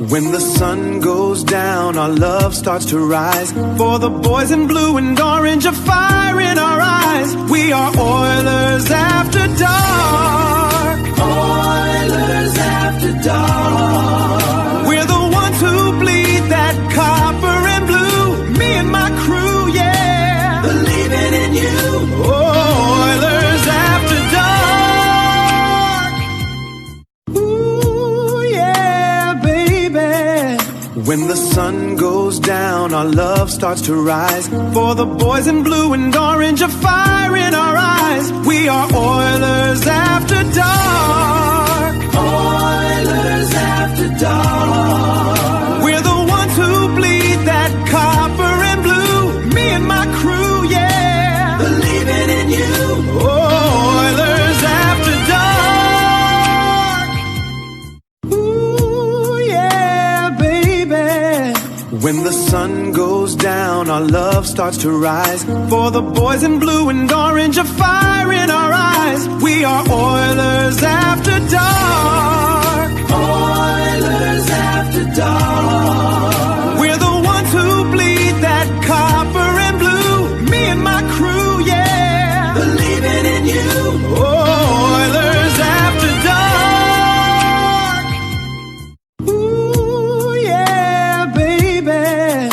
When the sun goes down, our love starts to rise. For the boys in blue and orange, a fire in our eyes. We are Oilers after dark. Oilers after dark. We're the ones who bleed that copper and blue. Me and my crew, yeah, believing in you. Oilers after dark. Ooh, yeah, baby. When the sun goes down, our love starts to rise. For the boys in blue and orange, a fire in our eyes. We are Oilers after dark. Oilers after dark. We're the ones who bleed that copper and blue. Me and my crew, yeah, believing in you. Oilers after dark. Ooh, yeah, baby. When the sun goes down, our love starts to rise. For the boys in blue and orange, a fire in our eyes. We are Oilers after dark. Oilers after dark. We're the ones who bleed that copper and blue. Me and my crew, yeah, believing in you. Oilers after dark. Ooh, yeah, baby.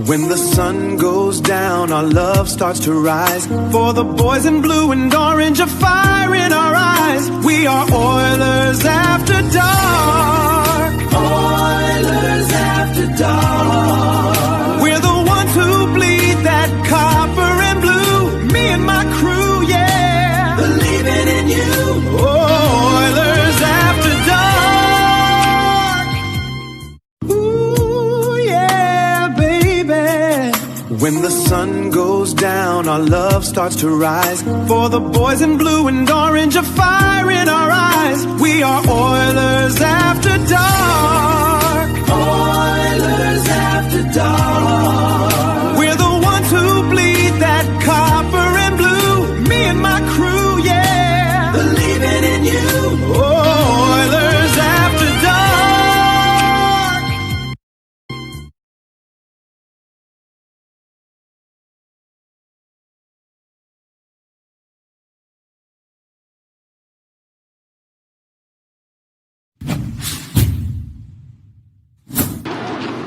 When the sun goes down, our love starts to rise. For the boys in blue and orange, a fire in our eyes. We are Oilers after dark. Oilers after dark. We're the ones who bleed that copper and blue. Me and my crew, yeah, believing in you. Oilers after dark. Ooh, yeah, baby. When the sun goes down, our love starts to rise. For the boys in blue and orange, a fire in our eyes. We are Oilers after dark. Oilers after dark. We're the ones who bleed that copper and blue. Me and my crew, yeah, believing in you. Oilers after dark.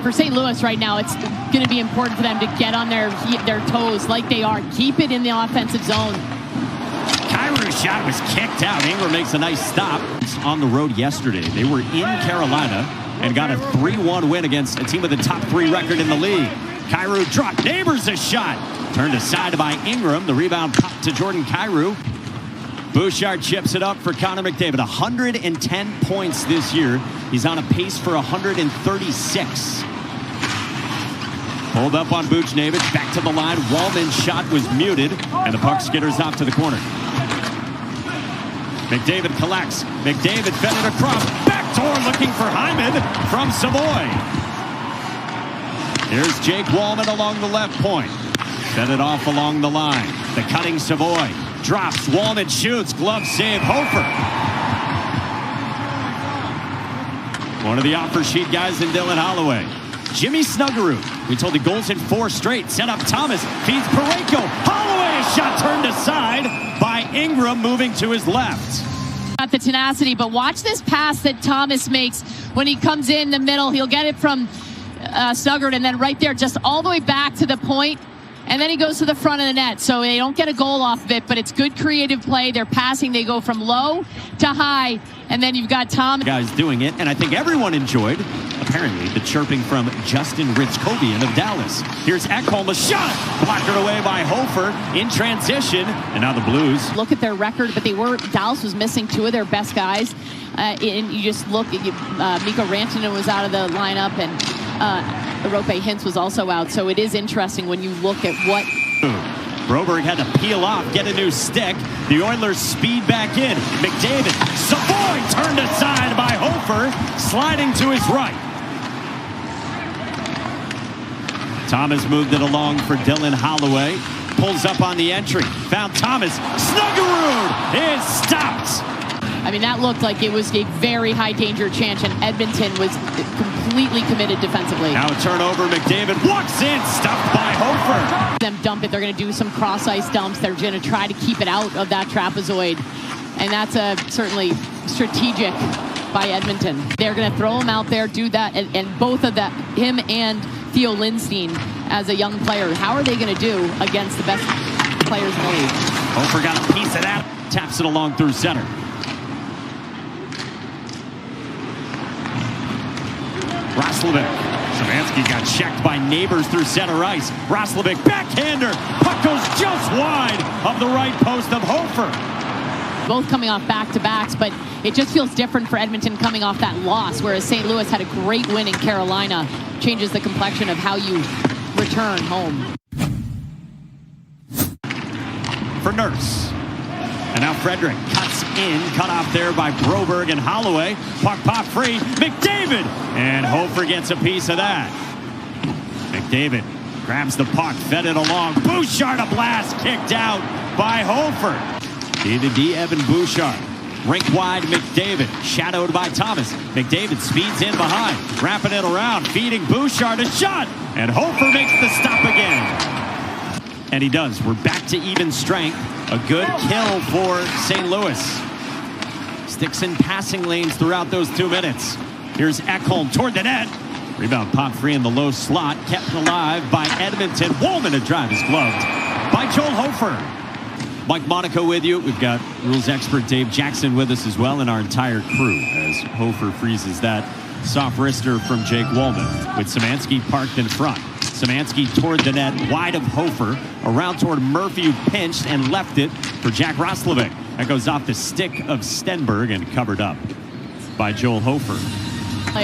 For St. Louis right now, it's going to be important for them to get on their toes like they are. Keep it in the offensive zone. Kairu's shot was kicked out. Ingram makes a nice stop. On the road yesterday, they were in Carolina and got a 3-1 win against a team with a top 3 record in the league. Kairu dropped. Neighbors a shot. Turned aside by Ingram. The rebound popped to Jordan Kairu. Bouchard chips it up for Connor McDavid. 110 points this year. He's on a pace for 136. Pulled up on Buchnevich, back to the line. Wallman's shot was muted, and the puck skitters off to the corner. McDavid collects. McDavid fed it across. Backdoor looking for Hyman from Seavoy. Here's Jake Wallman along the left point. Fed it off along the line. The cutting Seavoy. Drops. Wallman shoots. Glove save. Hofer. One of the offer sheet guys in Dylan Holloway. Jimmy Snuggerud. We told the goals in 4 straight. Set up Thomas. Feeds Parayko. Holloway. A shot turned aside by Ingram, moving to his left. Got the tenacity, but watch this pass that Thomas makes when he comes in the middle. He'll get it from Snuggerud, and then right there, just all the way back to the point. And then he goes to the front of the net. So they don't get a goal off of it, but it's good creative play. They're passing. They go from low to high. And then you've got Tom. Guys doing it. And I think everyone enjoyed, apparently, the chirping from Justin Ritzkovian of Dallas. Here's Ekholm, a shot. Blocked away by Hofer in transition. And now the Blues. Look at their record, but Dallas was missing 2 of their best guys. And you just look, Mikko Rantanen was out of the lineup, and Roope Hintz was also out. So it is interesting when you look at what... Broberg had to peel off, get a new stick. The Oilers speed back in. McDavid, Savoy turned aside by Hofer, sliding to his right. Thomas moved it along for Dylan Holloway. Pulls up on the entry. Found Thomas. Snuggerud is stopped. I mean, that looked like it was a very high danger chance, and Edmonton was completely committed defensively. Now a turnover. McDavid walks in, stuffed by Hofer. Them dump it. They're going to do some cross ice dumps. They're going to try to keep it out of that trapezoid, and that's certainly strategic by Edmonton. They're going to throw him out there, do that, and both of that, him and Theo Lindstein as a young player, how are they going to do against the best players in the league? Hofer got a piece of that. Taps it along through center. Roslovic. Szymanski got checked by Neighbors through center ice. Roslovic backhander. Puck goes just wide of the right post of Hofer. Both coming off back-to-backs, but it just feels different for Edmonton coming off that loss, whereas St. Louis had a great win in Carolina. Changes the complexion of how you return home. For Nurse. And now Frederick cuts in, cut off there by Broberg and Holloway. Puck pop free. McDavid! And Hofer gets a piece of that. McDavid grabs the puck, fed it along. Bouchard, a blast, kicked out by Hofer. D-to-D, Evan Bouchard. Rink wide, McDavid. Shadowed by Thomas. McDavid speeds in behind. Wrapping it around, feeding Bouchard a shot. And Hofer makes the stop again. And he does. We're back to even strength. A good kill for St. Louis. Sticks in passing lanes throughout those 2 minutes. Here's Ekholm toward the net. Rebound pop free in the low slot. Kept alive by Edmonton. Woolman to drive is gloved by Joel Hofer. Mike Monaco with you. We've got rules expert Dave Jackson with us as well, and our entire crew as Hofer freezes that soft wrister from Jake Woolman with Szymanski parked in front. Szymanski toward the net, wide of Hofer, around toward Murphy, who pinched and left it for Jack Roslovic. That goes off the stick of Stenberg and covered up by Joel Hofer.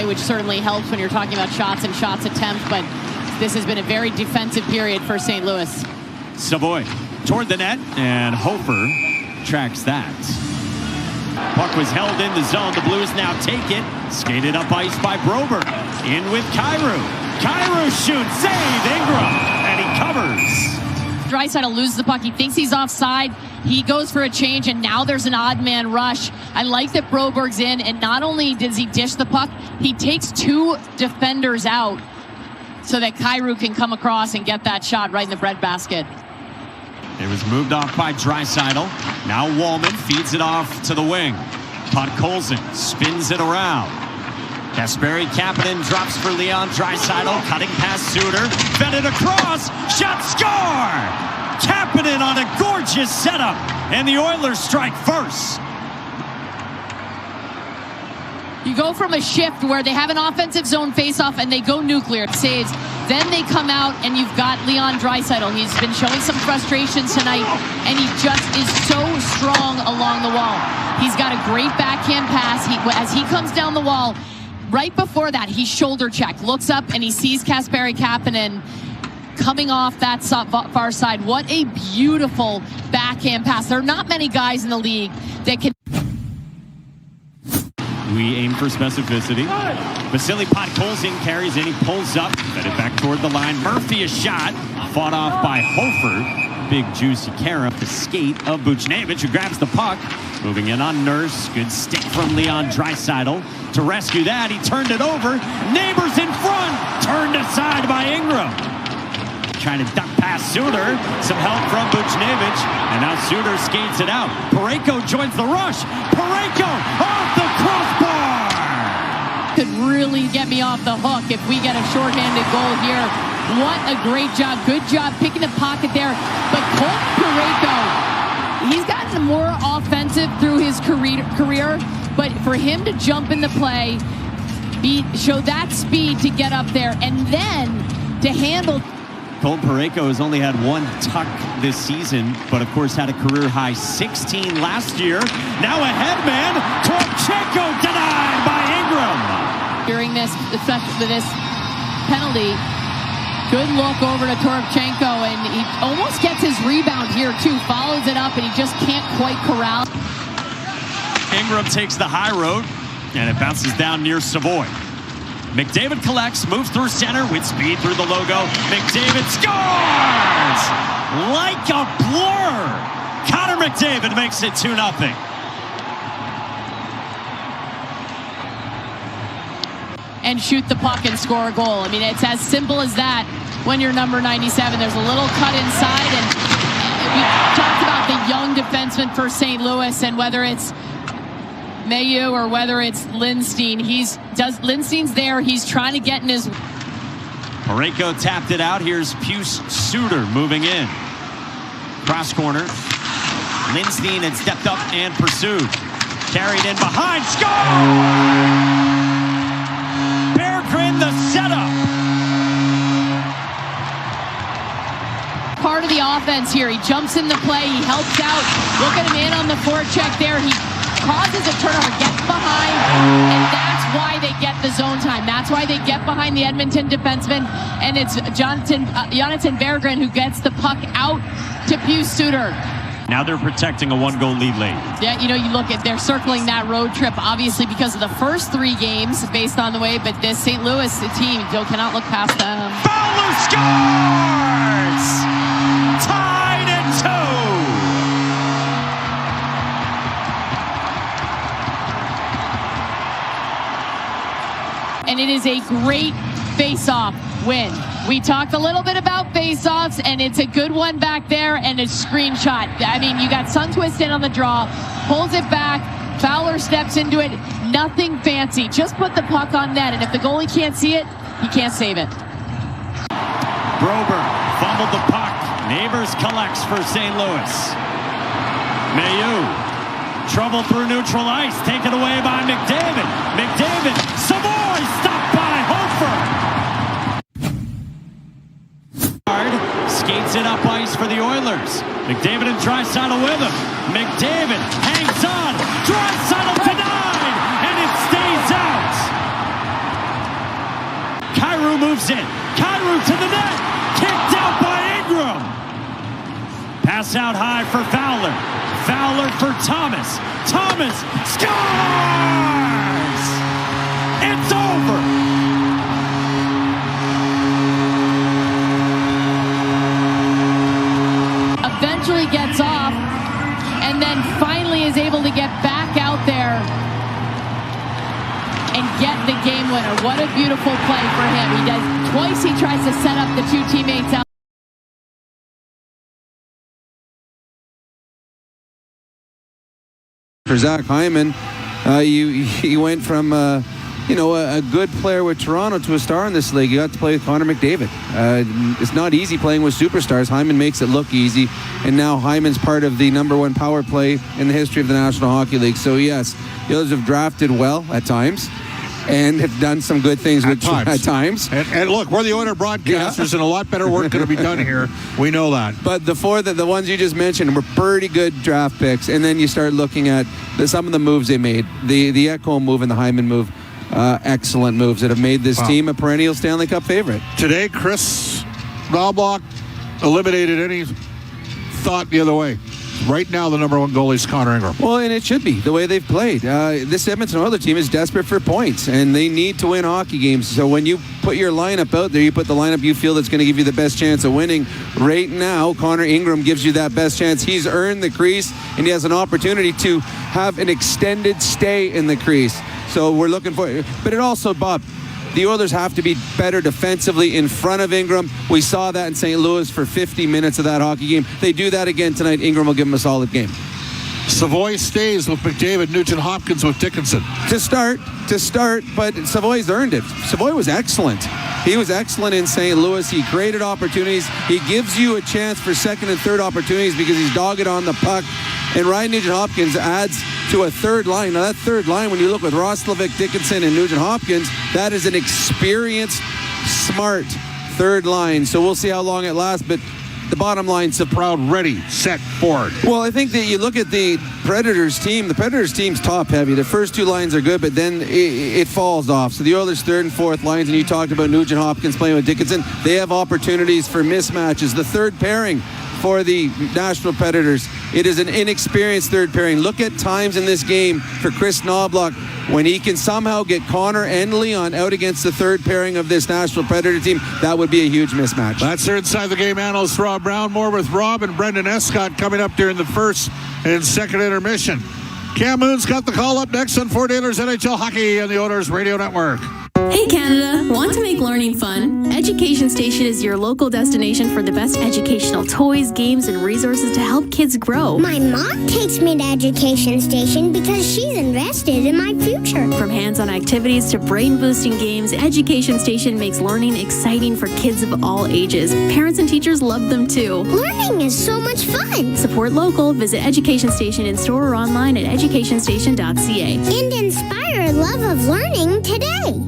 Which certainly helps when you're talking about shots and shots attempts, but this has been a very defensive period for St. Louis. Seavoy toward the net, and Hofer tracks that. Puck was held in the zone. The Blues now take it. Skated up ice by Broberg. In with Kyrou. Kyrou shoots. Save Ingram. And he covers. Draisaitl loses the puck. He thinks he's offside. He goes for a change, and now there's an odd man rush. I like that Broberg's in, and not only does he dish the puck, he takes 2 defenders out so that Kyrou can come across and get that shot right in the breadbasket. It was moved off by Draisaitl. Now Woolman feeds it off to the wing. Podkolzin spins it around. Kasperi Kapanen drops for Leon Draisaitl, cutting past Suter. Fed it across. Shot, score! Kapanen on a gorgeous setup. And the Oilers strike first. You go from a shift where they have an offensive zone faceoff and they go nuclear. Saves. Then they come out and you've got Leon Draisaitl. He's been showing some frustrations tonight, and he just is so strong along the wall. He's got a great backhand pass. As he comes down the wall, right before that, he shoulder check, looks up, and he sees Kasperi Kapanen coming off that far side. What a beautiful backhand pass. There are not many guys in the league that can... We aim for specificity. Vasily Podkolzin carries in. He pulls up. Fed it back toward the line. Murphy a shot. Fought off by Hofer. Big juicy carry up the skate of Buchnevich, who grabs the puck. Moving in on Nurse. Good stick from Leon Draisaitl. To rescue that, he turned it over. Neighbors in front. Turned aside by Ingram. Trying to duck past Suter. Some help from Buchnevich. And now Suter skates it out. Parayko joins the rush. Parayko off the crossbar. Could really get me off the hook if we get a shorthanded goal here. What a great job. Good job picking the pocket there. But Colt Parayko, he's gotten more offensive through his career. But for him to jump in the play, show that speed to get up there, and then to handle... Colt Parayko has only had 1 tuck this season, but of course had a career-high 16 last year. Now a headman, Torchenko denied by Ingram. During this penalty, good look over to Torchenko, and he almost gets his rebound here too. Follows it up, and he just can't quite corral. Ingram takes the high road, and it bounces down near Seavoy. McDavid collects, moves through center with speed through the logo. McDavid scores! Like a blur! Connor McDavid makes it 2-0. and shoot the puck and score a goal. I mean, it's as simple as that when you're number 97. There's a little cut inside, and we talked about the young defenseman for St. Louis, and whether it's Mayu or whether it's Lindstein, Lindstein's there. He's trying to get in his... Parayko tapped it out. Here's Pius Suter moving in. Cross corner. Lindstein had stepped up and pursued. Carried in behind. Score! Berggren the setup. Part of the offense here. He jumps in the play. He helps out. Look at him in on the forecheck there. He causes a turnover, gets behind, and that's why they get the zone time. That's why they get behind the Edmonton defenseman, and it's Jonathan Berggren who gets the puck out to Pius Suter. Now they're protecting a 1-goal lead late. Yeah, you know, you look at, they're circling that road trip, obviously because of the first 3 games based on the way, but this St. Louis team cannot look past them. Fowler scores! Tied at 2! And it is a great face-off win. We talked a little bit about face-offs, and it's a good one back there, and a screenshot. I mean, you got Sundqvist in on the draw, pulls it back, Fowler steps into it, nothing fancy. Just put the puck on net, and if the goalie can't see it, he can't save it. Brober fumbled the puck. Neighbors collects for St. Louis. Mayu. Trouble through neutral ice, taken away by McDavid. McDavid, Seavoy, stopped by Hofer. Skates it up ice for the Oilers. McDavid and Draisaitl with him. McDavid hangs on. Draisaitl denied, and it stays out. Kyrou moves in. Kyrou to the net. Kicked out by Ingram. Pass out high for Fowler. Fowler for Thomas. Thomas scores! It's over! Eventually gets off, and then finally is able to get back out there and get the game winner. What a beautiful play for him. He does twice. He tries to set up the 2 teammates out. For Zach Hyman, he went from a good player with Toronto to a star in this league. You got to play with Connor McDavid. It's not easy playing with superstars. Hyman makes it look easy, and now Hyman's part of the #1 power play in the history of the National Hockey League. So yes, the others have drafted well at times, and have done some good things at times. And look, we're the owner broadcasters, and a lot better work going to be done here. We know that. But the ones you just mentioned were pretty good draft picks, and then you start looking at some of the moves they made. The Ekholm move and the Hyman move, excellent moves that have made this team a perennial Stanley Cup favorite. Today, Chris Knobloch eliminated any thought the other way. Right now, the #1 goalie is Connor Ingram. Well, and it should be the way they've played. This Edmonton Oilers team is desperate for points, and they need to win hockey games. So when you put your lineup out there, you put the lineup you feel that's going to give you the best chance of winning. Right now, Connor Ingram gives you that best chance. He's earned the crease, and he has an opportunity to have an extended stay in the crease. So we're looking for it. But it also, Bob, the Oilers have to be better defensively in front of Ingram. We saw that in St. Louis for 50 minutes of that hockey game. They do that again tonight. Ingram will give them a solid game. Savoy stays with McDavid, Nugent Hopkins with Dickinson. To start, but Savoy's earned it. Savoy was excellent. He was excellent in St. Louis. He created opportunities. He gives you a chance for second and third opportunities because he's dogged on the puck. And Ryan Nugent-Hopkins adds to a third line. Now, that third line, when you look with Roslovic, Dickinson, and Nugent-Hopkins, that is an experienced, smart third line. So we'll see how long it lasts, but the bottom line, proud, ready, set, forward. Well, I think that you look at the Predators team. The Predators team's top heavy. The first 2 lines are good, but then it falls off. So the Oilers' 3rd and 4th lines, and you talked about Nugent-Hopkins playing with Dickinson, they have opportunities for mismatches. The third pairing for the Nashville Predators, it is an inexperienced third pairing. Look at times in this game for Chris Knobloch when he can somehow get Connor and Leon out against the third pairing of this Nashville Predator team. That would be a huge mismatch. That's their Inside the Game analyst Rob Brown. More with Rob and Brendan Escott coming up during the first and second intermission. Cam Moon's got the call up next on Fort Oilers NHL Hockey on the Oilers Radio Network. Hey Canada, want to make learning fun? Education Station is your local destination for the best educational toys, games, and resources to help kids grow. My mom takes me to Education Station because she's invested in my future. From hands-on activities to brain-boosting games, Education Station makes learning exciting for kids of all ages. Parents and teachers love them too. Learning is so much fun. Support local. Visit Education Station in store or online at educationstation.ca. And inspire a love of learning today.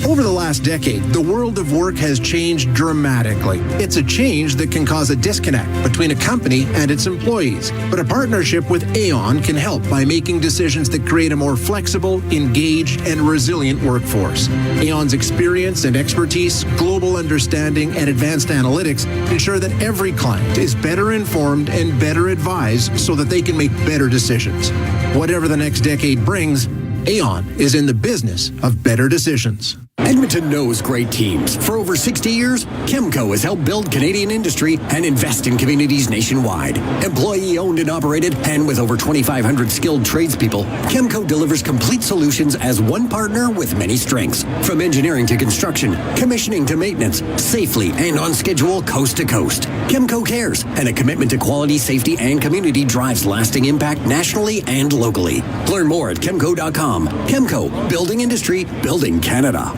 Over the last decade, the world of work has changed dramatically. It's a change that can cause a disconnect between a company and its employees. But a partnership with Aon can help by making decisions that create a more flexible, engaged, and resilient workforce. Aon's experience and expertise, global understanding, and advanced analytics ensure that every client is better informed and better advised so that they can make better decisions. Whatever the next decade brings, Aon is in the business of better decisions. Edmonton knows great teams. For over 60 years, Chemco has helped build Canadian industry and invest in communities nationwide. Employee-owned and operated, and with over 2,500 skilled tradespeople, Chemco delivers complete solutions as one partner with many strengths. From engineering to construction, commissioning to maintenance, safely and on schedule coast to coast. Chemco cares, and a commitment to quality, safety, and community drives lasting impact nationally and locally. Learn more at chemco.com. Chemco, building industry, building Canada.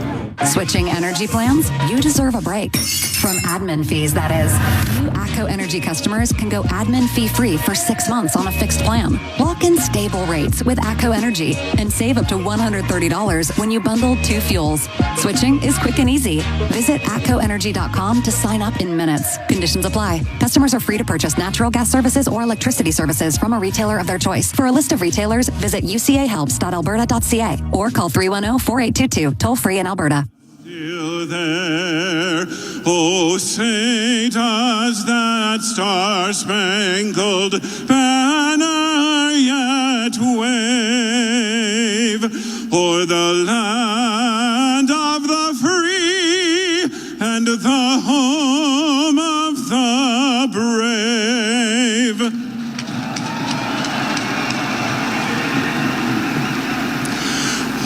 Switching energy plans? You deserve a break. From admin fees, that is. New ACCO Energy customers can go admin fee-free for 6 months on a fixed plan. Lock in stable rates with ACCO Energy and save up to $130 when you bundle 2 fuels. Switching is quick and easy. Visit accoenergy.com to sign up in minutes. Conditions apply. Customers are free to purchase natural gas services or electricity services from a retailer of their choice. For a list of retailers, visit ucahelps.alberta.ca or call 310-4822, toll-free in Alberta. Still there, oh, say does that star-spangled banner yet wave o'er the land of the free and the home of the brave?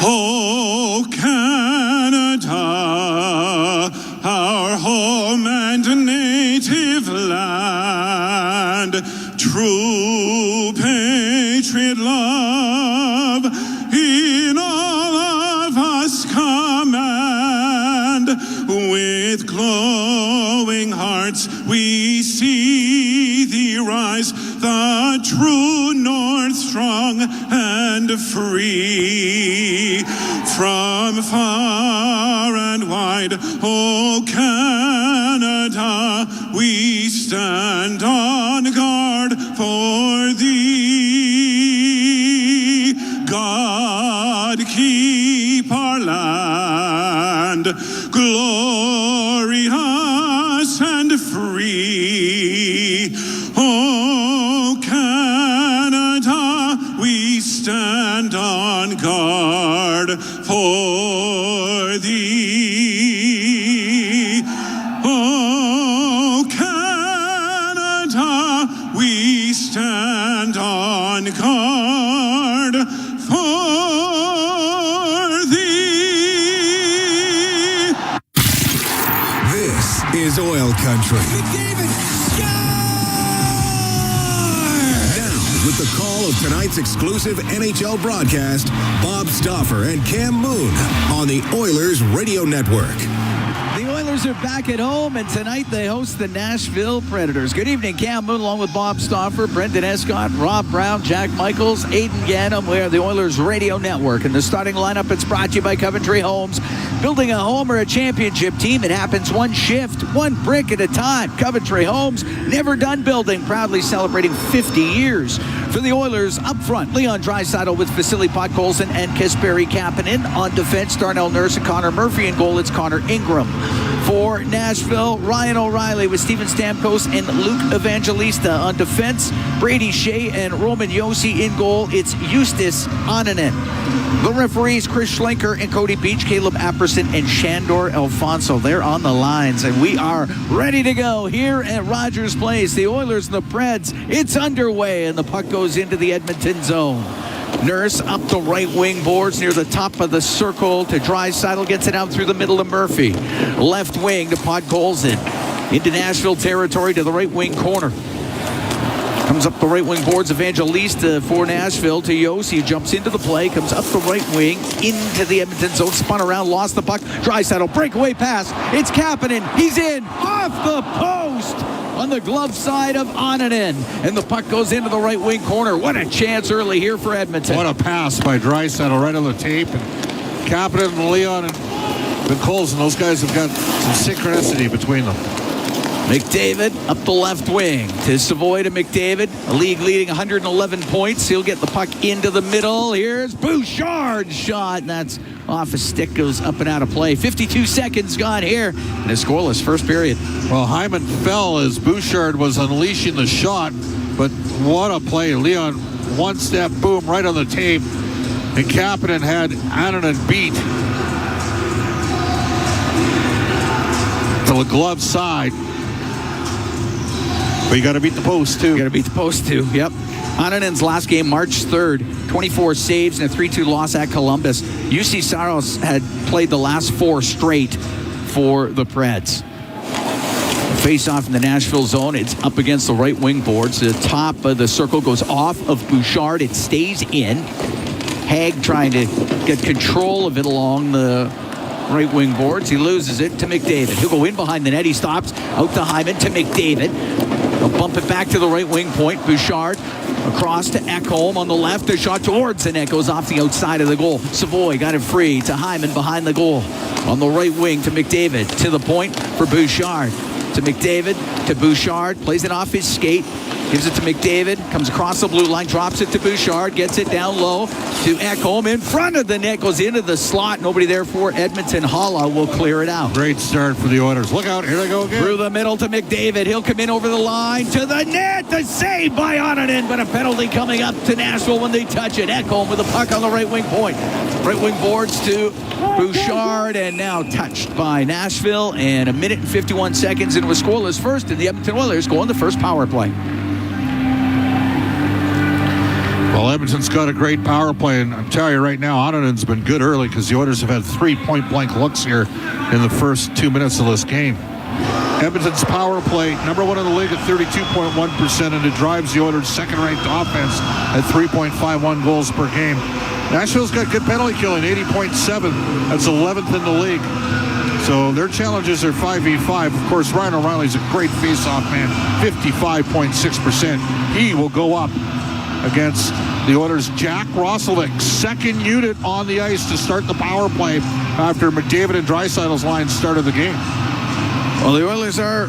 Oh, Canada, our home and native land, true patriot love in all of us command. With glowing hearts we see thee rise, the true north strong and free. From far and wide, oh Canada, we stand on guard for thee. God keep our land glorious and free. Oh Canada, we stand on guard for thee. Oh Canada, we stand on guard for thee. This is OilCountry. With the call of tonight's exclusive NHL broadcast, Bob Stauffer and Cam Moon on the Oilers Radio Network. The Oilers are back at home, and tonight they host the Nashville Predators. Good evening, Cam Moon, along with Bob Stauffer, Brendan Escott, Rob Brown, Jack Michaels, Aidan Gannum. We are the Oilers Radio Network. And the starting lineup, it's brought to you by Coventry Homes. Building a home or a championship team, it happens one shift, one brick at a time. Coventry Homes, never done building, proudly celebrating 50 years. For the Oilers, up front, Leon Draisaitl with Vasily Podkolzin and Kasperi Kapanen. On defense, Darnell Nurse and Connor Murphy. In goal, it's Connor Ingram. For Nashville, Ryan O'Reilly with Steven Stamkos and Luke Evangelista. On defense, Brady Shea and Roman Josi. In goal, it's Eustace Onanen. The referees, Chris Schlenker and Cody Beach, Caleb Apperson and Shandor Alfonso. They're on the lines, and we are ready to go here at Rogers Place. The Oilers and the Preds, it's underway, and the puck goes into the Edmonton zone. Nurse up the right wing boards near the top of the circle to Draisaitl. Gets it out through the middle to Murphy. Left wing to Podkolzin. Into Nashville territory to the right wing corner. Comes up the right wing boards. Evangelista for Nashville to Yossi. Jumps into the play. Comes up the right wing into the Edmonton zone. Spun around. Lost the puck. Draisaitl. Breakaway pass. It's Kapanen. He's in. Off the post. On the glove side of Ananen. And the puck goes into the right wing corner. What a chance early here for Edmonton. What a pass by Draisaitl right on the tape. And Kapanen and Leon and Podkolzin, those guys have got some synchronicity between them. McDavid up the left wing to Seavoy to McDavid. A league leading 111 points. He'll get the puck into the middle. Here's Bouchard's shot. And that's off a stick, goes up and out of play. 52 seconds gone here in a scoreless first period. Well, Hyman fell as Bouchard was unleashing the shot, but what a play. Leon, one step, boom, right on the tape. And Kapanen had Ananen beat to the glove side. But you got to beat the post, too. You got to beat the post, too. Yep. Ananen's last game, March 3rd, 24 saves and a 3-2 loss at Columbus. UC Saros had played the last 4 straight for the Preds. Face off in the Nashville zone. It's up against the right wing boards. The top of the circle goes off of Bouchard. It stays in. Haig trying to get control of it along the right wing boards. He loses it to McDavid. He'll go in behind the net. He stops. Out to Hyman to McDavid. He'll bump it back to the right wing point. Bouchard across to Ekholm on the left. A shot towards the net. Goes off the outside of the goal. Savoy got it free to Hyman behind the goal. On the right wing to McDavid. To the point for Bouchard. To McDavid. To Bouchard. Plays it off his skate. Gives it to McDavid. Comes across the blue line. Drops it to Bouchard. Gets it down low to Ekholm. In front of the net. Goes into the slot. Nobody there for Edmonton. Holla will clear it out. Great start for the Oilers. Look out. Here they go again. Through the middle to McDavid. He'll come in over the line to the net. The save by Ananen. But a penalty coming up to Nashville when they touch it. Ekholm with the puck on the right wing point. Right wing boards to Bouchard. And now touched by Nashville. And 1 minute and 51 seconds into a scoreless first. And the Edmonton Oilers go on the first power play. Well, Edmonton's got a great power play, and I'm telling you right now, Ananen's been good early because the Oilers have had 3 point-blank looks here in the first 2 minutes of this game. Edmonton's power play, number 1 in the league at 32.1%, and it drives the Oilers' second-ranked offense at 3.51 goals per game. Nashville's got good penalty killing, 80.7. That's 11th in the league. So their challenges are 5v5. Of course, Ryan O'Reilly's a great face-off man, 55.6%. He will go up against the Oilers' Jack Roslovic, second unit on the ice to start the power play after McDavid and Draisaitl's line started the game. Well, the Oilers are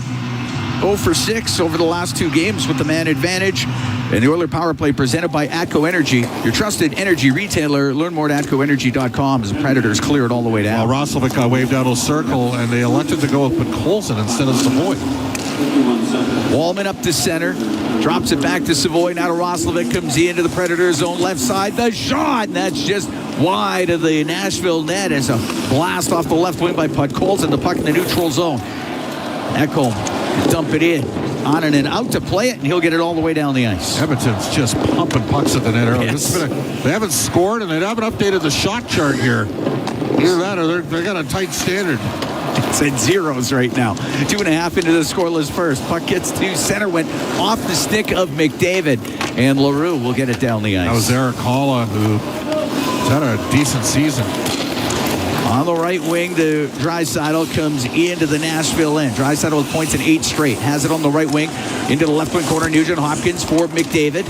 0 for 6 over the last 2 games with the man advantage. And the Oiler power play presented by ATCO Energy, your trusted energy retailer. Learn more at ATCOenergy.com as the Predators clear it all the way down. Well, Roslovic got waved out of the circle, and they elected to go with Podkolzin instead of Seavoy. Wallman up to center. Drops it back to Savoy. Now to Roslovic. Comes into the Predators' zone left side. The shot. And that's just wide of the Nashville net as a blast off the left wing by Podkolzin. The puck in the neutral zone. Ekholm dump it in. Ananen out to play it, and he'll get it all the way down the ice. Edmonton's just pumping pucks at the net early. Yes. They haven't scored, and they haven't updated the shot chart here. Either that or they got a tight standard. It's at zeros right now. 2.5 into the scoreless first. Puck gets to center, went off the stick of McDavid, and LaRue will get it down the ice. That was Eric Holla, who's had a decent season. On the right wing, the Draisaitl comes into the Nashville end. Draisaitl with points in 8 straight. Has it on the right wing. Into the left wing corner, Nugent Hopkins for McDavid.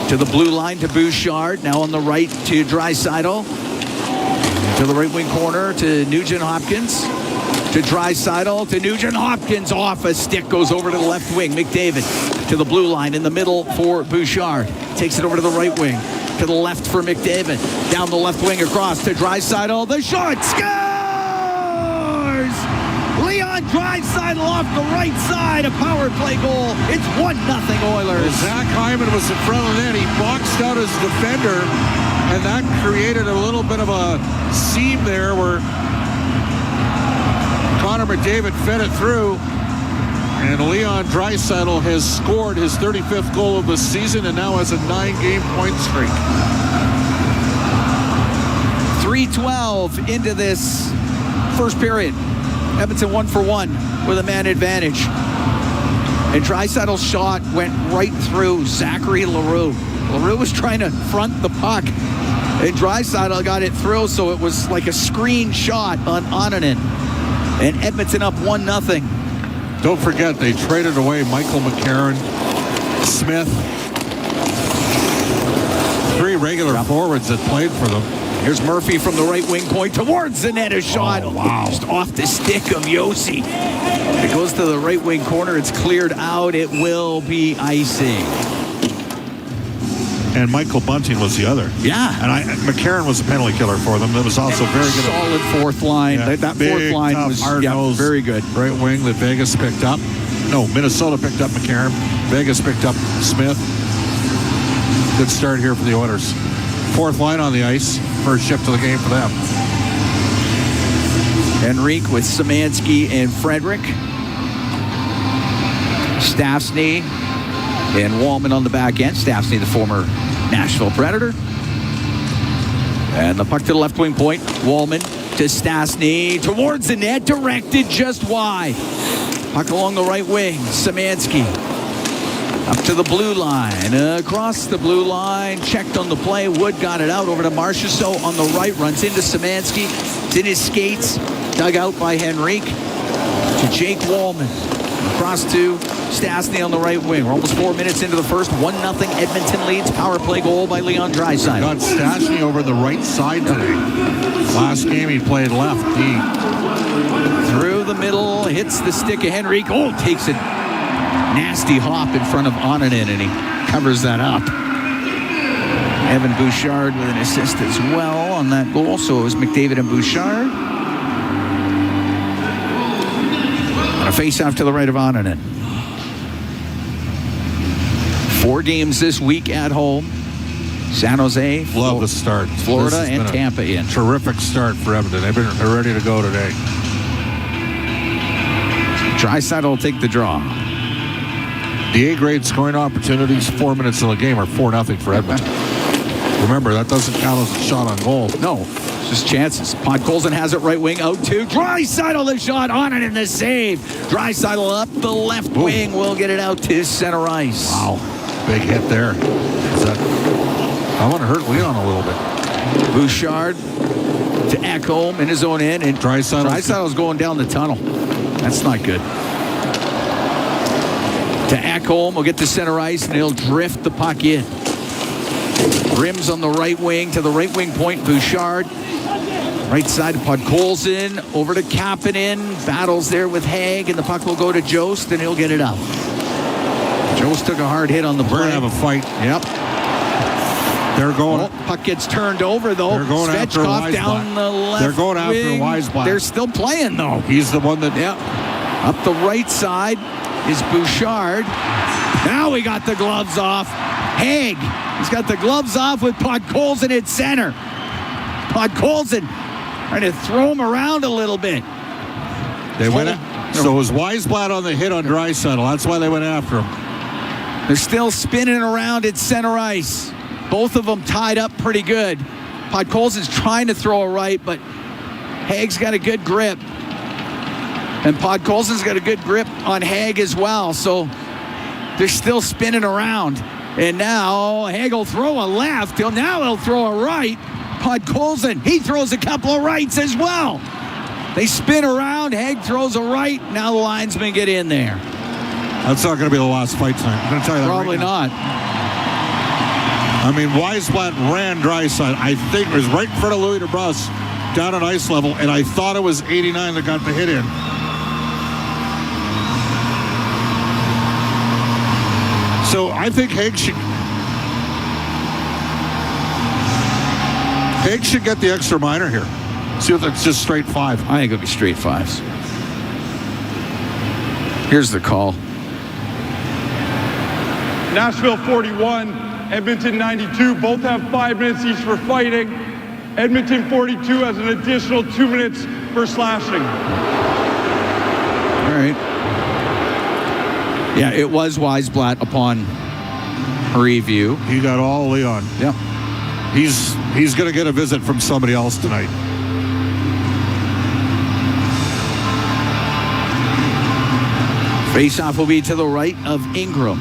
To the blue line to Bouchard. Now on the right to Draisaitl. To the right wing corner to Nugent Hopkins. To Draisaitl, to Nugent Hopkins. Off a stick, goes over to the left wing. McDavid to the blue line in the middle for Bouchard. Takes it over to the right wing. To the left for McDavid. Down the left wing across to Draisaitl. The shot scores! Leon Draisaitl off the right side. A power play goal. It's 1-0 Oilers. Well, Zach Hyman was in front of the net. He boxed out his defender, and that created a little bit of a seam there where Connor McDavid fed it through. And Leon Draisaitl has scored his 35th goal of the season and now has a 9-game point streak. 3:12 into this first period. Edmonton 1 for 1 with a man advantage. And Draisaitl's shot went right through Zachary Leroux. Leroux was trying to front the puck, and Draisaitl got it through, so it was like a screen shot on Onanen. And Edmonton up 1-0. Don't forget, they traded away Michael McCarron, Smith, 3 regular forwards that played for them. Here's Murphy from the right wing point towards the net. A shot. Oh, wow. Just off the stick of Yossi. It goes to the right wing corner. It's cleared out. It will be icing. And Michael Bunting was the other. Yeah. And McCarron was a penalty killer for them. That was also very good. Solid fourth line. Yeah, that big, fourth line tough, was very good. Right wing that Vegas picked up. No, Minnesota picked up McCarron. Vegas picked up Smith. Good start here for the Oilers. Fourth line on the ice. First shift of the game for them. Henrique with Szymanski and Frederick. Stastny and Wallman on the back end. Stastny, the former Nashville Predator. And the puck to the left wing point. Wallman to Stastny. Towards the net. Directed just wide. Puck along the right wing. Szymanski. Up to the blue line. Across the blue line. Checked on the play. Wood got it out over to Marchessault on the right. Runs into Szymanski. It's in his skates. Dug out by Henrique. To Jake Wallman. Across to Stastny on the right wing. We're almost 4 minutes into the first. 1-0 Edmonton leads. Power play goal by Leon Draisaitl. Got Stastny over the right side today. Last game he played left. He through the middle. Hits the stick of Henrique. Oh, takes it. Nasty hop in front of Onanen, and he covers that up. Evan Bouchard with an assist as well on that goal. So it was McDavid and Bouchard. On a face-off to the right of Onanen. 4 games this week at home. San Jose, love the start. Florida, and Tampa in. Terrific start for Edmonton. They're ready to go today. Draisaitl will take the draw. The A-grade scoring opportunities 4 minutes in the game are 4-0 for Edmonton. Remember, that doesn't count as a shot on goal. No, it's just chances. Podkolzin has it right wing out to Draisaitl. The shot on it and the save. Draisaitl up the left wing will get it out to center ice. Wow, big hit there. I want to hurt Leon a little bit. Bouchard to Ekholm in his own end, and Draisaitl's going down the tunnel. That's not good. To Ekholm, will get to center ice, and he'll drift the puck in. Rims on the right wing to the right wing point. Bouchard. Right side to Podkolzin. Over to Kapanen. Battles there with Haig, and the puck will go to Jost, and he'll get it up. Jost took a hard hit on the play. We're going to have a fight. Yep. They're going. Oh, puck gets turned over, though. They're going after Svechkov down the left. They're going after wing. Weisblatt. They're still playing, though. He's the one that. Yep. Up the right side is Bouchard. Now we got the gloves off. Haig. He's got the gloves off with Podkolzin at center. Podkolzin trying to throw him around a little bit. They went. So it was Weisblatt on the hit on Draisaitl. That's why they went after him. They're still spinning around at center ice. Both of them tied up pretty good. Podkolzin's trying to throw a right, but Haig's got a good grip. And Podkolzin's got a good grip on Haig as well. So they're still spinning around. And now Haig will throw a left. Now he'll throw a right. Podkolzin, he throws a couple of rights as well. They spin around. Haig throws a right. Now the linesmen get in there. That's not going to be the last fight tonight. I'm going to tell you that. Probably not. I mean, Weisblatt ran Draisaitl. I think it was right in front of Louis DeBrusk, down at ice level, and I thought it was 89 that got the hit in. So I think Haig should get the extra minor here. See if it's just straight 5. I think it'll be straight 5s. Here's the call. Nashville 41, Edmonton 92. Both have 5 minutes each for fighting. Edmonton 42 has an additional 2 minutes for slashing. All right. Yeah, it was Weisblatt upon review. He got all Leon. Yep. He's going to get a visit from somebody else tonight. Face-off will be to the right of Ingram.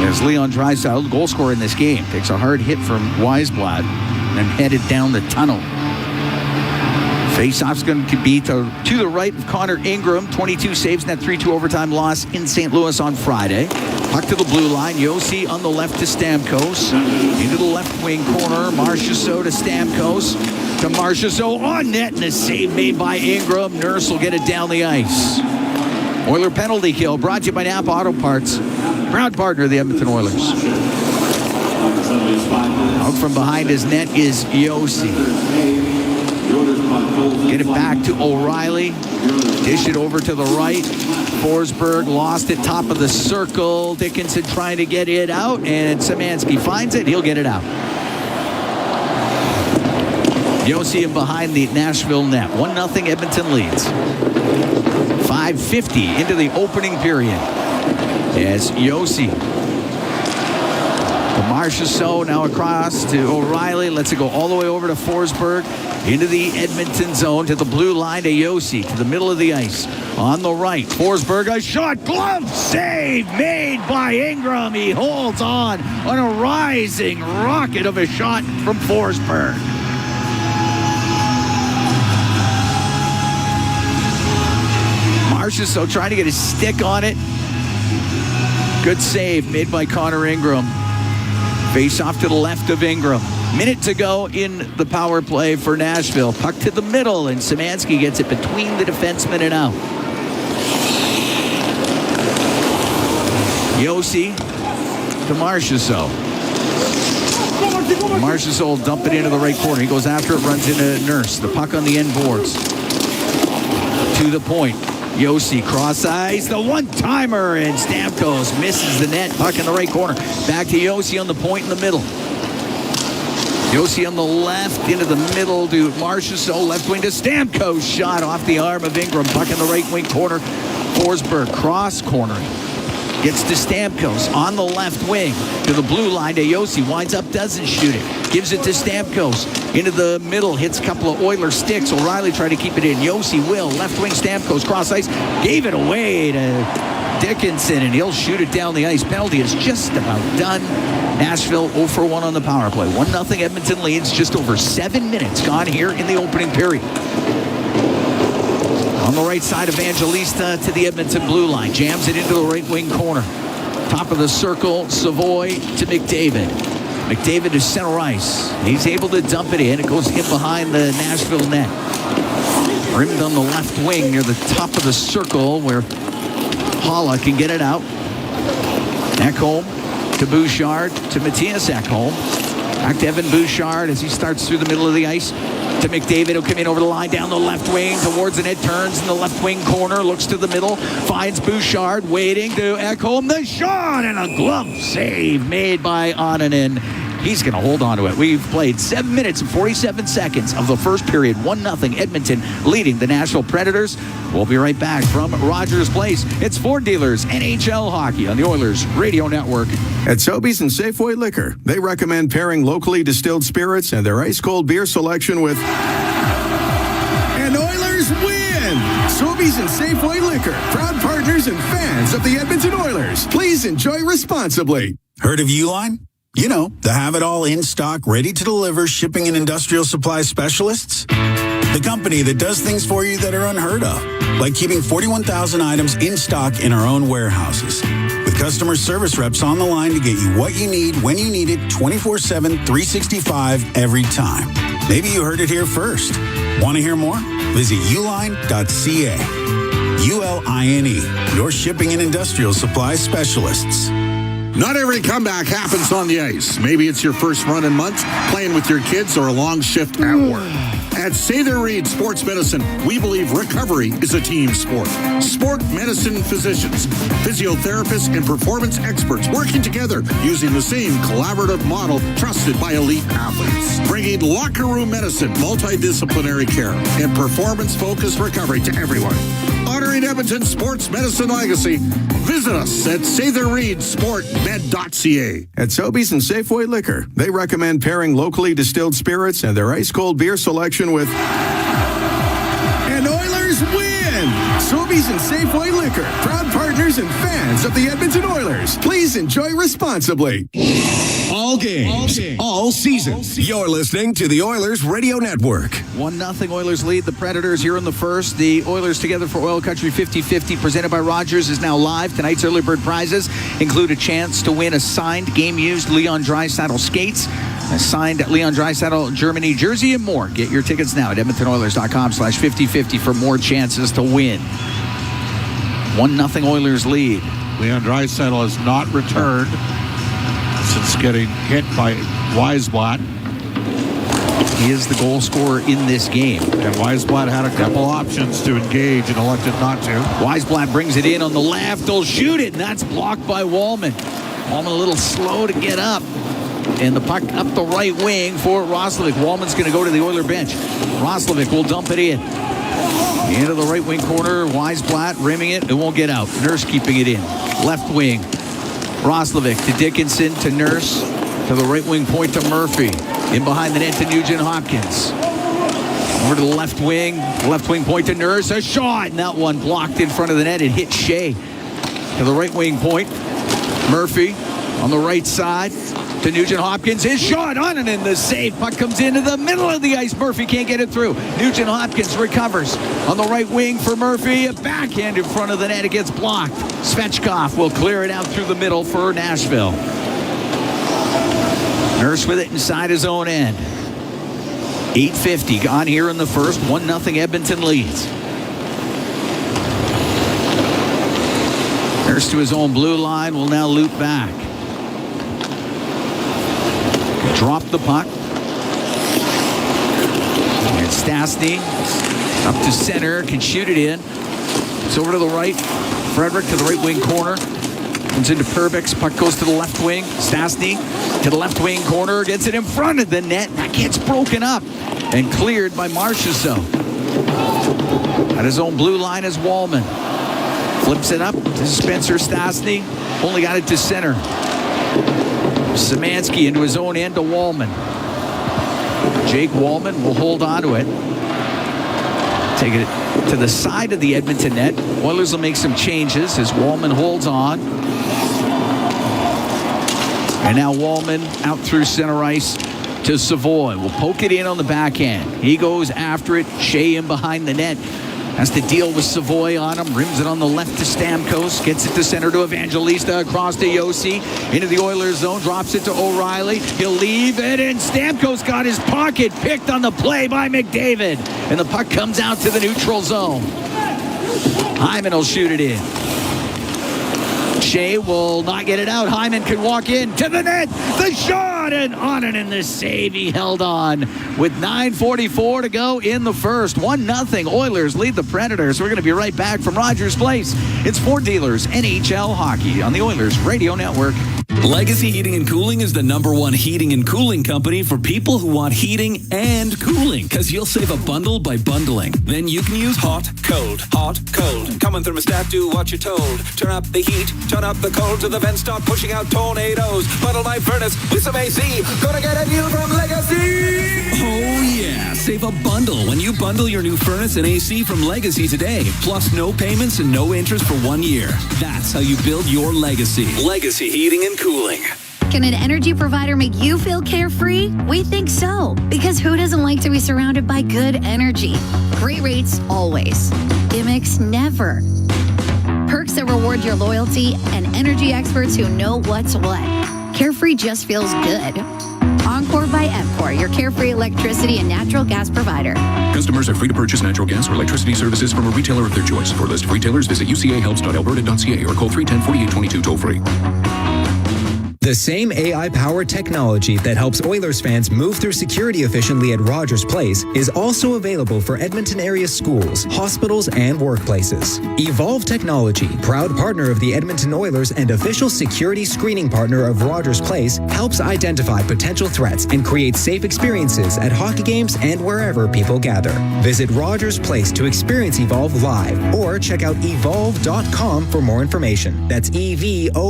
As Leon Draisaitl, goal scorer in this game, takes a hard hit from Weisblatt and headed down the tunnel. Face-off's going to be to the right of Connor Ingram. 22 saves in that 3-2 overtime loss in St. Louis on Friday. Puck to the blue line. Yossi on the left to Stamkos. Into the left wing corner. Marchessault to Stamkos. To Marchessault on net, and a save made by Ingram. Nurse will get it down the ice. Oiler penalty kill brought to you by Napa Auto Parts. Proud partner of the Edmonton Oilers. Out from behind his net is Yossi. Get it back to O'Reilly. Dish it over to the right. Forsberg lost it top of the circle. Dickinson trying to get it out, and Szymanski finds it. He'll get it out. Yossi behind the Nashville net. 1-0 Edmonton leads. 5:50 into the opening period. As Yossi to Marchessault, now across to O'Reilly. Lets it go all the way over to Forsberg. Into the Edmonton zone, to the blue line to Yossi, to the middle of the ice. On the right, Forsberg, a shot, glove save made by Ingram. He holds on a rising rocket of a shot from Forsberg. Marchessault trying to get his stick on it. Good save made by Connor Ingram. Face off to the left of Ingram. Minute to go in the power play for Nashville. Puck to the middle, and Szymanski gets it between the defenseman and out. Yossi to Marchessault. Marchessault will dump it into the right corner. He goes after it, runs into Nurse. The puck on the end boards. To the point. Yossi cross ice, the one-timer, and Stamkos misses the net. Puck in the right corner. Back to Yossi on the point in the middle. Yossi on the left, into the middle to Marchessault, left wing to Stamkos. Shot off the arm of Ingram. Puck in the right wing corner. Forsberg cross cornering. Gets to Stamkos on the left wing to the blue line to Yossi. Winds up, doesn't shoot it. Gives it to Stamkos. Into the middle, hits a couple of Oiler sticks. O'Reilly tried to keep it in. Yossi will. Left wing Stamkos, cross ice. Gave it away to Dickinson, and he'll shoot it down the ice. Penalty is just about done. Nashville 0 for 1 on the power play. 1-0 Edmonton leads. Just over 7 minutes gone here in the opening period. On the right side, Evangelista to the Edmonton blue line. Jams it into the right wing corner. Top of the circle, Seavoy to McDavid. McDavid to center ice. He's able to dump it in. It goes in behind the Nashville net. Rimmed on the left wing near the top of the circle where Haula can get it out. Ekholm to Bouchard to Matthias Ekholm. Back to Evan Bouchard as he starts through the middle of the ice. To McDavid, he'll come in over the line, down the left wing, towards the net, turns in the left wing corner, looks to the middle, finds Bouchard, waiting to Ekholm, the shot, and a glove save made by Onanen. He's going to hold on to it. We've played 7 minutes and 47 seconds of the first period. 1-0 Edmonton leading the Nashville Predators. We'll be right back from Rogers Place. It's Ford Dealers NHL Hockey on the Oilers Radio Network. At Sobeys and Safeway Liquor, they recommend pairing locally distilled spirits and their ice-cold beer selection with... And Oilers win! Sobeys and Safeway Liquor, proud partners and fans of the Edmonton Oilers. Please enjoy responsibly. Heard of Uline? You know, the have-it-all in-stock, ready-to-deliver shipping and industrial supply specialists. The company that does things for you that are unheard of, like keeping 41,000 items in stock in our own warehouses. With customer service reps on the line to get you what you need, when you need it, 24/7, 365, every time. Maybe you heard it here first. Want to hear more? Visit uline.ca. ULINE, your shipping and industrial supply specialists. Not every comeback happens on the ice. Maybe it's your first run in months, playing with your kids, or a long shift at work. At Sather Reed Sports Medicine, we believe recovery is a team sport. Sport medicine physicians, physiotherapists, and performance experts working together using the same collaborative model trusted by elite athletes. Bringing locker room medicine, multidisciplinary care, and performance-focused recovery to everyone. Honor Honoring Edmonton's sports medicine legacy, visit us at SayTheReadSportMed.ca. At Sobeys and Safeway Liquor, they recommend pairing locally distilled spirits and their ice-cold beer selection with... And Oilers win! Sobeys and Safeway Liquor, proud partners and fans of the Edmonton Oilers. Please enjoy responsibly. All games, all season. You're listening to the Oilers Radio Network. 1-0 Oilers lead the Predators here in the first. The Oilers Together for OilCountry 50-50 presented by Rogers is now live. Tonight's early bird prizes include a chance to win a signed game-used Leon Draisaitl skates, a signed Leon Draisaitl Germany jersey, and more. Get your tickets now at edmontonoilers.com/5050 for more chances to win. 1-0 Oilers lead. Leon Draisaitl has not returned since getting hit by Weisblatt. He is the goal scorer in this game. And Weisblatt had a couple options to engage and elected not to. Weisblatt brings it in on the left. He'll shoot it, and that's blocked by Wallman. Wallman a little slow to get up. And the puck up the right wing for Roslovic. Wallman's going to go to the Oiler bench. Roslovic will dump it in. Into the right wing corner. Weisblatt rimming it. It won't get out. Nurse keeping it in. Left wing. Roslovic to Dickinson to Nurse. To the right wing point to Murphy. In behind the net to Nugent Hopkins. Over to the left wing point to Nurse. A shot, and that one blocked in front of the net. It hit Shea. To the right wing point. Murphy on the right side to Nugent Hopkins. His shot on and in the save. Puck comes into the middle of the ice. Murphy can't get it through. Nugent Hopkins recovers on the right wing for Murphy. A backhand in front of the net. It gets blocked. Svechkov will clear it out through the middle for Nashville. Nurse with it inside his own end. 8:50 gone here in the first. 1-0 Edmonton leads. Nurse to his own blue line will now loop back. Drop the puck. And Stastny up to center, can shoot it in. It's over to the right. Frederick to the right wing corner. Comes into Perbix. Puck goes to the left wing. Stastny to the left wing corner. Gets it in front of the net. That gets broken up and cleared by Marchessault. At his own blue line is Wallman. Flips it up to Spencer Stastny. Only got it to center. Szymanski into his own end to Wallman. Jake Wallman will hold on to it. Take it to the side of the Edmonton net. Oilers will make some changes as Wallman holds on. And now Wallman out through center ice to Seavoy. Will poke it in on the backhand. He goes after it. Shea in behind the net. Has to deal with Seavoy on him. Rims it on the left to Stamkos. Gets it to center to Evangelista. Across to Yossi. Into the Oilers zone. Drops it to O'Reilly. He'll leave it. And Stamkos got his pocket picked on the play by McDavid. And the puck comes out to the neutral zone. Hyman will shoot it in. Shea will not get it out. Hyman can walk in to the net. The shot and on and in the save. He held on with 9:44 to go in the first. 1-0 Oilers lead the Predators. We're going to be right back from Rogers Place. It's Ford Dealers NHL Hockey on the Oilers Radio Network. Legacy Heating and Cooling is the #1 heating and cooling company for people who want heating and cooling, because you'll save a bundle by bundling. Then you can use hot, cold, hot, cold. Come on, thermostat, do what you're told. Turn up the heat, turn up the cold, till the vents start pushing out tornadoes. Bundle my furnace with some AC. Gonna get a deal from Legacy. Oh yeah, save a bundle when you bundle your new furnace and AC from Legacy today. Plus no payments and no interest for 1 year. That's how you build your legacy. Legacy Heating and Cooling. Can an energy provider make you feel carefree? We think so, because who doesn't like to be surrounded by good energy? Great rates always. Gimmicks never. Perks that reward your loyalty and energy experts who know what's what. Carefree just feels good. Encore by Emcor, your carefree electricity and natural gas provider. Customers are free to purchase natural gas or electricity services from a retailer of their choice. For a list of retailers, visit ucahelps.alberta.ca or call 310-4822 toll free. The same AI-powered technology that helps Oilers fans move through security efficiently at Rogers Place is also available for Edmonton area schools, hospitals, and workplaces. Evolve Technology, proud partner of the Edmonton Oilers and official security screening partner of Rogers Place, helps identify potential threats and create safe experiences at hockey games and wherever people gather. Visit Rogers Place to experience Evolve live or check out evolve.com for more information. That's EVOLV.com.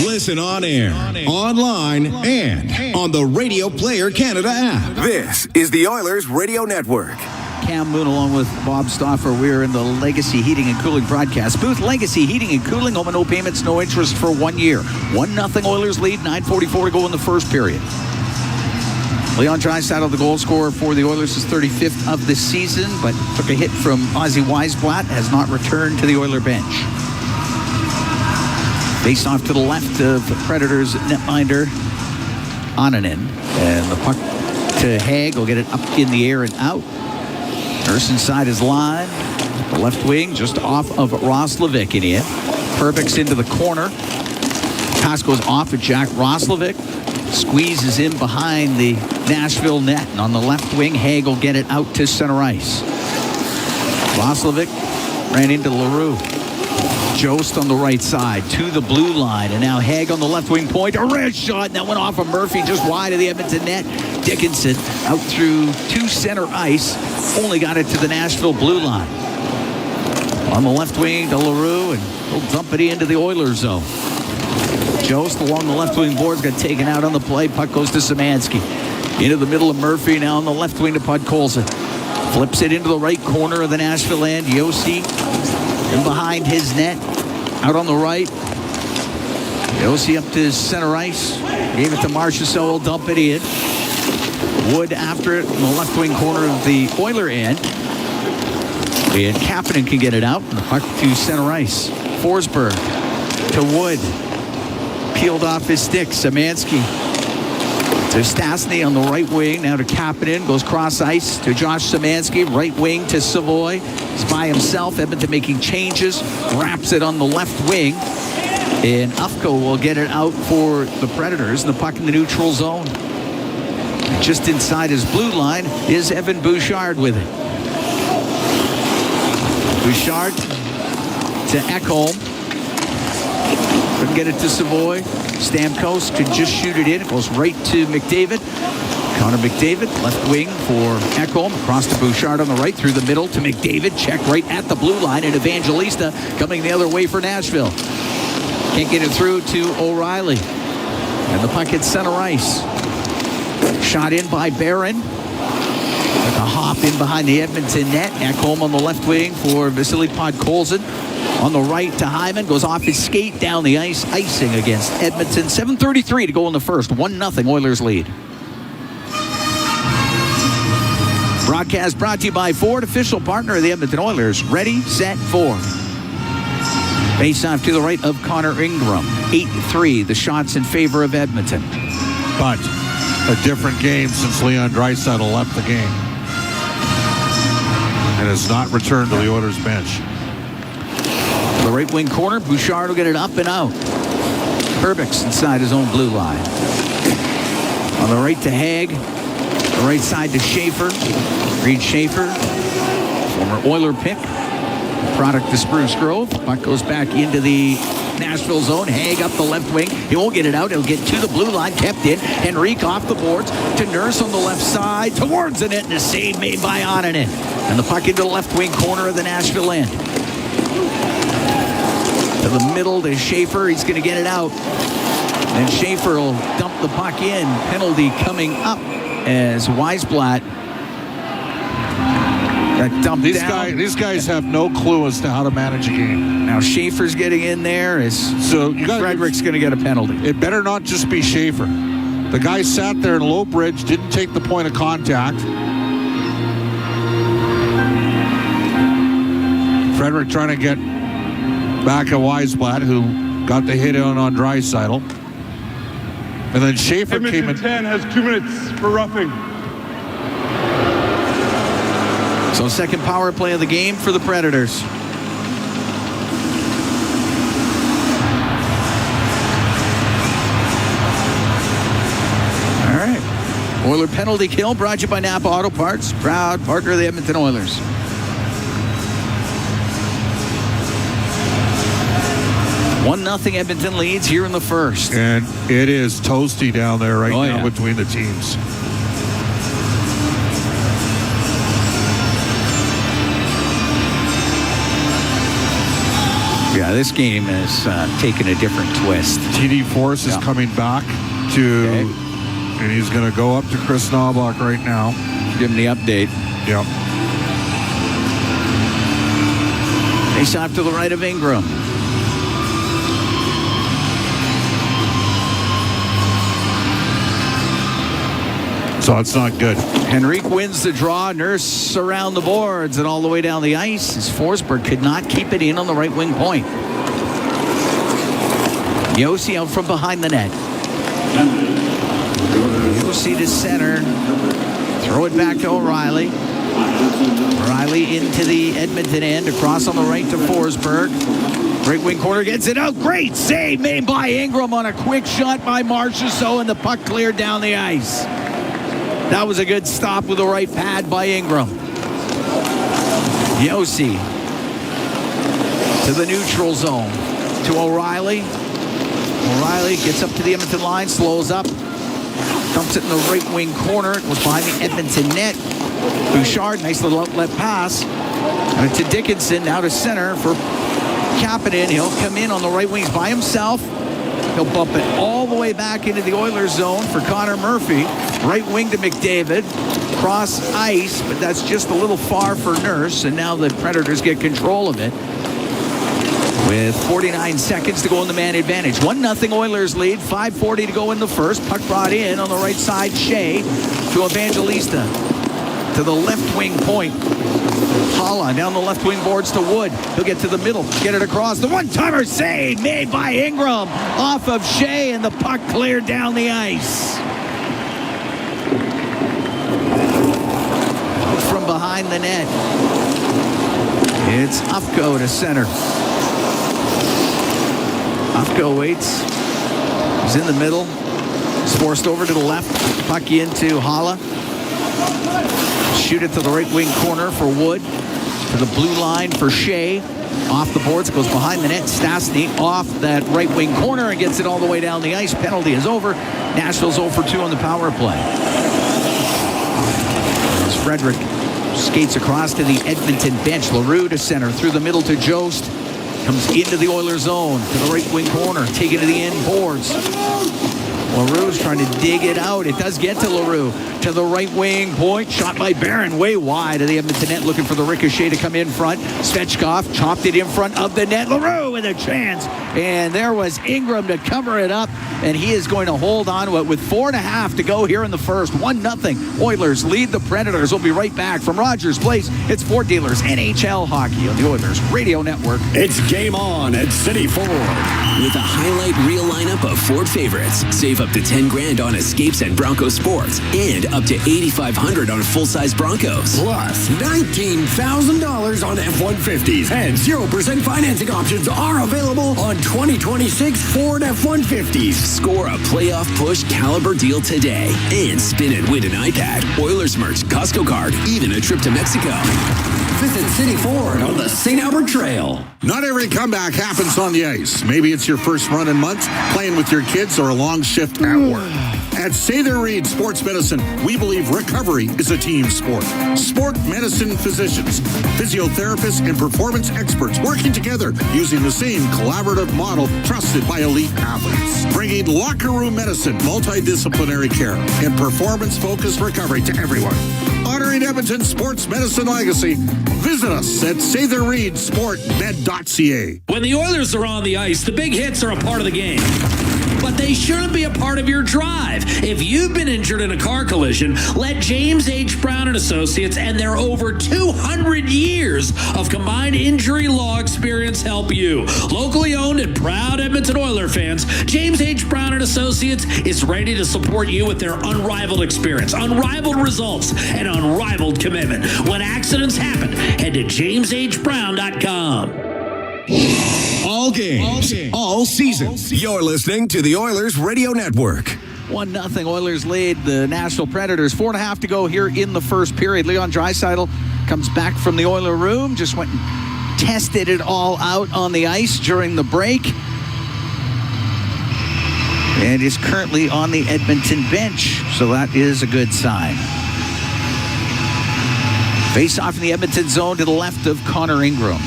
Listen on air, online, and on the Radio Player Canada app. This is the Oilers Radio Network. Cam Moon along with Bob Stauffer. We're in the Legacy Heating and Cooling broadcast booth. Legacy Heating and Cooling, home and no payments, no interest for 1 year. 1-0 Oilers lead, 9:44 to go in the first period. Leon Draisaitl, the goal scorer for the Oilers, is 35th of the season, but took a hit from Ozzy Weisblatt, has not returned to the Oiler bench. Face off to the left of the Predators netminder Ananen. And the puck to Haig will get it up in the air and out. Nurse inside his line. The left wing just off of Roslovic in here. Perbix into the corner. Pass goes off at Jack Roslovic. Squeezes in behind the Nashville net. And on the left wing, Haig will get it out to center ice. Roslovic ran into Leroux. Jost on the right side to the blue line, and now Haig on the left wing point. A red shot, and that went off of Murphy just wide of the Edmonton net. Dickinson out through to center ice, only got it to the Nashville blue line. On the left wing to Leroux, and he'll dump it into the Oilers zone. Jost along the left wing boards got taken out on the play. Puck goes to Szymanski. Into the middle of Murphy, now on the left wing to Podkolzin. Flips it into the right corner of the Nashville end. Yossi in behind his net, out on the right. Yossi up to center ice. Gave it to Marchessault, dump it in. Wood after it in the left wing corner of the Oiler end. And Kapanen can get it out. And the puck to center ice. Forsberg to Wood. Peeled off his stick. Szymanski to Stastny on the right wing. Now to Kapanen. Goes cross ice to Josh Szymanski. Right wing to Seavoy. He's by himself. Edmonton making changes. Wraps it on the left wing. And Ufko will get it out for the Predators. And the puck in the neutral zone. Just inside his blue line is Evan Bouchard with it. Bouchard to Ekholm. Couldn't get it to Seavoy. Stamkos could just shoot it in. It goes right to McDavid. Connor McDavid, left wing for Ekholm. Across to Bouchard on the right, through the middle to McDavid. Check right at the blue line. And Evangelista coming the other way for Nashville. Can't get it through to O'Reilly. And the puck hits center ice. Shot in by Barron. Like a hop in behind the Edmonton net. Ekholm on the left wing for Vasily Podkolzin. On the right to Hyman. Goes off his skate down the ice. Icing against Edmonton. 7:33 to go in the first. 1-0 Oilers lead. Broadcast brought to you by Ford, official partner of the Edmonton Oilers. Ready, set, Ford. Face off to the right of Connor Ingram. 8-3, the shots in favor of Edmonton. But a different game since Leon Draisaitl left the game. And has not returned to the Oilers bench. The right wing corner, Bouchard will get it up and out. Perbix inside his own blue line. On the right to Haig. The right side to Schaefer. Reed Schaefer, former Oiler pick. Product to Spruce Grove. Puck goes back into the Nashville zone. Haig up the left wing. He won't get it out. He'll get to the blue line. Kept in. Henrique off the boards. To Nurse on the left side. Towards the net. And a save made by Ananen. And the puck into the left wing corner of the Nashville end. To the middle to Schaefer. He's going to get it out. And Schaefer will dump the puck in. Penalty coming up as Weisblatt got dumped down. These guys have no clue as to how to manage a game. Now Schaefer's getting in there. Frederick's going to get a penalty. It better not just be Schaefer. The guy sat there in low bridge, didn't take the point of contact. Frederick trying to get back at Weisblatt, who got the hit on Draisaitl. And then Schaefer came in. 10 has 2 minutes for roughing. So second power play of the game for the Predators. Oiler penalty kill brought to you by Napa Auto Parts, proud partner of the Edmonton Oilers. One nothing Edmonton leads here in the first. And it is toasty down there right now between the teams. Yeah, this game has taken a different twist. TD Force is coming back to, and he's going to go up to Chris Knobloch right now. Give him the update. Yep. Face off to the right of Ingram. So it's not good. Henrique wins the draw. Nurse around the boards and all the way down the ice as Forsberg could not keep it in on the right wing point. Yossi out from behind the net. Yossi to center. Throw it back to O'Reilly. O'Reilly into the Edmonton end. Across on the right to Forsberg. Right wing corner gets it out. Great save made by Ingram on a quick shot by Marchessault, and the puck cleared down the ice. That was a good stop with the right pad by Ingram. Yossi to the neutral zone. To O'Reilly. O'Reilly gets up to the Edmonton line, slows up. Dumps it in the right wing corner. Goes behind the Edmonton net. Bouchard, nice little outlet pass. And to Dickinson, now to center for Kapanen. He'll come in on the right wings by himself. He'll bump it all the way back into the Oilers zone for Connor Murphy. Right wing to McDavid. Cross ice, but that's just a little far for Nurse. And now the Predators get control of it. With 49 seconds to go in the man advantage. 1-0 Oilers lead. 5:40 to go in the first. Puck brought in on the right side. Shea to Evangelista. To the left wing point. Holla down the left wing boards to Wood. He'll get to the middle. Get it across. The one-timer save made by Ingram. Off of Shea, and the puck cleared down the ice. From behind the net. It's Ufko to center. Ufko waits. He's in the middle. He's forced over to the left. Puck into Holla. Shoot it to the right wing corner for Wood. To the blue line for Shea. Off the boards, goes behind the net. Stastny off that right wing corner and gets it all the way down the ice. Penalty is over. Nashville's 0 for 2 on the power play. As Frederick skates across to the Edmonton bench. LaRue to center. Through the middle to Jost. Comes into the Oilers zone. To the right wing corner. Taken to the end boards. LaRue's trying to dig it out. It does get to LaRue. To the right wing point. Shot by Barron way wide of the Edmonton net. Looking for the ricochet to come in front. Svechkov chopped it in front of the net. LaRue with a chance. And there was Ingram to cover it up. And he is going to hold on to it with 4.5 to go here in the first. 1-0. Oilers lead the Predators. We'll be right back from Rogers Place. It's Ford Dealers NHL Hockey on the Oilers Radio Network. It's game on at City Ford. With a highlight reel lineup of Ford favorites. Save up to $10,000 on Escapes and Bronco Sports. And up to $8,500 on full-size Broncos. Plus $19,000 on F-150s. And 0% financing options are available on 2026 Ford F-150s. Score a playoff push caliber deal today. And spin and win an iPad, Oilers merch, Costco card, even a trip to Mexico. Visit City Ford on the St. Albert Trail. Not every comeback happens on the ice. Maybe it's your first run in months, playing with your kids, or a long shift at work. At Sather Reed Sports Medicine, we believe recovery is a team sport. Sport medicine physicians, physiotherapists, and performance experts working together using the same collaborative model trusted by elite athletes. Bringing locker room medicine, multidisciplinary care, and performance-focused recovery to everyone. Honoring Edmonton's sports medicine legacy, visit us at SatherReedSportMed.ca. When the Oilers are on the ice, the big hits are a part of the game. But they shouldn't be a part of your drive. If you've been injured in a car collision, let James H. Brown & Associates and their over 200 years of combined injury law experience help you. Locally owned and proud Edmonton Oilers fans, James H. Brown & Associates is ready to support you with their unrivaled experience, unrivaled results, and unrivaled commitment. When accidents happen, head to jameshbrown.com. All games, all season. You're listening to the Oilers Radio Network. 1-0 Oilers lead the Nashville Predators. 4.5 to go here in the first period. Leon Draisaitl comes back from the Oiler room. Just went and tested it all out on the ice during the break. And is currently on the Edmonton bench. So that is a good sign. Face off in the Edmonton zone to the left of Connor Ingram.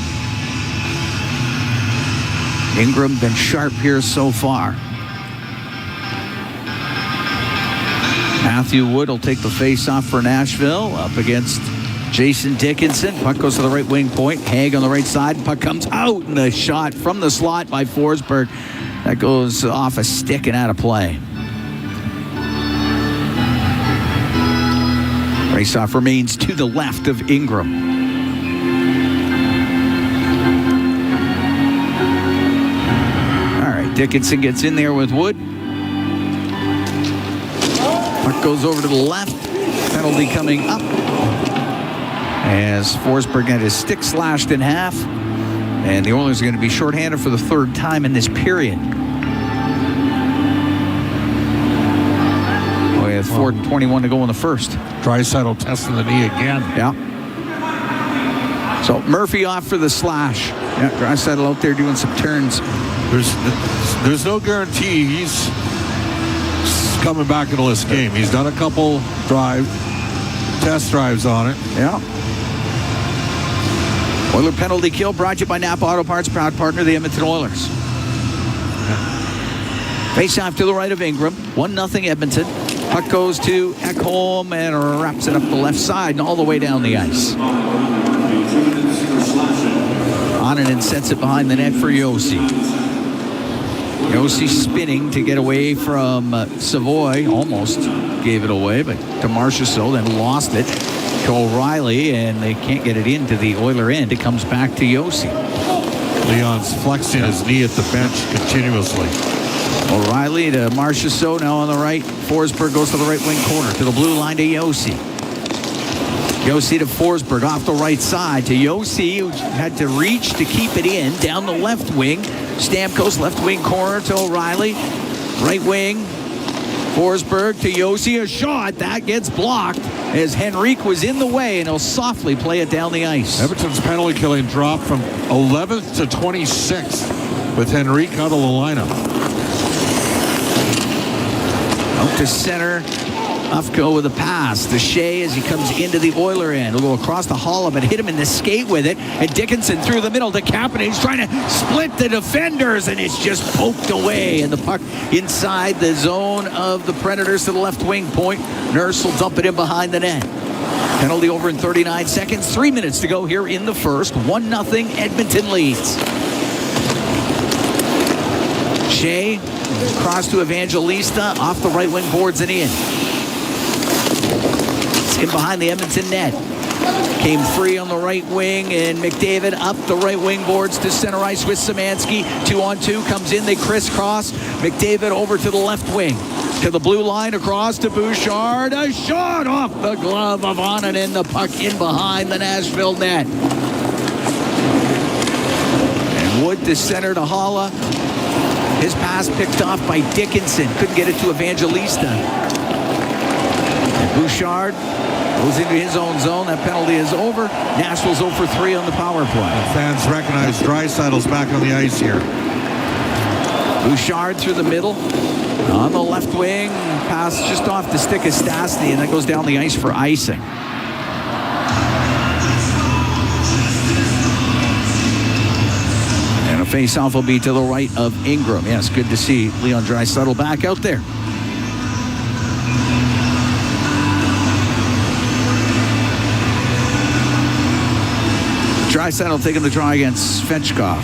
Ingram been sharp here so far. Matthew Wood will take the face-off for Nashville up against Jason Dickinson. Puck goes to the right wing point. Haig on the right side. Puck comes out in the shot from the slot by Forsberg. That goes off a stick and out of play. Face-off remains to the left of Ingram. All right, Dickinson gets in there with Wood. Puck goes over to the left. Penalty coming up as Forsberg had his stick slashed in half. And the Oilers are going to be shorthanded for the third time in this period. With 4:21 to go in the first. Draisaitl testing the knee again. Yeah. So Murphy off for the slash. Yeah, Draisaitl out there doing some turns. There's no guarantee he's coming back into this game. He's done a couple test drives on it. Yeah. Oiler penalty kill brought to you by Napa Auto Parts, proud partner of the Edmonton Oilers. Face off to the right of Ingram. 1-0 Edmonton. Puck goes to Ekholm and wraps it up the left side and all the way down the ice. Onanen sets it behind the net for Josi. Josi spinning to get away from Seavoy. Almost gave it away, but to Marchessault, then lost it to O'Reilly, and they can't get it into the Oiler end. It comes back to Josi. Leon's flexing his knee at the bench continuously. O'Reilly to Marchessault now on the right. Forsberg goes to the right wing corner to the blue line to Josi. Josi to Forsberg off the right side to Josi, who had to reach to keep it in down the left wing. Stamkos left wing corner to O'Reilly. Right wing. Forsberg to Josi. A shot that gets blocked as Henrique was in the way, and he'll softly play it down the ice. Edmonton's penalty killing dropped from 11th to 26th with Henrique out of the lineup. Out to center. Ufko with a pass to Shea as he comes into the Oiler end. He'll go across the hollow, but hit him in the skate with it. And Dickinson through the middle to Kapanen. He's trying to split the defenders, and it's just poked away. And the puck inside the zone of the Predators to the left wing point. Nurse will dump it in behind the net. Penalty over in 39 seconds. 3 minutes to go here in the first. 1-0 Edmonton leads. Shea cross to Evangelista off the right wing boards and in. It's in behind the Edmonton net. Came free on the right wing, and McDavid up the right wing boards to center ice with Szymanski. 2-on-2 comes in, they crisscross. McDavid over to the left wing. To the blue line, across to Bouchard. A shot off the glove of Onanen. The puck in behind the Nashville net. And Wood to center to Holla. His pass picked off by Dickinson. Couldn't get it to Evangelista. And Bouchard goes into his own zone. That penalty is over. Nashville's 0 for 3 on the power play. And fans recognize Draisaitl's back on the ice here. Bouchard through the middle. On the left wing. Pass just off the stick of Stastny, and that goes down the ice for icing. Face-off will be to the right of Ingram. Yes, good to see Leon Draisaitl back out there. Draisaitl taking the try against Svechkov.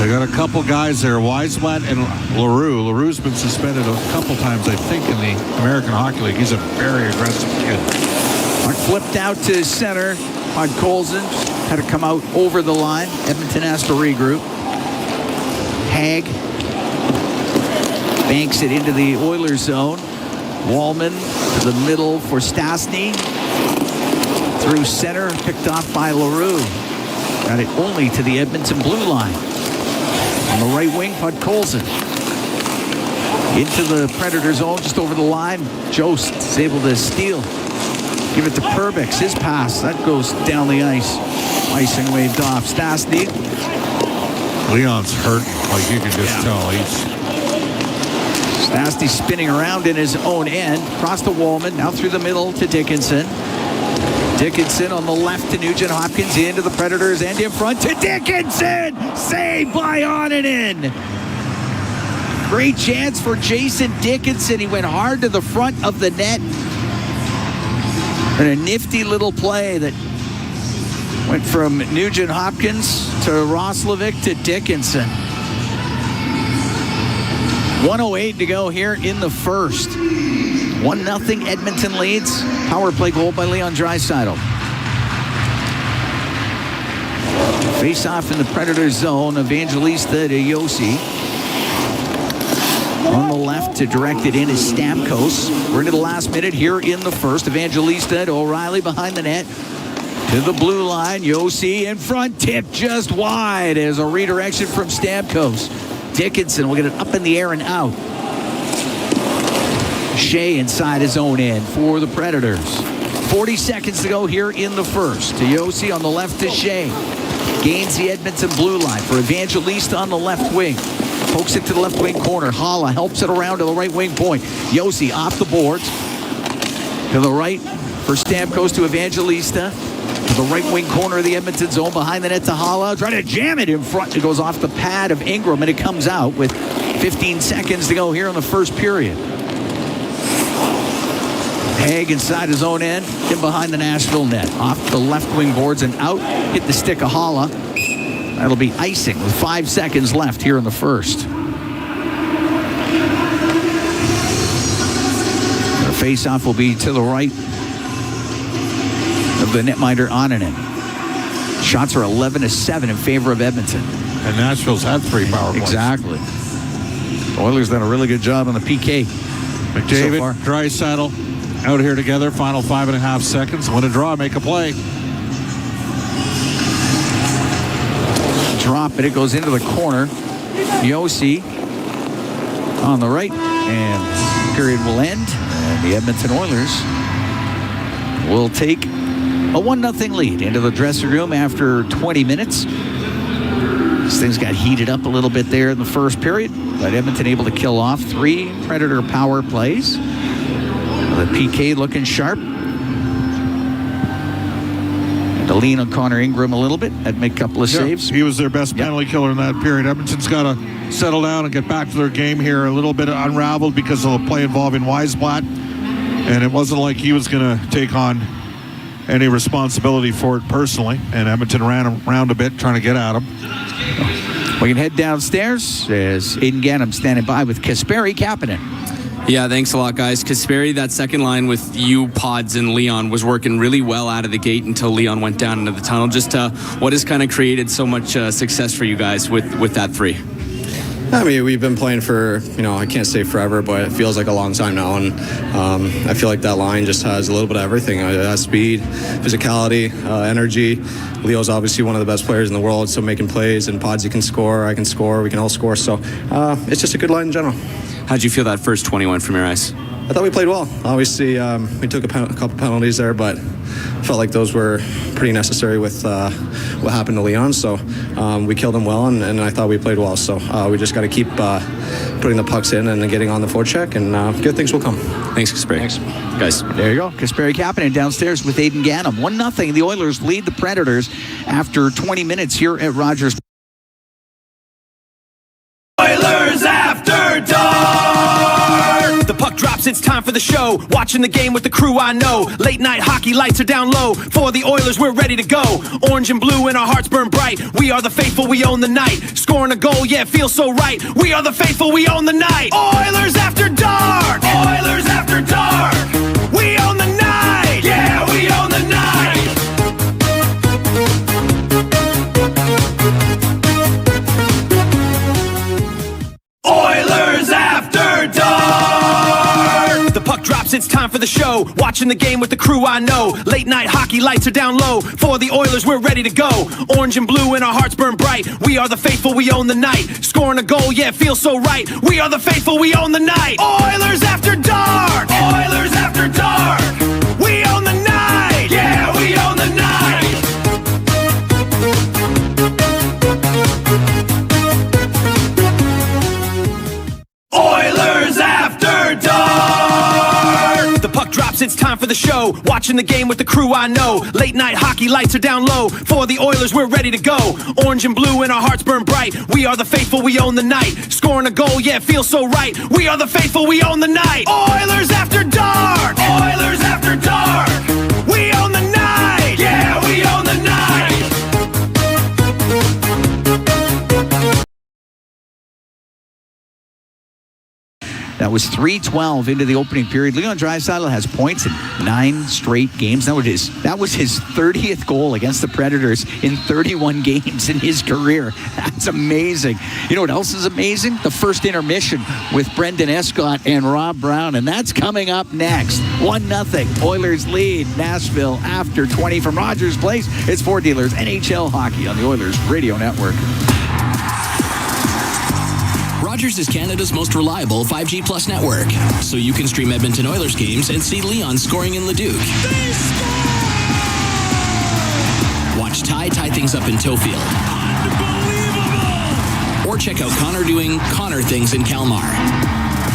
They got a couple guys there, Weisblatt and LaRue. LaRue's been suspended a couple times, I think, in the American Hockey League. He's a very aggressive kid. Puck flipped out to center on Colson. Had to come out over the line. Edmonton has to regroup. Haig banks it into the Oilers zone. Wallman to the middle for Stastny. Through center, picked off by LaRue. Got it only to the Edmonton blue line. On the right wing, Podkolzin. Into the Predator zone, just over the line. Jost is able to steal. Give it to Perbix. His pass, that goes down the ice. Icing waved off. Stastny. Leon's hurt, like you can just tell. Stastny spinning around in his own end. Across the Wallman, now through the middle to Dickinson. Dickinson on the left to Nugent Hopkins, into the Predators and in front to Dickinson! Saved by Oninen! Great chance for Jason Dickinson. He went hard to the front of the net. And a nifty little play that went from Nugent Hopkins to Roslovic to Dickinson. 1:08 to go here in the first. 1-0 Edmonton leads. Power play goal by Leon Draisaitl. Face off in the Predator zone. Evangelista to Yossi. On the left to direct it in is Stamkos. We're into the last minute here in the first. Evangelista to O'Reilly behind the net. To the blue line. Yossi in front. Tip just wide as a redirection from Stamkos. Dickinson will get it up in the air and out. Shea inside his own end for the Predators. 40 seconds to go here in the first. To Yossi on the left to Shea. Gains the Edmonton blue line for Evangelista on the left wing. Pokes it to the left wing corner. Hala helps it around to the right wing point. Yossi off the boards. To the right for Stamkos to Evangelista. To the right wing corner of the Edmonton zone. Behind the net to Hala. Trying to jam it in front. It goes off the pad of Ingram and it comes out with 15 seconds to go here in the first period. Haig inside his own end, in behind the Nashville net. Off the left wing boards and out. Hit the stick of Hala. That'll be icing with 5 seconds left here in the first. The face-off will be to the right of the netminder Oninen. Shots are 11-7 in favor of Edmonton. And Nashville's had 3 power plays. Exactly. The Oilers done a really good job on the PK. McDavid, so Draisaitl out here together. Final 5.5 seconds. Win a draw, make a play. Drop it. It goes into the corner. Yossi on the right. And period will end. And the Edmonton Oilers will take a 1-0 lead into the dressing room after 20 minutes. These things got heated up a little bit there in the first period, but Edmonton able to kill off 3 Predator power plays. The PK looking sharp. And to lean on Connor Ingram a little bit and make a couple of saves. He was their best penalty killer in that period. Edmonton's got to settle down and get back to their game here. A little bit unraveled because of the play involving Weisblatt. And it wasn't like he was going to take on any responsibility for it personally. And Edmonton ran around a bit trying to get at him. We can head downstairs as Aiden Gannam standing by with Kasperi Kapanen. Yeah, thanks a lot, guys. Kasperi, that second line with you, Pods, and Leon was working really well out of the gate until Leon went down into the tunnel. Just what has kind of created so much success for you guys with that 3? I mean, we've been playing for, I can't say forever, but it feels like a long time now. And I feel like that line just has a little bit of everything. It has speed, physicality, energy. Leo's obviously one of the best players in the world, so making plays. And Podsy can score, I can score, we can all score. So it's just a good line in general. How'd you feel that first 21 from your eyes? I thought we played well. Obviously, we took a couple penalties there, but felt like those were pretty necessary with what happened to Leon. So we killed him well, and I thought we played well. So we just got to keep putting the pucks in and getting on the forecheck, and good things will come. Thanks, Kasperi. Thanks. Guys. There you go. Kasperi Kapanen downstairs with Aiden Gannam. 1-0. The Oilers lead the Predators after 20 minutes here at Rogers. Oilers After Dark! The puck drops, it's time for the show. Watching the game with the crew I know. Late night hockey, lights are down low. For the Oilers, we're ready to go. Orange and blue and our hearts burn bright. We are the faithful, we own the night. Scoring a goal, yeah, it feels so right. We are the faithful, we own the night. Oilers After Dark! Oilers After Dark! We own the night! Yeah, we own the night! Oilers After Dark! The puck drops, it's time for the the show, watching the game with the crew I know. Late night hockey lights are down low. For the Oilers, we're ready to go. Orange and blue and our hearts burn bright. We are the faithful, we own the night. Scoring a goal, yeah, it feels so right. We are the faithful, we own the night. Oilers after dark! Oilers after dark! We own the night! Yeah, we own the night! Oilers after dark! The puck drops, it's time for the show. Watching the game with the crew I know. Late night hockey lights are down low. For the Oilers, we're ready to go. Orange and blue and our hearts burn bright. We are the faithful, we own the night. Scoring a goal, yeah, it feels so right. We are the faithful, we own the night. Oilers after dark! Oilers after dark! We own the night! Yeah, we own the night! That was 3:12 into the opening period. Leon Draisaitl has points in 9 straight games. That was his 30th goal against the Predators in 31 games in his career. That's amazing. You know what else is amazing? The first intermission with Brendan Escott and Rob Brown, and that's coming up next. 1-0. Oilers lead Nashville after 20 from Rogers Place. It's Ford Dealers NHL Hockey on the Oilers Radio Network. Rogers is Canada's most reliable 5G Plus network, so you can stream Edmonton Oilers games and see Leon scoring in Leduc. Watch Ty tie things up in Tofield. Or check out Connor doing Connor things in Kalmar.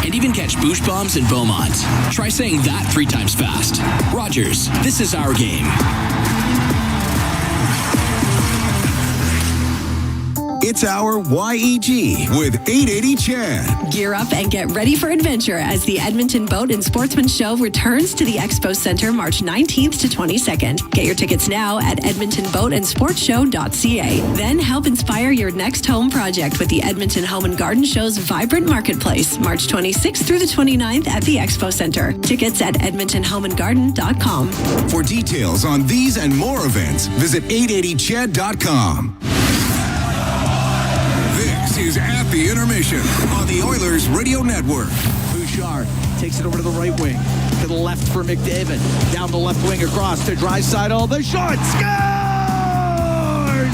And even catch Boosh Bombs in Beaumont. Try saying that 3 times fast. Rogers, this is our game. It's our YEG with 880 Chad. Gear up and get ready for adventure as the Edmonton Boat and Sportsman Show returns to the Expo Center March 19th to 22nd. Get your tickets now at edmontonboatandsportshow.ca. Then help inspire your next home project with the Edmonton Home and Garden Show's Vibrant Marketplace, March 26th through the 29th at the Expo Center. Tickets at edmontonhomeandgarden.com. For details on these and more events, visit 880chad.com. This is At the Intermission on the Oilers Radio Network. Bouchard takes it over to the right wing. To the left for McDavid. Down the left wing across to Draisaitl. The shot scores!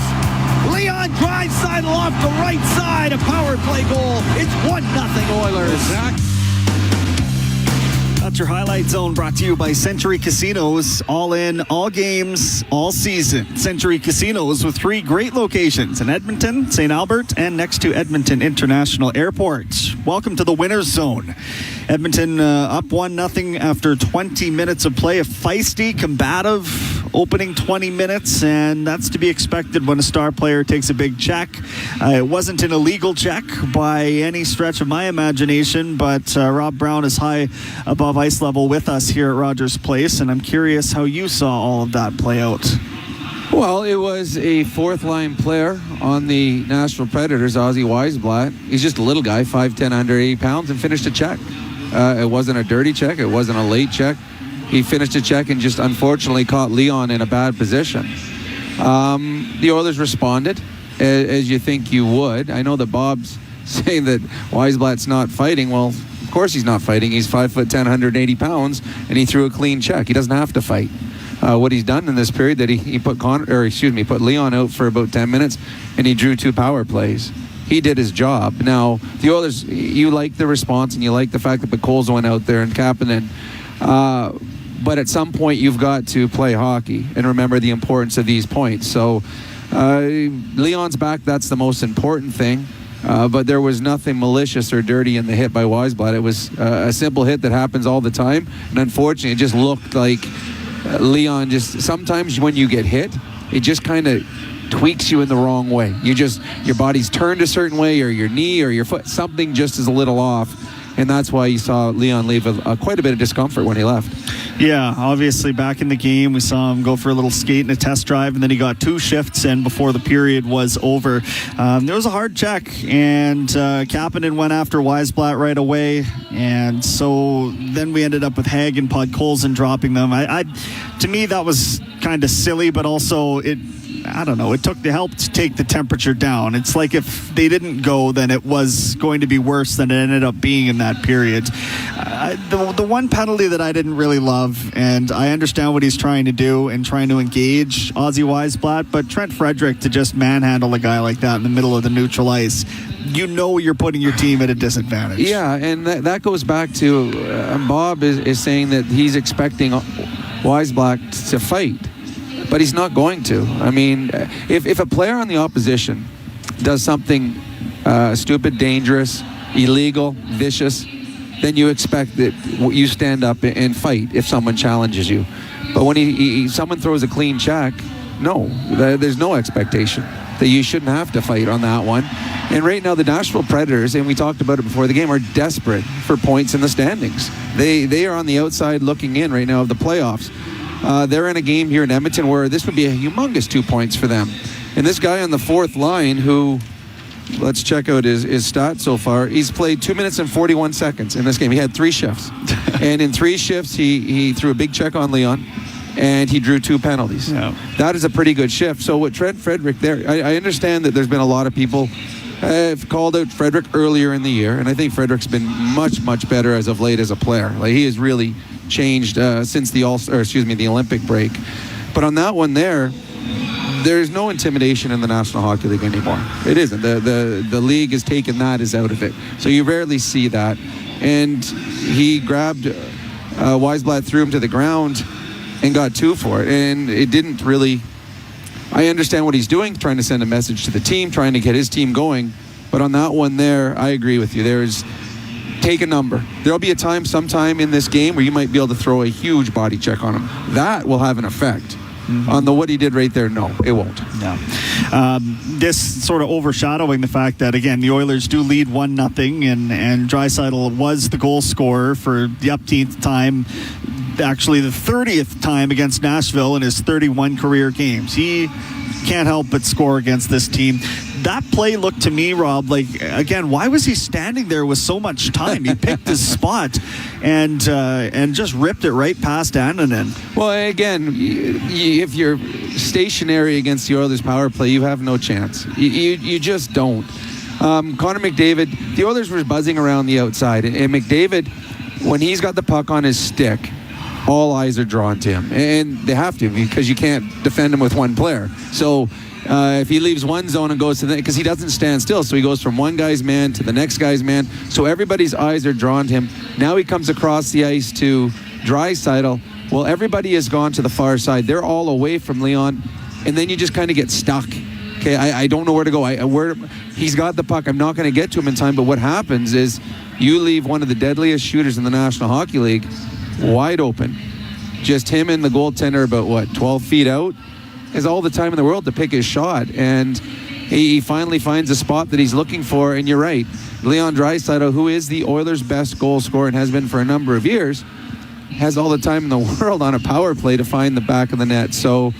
Leon Draisaitl off the right side. A power play goal. It's 1-0 Oilers. Zach. That's your highlight zone, brought to you by Century Casinos. All in, all games, all season. Century Casinos with 3 great locations in Edmonton, St. Albert, and next to Edmonton International Airport. Welcome to the winner's zone. Edmonton up 1-0 after 20 minutes of play. A feisty, combative opening 20 minutes, and that's to be expected when a star player takes a big check. It wasn't an illegal check by any stretch of my imagination, but Rob Brown is high above ice level with us here at Rogers Place, and I'm curious how you saw all of that play out. Well, it was a 4th-line player on the Nashville Predators, Ozzy Weisblatt. He's just a little guy, 5'10", under 80 pounds, and finished a check. It wasn't a dirty check. It wasn't a late check. He finished a check and just unfortunately caught Leon in a bad position. The Oilers responded, as you think you would. I know that Bob's saying that Weisblatt's not fighting. Well, of course he's not fighting. He's 5'10", 180 pounds, and he threw a clean check. He doesn't have to fight. What he's done in this period, that he put put Leon out for about 10 minutes, and he drew 2 power plays. He did his job. Now, the Oilers, you like the response, and you like the fact that Picolzo went out there and Kapanen. But at some point, you've got to play hockey and remember the importance of these points. So, Leon's back. That's the most important thing. But there was nothing malicious or dirty in the hit by Weisblatt. It was a simple hit that happens all the time. And unfortunately, it just looked like Leon just, sometimes when you get hit, it just kind of tweaks you in the wrong way. Your body's turned a certain way, or your knee or your foot, something just is a little off. And that's why you saw Leon leave quite a bit of discomfort when he left. Yeah, obviously back in the game, we saw him go for a little skate and a test drive, and then he got 2 shifts in before the period was over. There was a hard check, and Kapanen went after Weisblatt right away, and so then we ended up with Haig and Podkolzin dropping them. To me, that was kind of silly, but also it helped to take the temperature down. It's like if they didn't go, then it was going to be worse than it ended up being in that period. The one penalty that I didn't really love, and I understand what he's trying to do and trying to engage Ozzy Weisblatt, but Trent Frederick to just manhandle a guy like that in the middle of the neutral ice, you're putting your team at a disadvantage. Yeah, and that goes back to Bob is saying that he's expecting Weisblatt to fight. But he's not going to. I mean, if a player on the opposition does something stupid, dangerous, illegal, vicious, then you expect that you stand up and fight if someone challenges you. But when someone throws a clean check, no, there's no expectation that you shouldn't have to fight on that one. And right now, the Nashville Predators, and we talked about it before the game, are desperate for points in the standings. They are on the outside looking in right now of the playoffs. They're in a game here in Edmonton where this would be a humongous 2 points for them. And this guy on the fourth line who, let's check out his stats so far. He's played 2 minutes and 41 seconds in this game. He had 3 shifts. And in 3 shifts, he threw a big check on Leon, and he drew 2 penalties. Yeah. That is a pretty good shift. So with Trent Frederick there, I understand that there's been a lot of people have called out Frederick earlier in the year, and I think Frederick's been much, much better as of late as a player. Like, he has really changed since the Olympic break. But on that one there's no intimidation in the National Hockey League anymore. It isn't. The league has taken that as out of it. So you rarely see that. And he grabbed Weisblatt, threw him to the ground, and got 2 for it. And it didn't really... I understand what he's doing, trying to send a message to the team, trying to get his team going. But on that one I agree with you. Take a number. There'll be a time sometime in this game where you might be able to throw a huge body check on him. That will have an effect. Mm-hmm. On what he did right there, no, it won't. No. This sort of overshadowing the fact that, again, the Oilers do lead 1-0, and Draisaitl was the goal scorer for the upteenth time, actually the 30th time against Nashville in his 31 career games. He can't help but score against this team. That play looked to me, Rob, like, again, why was he standing there with so much time? He picked his spot and just ripped it right past Annunen. Well, again, if you're stationary against the Oilers' power play, you have no chance. You just don't. Connor McDavid, the Oilers were buzzing around the outside, and McDavid, when he's got the puck on his stick, all eyes are drawn to him, and they have to, because you can't defend him with one player. So if he leaves one zone and goes to the, because he doesn't stand still, so he goes from one guy's man to the next guy's man, so everybody's eyes are drawn to him. Now he comes across the ice to Draisaitl. Well, everybody has gone to the far side. They're all away from Leon, and then you just kind of get stuck. Okay, I don't know where to go. He's got the puck. I'm not going to get to him in time, but what happens is you leave one of the deadliest shooters in the National Hockey League wide open. Just him and the goaltender about, 12 feet out, has all the time in the world to pick his shot. And he finally finds a spot that he's looking for. And you're right, Leon Draisaitl, who is the Oilers' best goal scorer and has been for a number of years, has all the time in the world on a power play to find the back of the net. So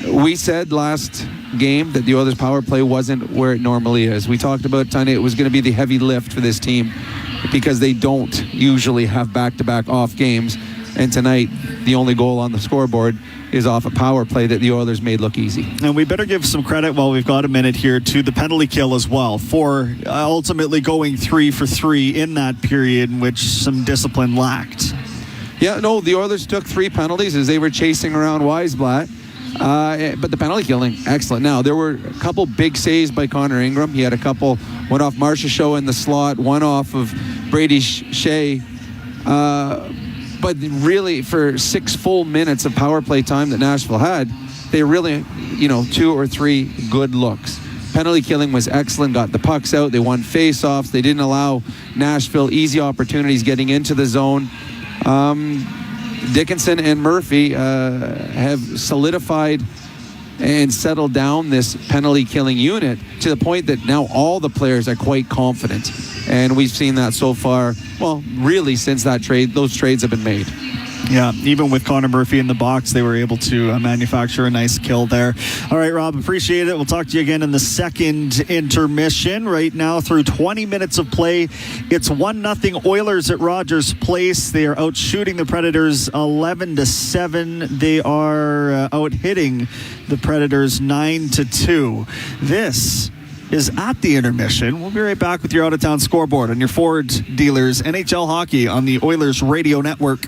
we said last game that the Oilers' power play wasn't where it normally is. We talked about tonight it was going to be the heavy lift for this team because they don't usually have back-to-back off games. And tonight, the only goal on the scoreboard is off a power play that the Oilers made look easy. And we better give some credit while we've got a minute here to the penalty kill as well for ultimately going 3 for 3 in that period in which some discipline lacked. Yeah, no, the Oilers took 3 penalties as they were chasing around Weisblatt. But the penalty killing, excellent. Now, there were a couple big saves by Connor Ingram. He had a couple, one off Marcia Show in the slot, one off of Brady Shea. But really, for 6 full minutes of power play time that Nashville had, they really, 2 or 3 good looks. Penalty killing was excellent, got the pucks out, they won face-offs, they didn't allow Nashville easy opportunities getting into the zone. Dickinson and Murphy have solidified and settled down this penalty killing unit to the point that now all the players are quite confident. And we've seen that so far, well, really since those trades have been made. Yeah, even with Connor Murphy in the box, they were able to manufacture a nice kill there. All right, Rob, appreciate it. We'll talk to you again in the second intermission. Right now, through 20 minutes of play, it's 1-0 Oilers at Rogers Place. They are out shooting the Predators 11-7. They are out hitting the Predators 9-2. This is at the intermission. We'll be right back with your out-of-town scoreboard on your Ford dealers NHL hockey on the Oilers Radio Network.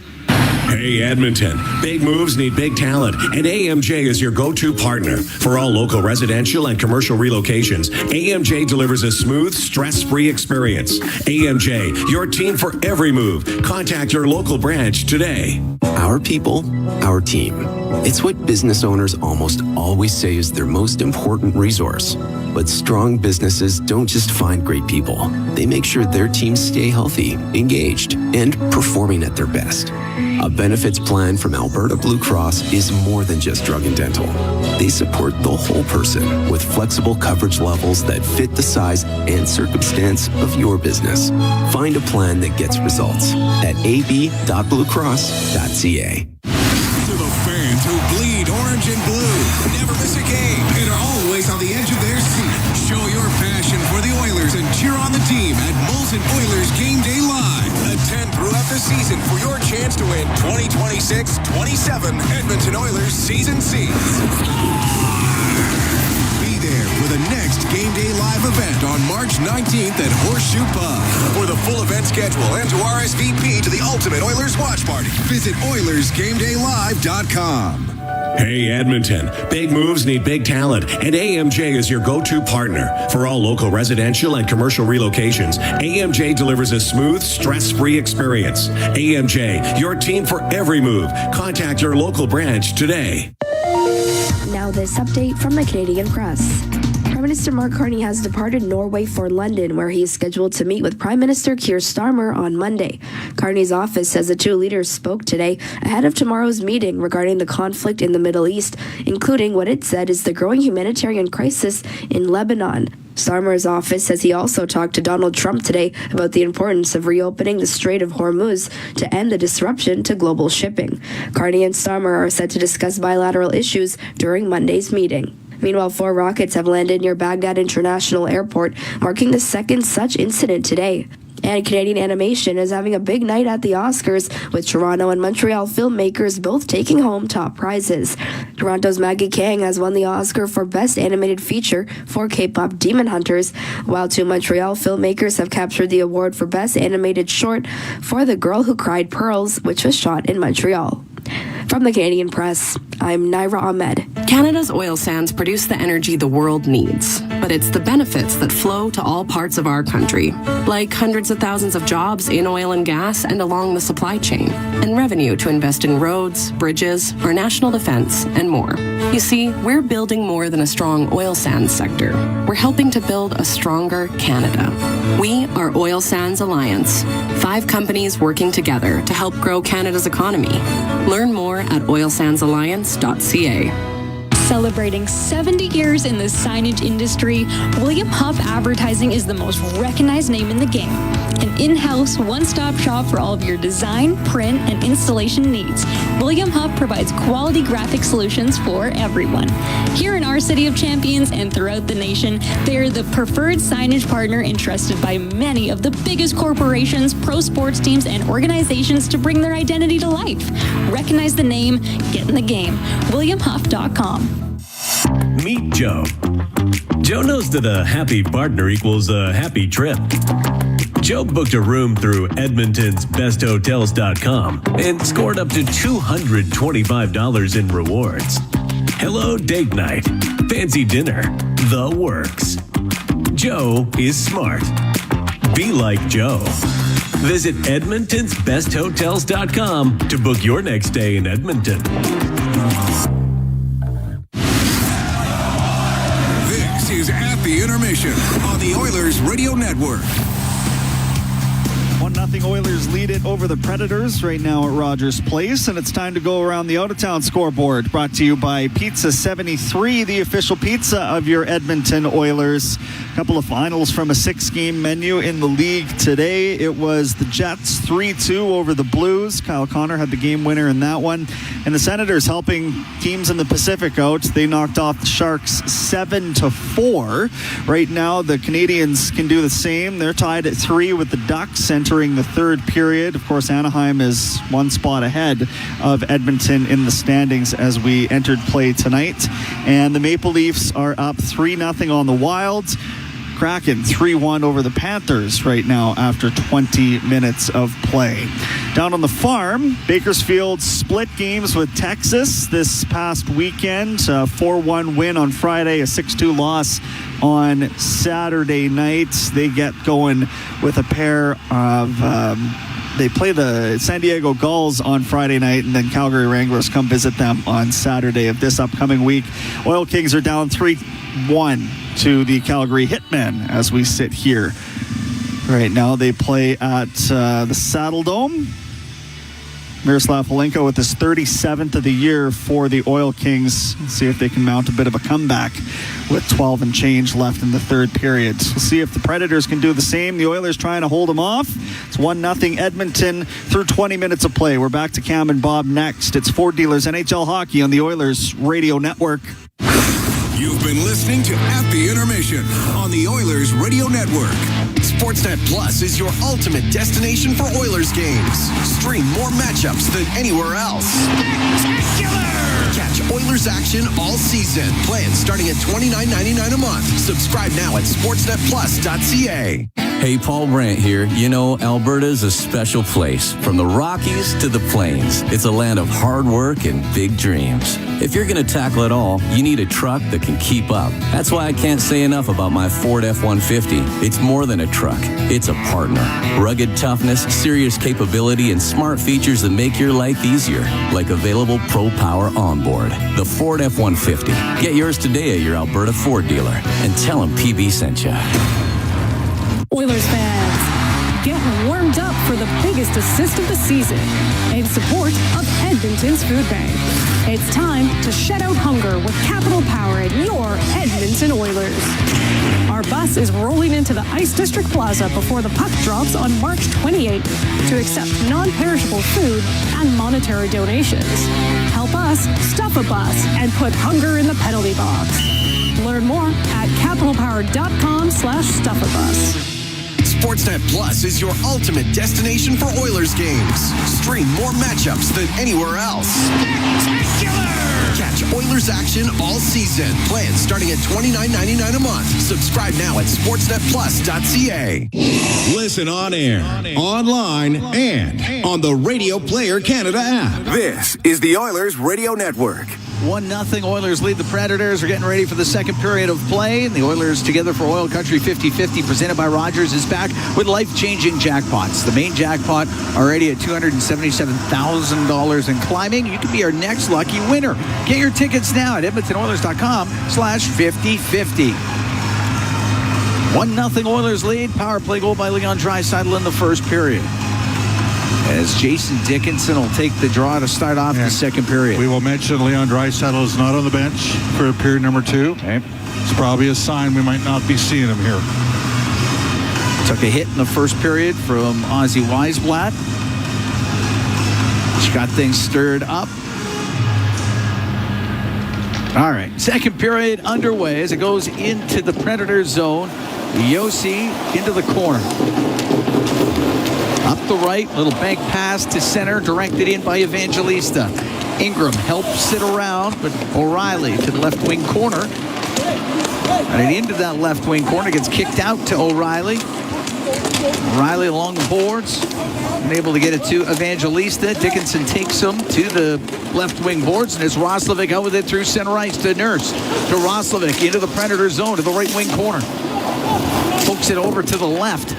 Hey, Edmonton. Big moves need big talent, and AMJ is your go-to partner. For all local residential and commercial relocations, AMJ delivers a smooth, stress-free experience. AMJ, your team for every move. Contact your local branch today. Our people, our team. It's what business owners almost always say is their most important resource. But strong businesses don't just find great people. They make sure their teams stay healthy, engaged, and performing at their best. A benefits plan from Alberta Blue Cross is more than just drug and dental. They support the whole person with flexible coverage levels that fit the size and circumstance of your business. Find a plan that gets results at ab.bluecross.ca. To the fans who bleed orange and blue, never miss a game, and are always on the edge of their seat. Show your passion for the Oilers and cheer on the team at Molson Oilers Game Day Live. Attend throughout the season for your chance to win 2026-27 Edmonton Oilers Season Seats. Be there for the next Game Day Live event on March 19th at Horseshoe Pub. For the full event schedule and to RSVP to the Ultimate Oilers Watch Party, visit OilersGameDayLive.com. Hey, Edmonton. Big moves need big talent, and AMJ is your go-to partner. For all local residential and commercial relocations, AMJ delivers a smooth, stress-free experience. AMJ, your team for every move. Contact your local branch today. Now this update from the Canadian Press. Prime Minister Mark Carney has departed Norway for London, where he is scheduled to meet with Prime Minister Keir Starmer on Monday. Carney's office says the two leaders spoke today ahead of tomorrow's meeting regarding the conflict in the Middle East, including what it said is the growing humanitarian crisis in Lebanon. Starmer's office says he also talked to Donald Trump today about the importance of reopening the Strait of Hormuz to end the disruption to global shipping. Carney and Starmer are set to discuss bilateral issues during Monday's meeting. Meanwhile, 4 rockets have landed near Baghdad International Airport, marking the second such incident today. And Canadian animation is having a big night at the Oscars, with Toronto and Montreal filmmakers both taking home top prizes. Toronto's Maggie Kang has won the Oscar for Best Animated Feature for K-pop Demon Hunters, while 2 Montreal filmmakers have captured the award for Best Animated Short for The Girl Who Cried Pearls, which was shot in Montreal. From the Canadian Press, I'm Naira Ahmed. Canada's oil sands produce the energy the world needs, but it's the benefits that flow to all parts of our country, like hundreds of thousands of jobs in oil and gas and along the supply chain, and revenue to invest in roads, bridges, our national defense, and more. You see, we're building more than a strong oil sands sector. We're helping to build a stronger Canada. We are Oil Sands Alliance, 5 companies working together to help grow Canada's economy. Learn more at oilsandsalliance.ca. Celebrating 70 years in the signage industry, William Huff Advertising is the most recognized name in the game. An in-house, one-stop shop for all of your design, print, and installation needs. William Huff provides quality graphic solutions for everyone. Here in our City of Champions and throughout the nation, they're the preferred signage partner entrusted by many of the biggest corporations, pro sports teams, and organizations to bring their identity to life. Recognize the name, get in the game. WilliamHuff.com. Meet Joe. Joe knows that a happy partner equals a happy trip. Joe booked a room through Edmonton's besthotels.com and scored up to $225 in rewards. Hello date night, fancy dinner, the works. Joe is smart. Be like Joe. Visit Edmonton's besthotels.com to book your next stay in Edmonton. This is At the Intermission on the Oilers Radio Network. 1-0 1-0 Oilers lead it over the Predators right now at Rogers Place, and it's time to go around the out-of-town scoreboard. Brought to you by Pizza 73, the official pizza of your Edmonton Oilers. A couple of finals from a 6-game menu in the league today. It was the Jets 3-2 over the Blues. Kyle Connor had the game winner in that one. And the Senators helping teams in the Pacific out. They knocked off the Sharks 7-4. Right now, the Canadians can do the same. They're tied at 3 with the Ducks entering the third period. Of course, Anaheim is one spot ahead of Edmonton in the standings as we entered play tonight. And the Maple Leafs are up 3-0 on the Wilds. Kraken 3-1 over the Panthers right now after 20 minutes of play. Down on the farm, Bakersfield split games with Texas this past weekend. A 4-1 win on Friday, a 6-2 loss on Saturday night. They get going with a pair of... they play the San Diego Gulls on Friday night, and then Calgary Wranglers come visit them on Saturday of this upcoming week. Oil Kings are down 3-1 to the Calgary Hitmen as we sit here. Right now they play at the Saddle Dome. Miroslav Holenko with his 37th of the year for the Oil Kings. Let's see if they can mount a bit of a comeback with 12 and change left in the third period. We'll see if the Predators can do the same. The Oilers trying to hold them off. It's 1-0 Edmonton through 20 minutes of play. We're back to Cam and Bob next. It's Ford Dealers NHL Hockey on the Oilers Radio Network. You've been listening to At the Intermission on the Oilers Radio Network. Sportsnet Plus is your ultimate destination for Oilers games. Stream more matchups than anywhere else. Spectacular! Catch Oilers action all season. Plans starting at $29.99 a month. Subscribe now at sportsnetplus.ca. Hey, Paul Brandt here. You know, Alberta's a special place. From the Rockies to the Plains, it's a land of hard work and big dreams. If you're going to tackle it all, you need a truck that can keep up. That's why I can't say enough about my Ford F-150. It's more than a truck. It's a partner. Rugged toughness, serious capability, and smart features that make your life easier, like available Pro Power onboard. The Ford F-150. Get yours today at your Alberta Ford dealer and tell them PB sent you. Oilers fans, get warmed up for the biggest assist of the season in support of Edmonton's Food Bank. It's time to shed out hunger with Capital Power at your Edmonton Oilers. Our bus is rolling into the Ice District Plaza before the puck drops on March 28th to accept non-perishable food and monetary donations. Help us stuff a bus and put hunger in the penalty box. Learn more at capitalpower.com/stuffabus. Sportsnet Plus is your ultimate destination for Oilers games. Stream more matchups than anywhere else. Spectacular! Catch Oilers action all season. Plans starting at $29.99 a month. Subscribe now at sportsnetplus.ca. Listen on air, online, and on the Radio Player Canada app. This is the Oilers Radio Network. 1-0 Oilers lead the Predators. We're getting ready for the second period of play. And the Oilers Together for OilCountry 50-50 presented by Rogers is back with life-changing jackpots. The main jackpot already at $277,000 and climbing. You could be our next lucky winner. Get your tickets now at EdmontonOilers.com/50-50. 1-0 Oilers lead. Power play goal by Leon Draisaitl in the first period, as Jason Dickinson will take the draw to start off the second period. We will mention Leon Draisaitl is not on the bench for period number 2. Okay. It's probably a sign we might not be seeing him here. Took a hit in the first period from Ozzy Weisblatt, which got things stirred up. All right, second period underway as it goes into the Predator zone. Yossi into the corner. Up the right, little bank pass to center, directed in by Evangelista. Ingram helps it around, but O'Reilly to the left wing corner. And into that left wing corner, gets kicked out to O'Reilly. O'Reilly along the boards, unable to get it to Evangelista. Dickinson takes him to the left wing boards, and it's Roslovic out with it through center ice to Nurse. To Roslovic into the Predator zone to the right wing corner. Pokes it over to the left.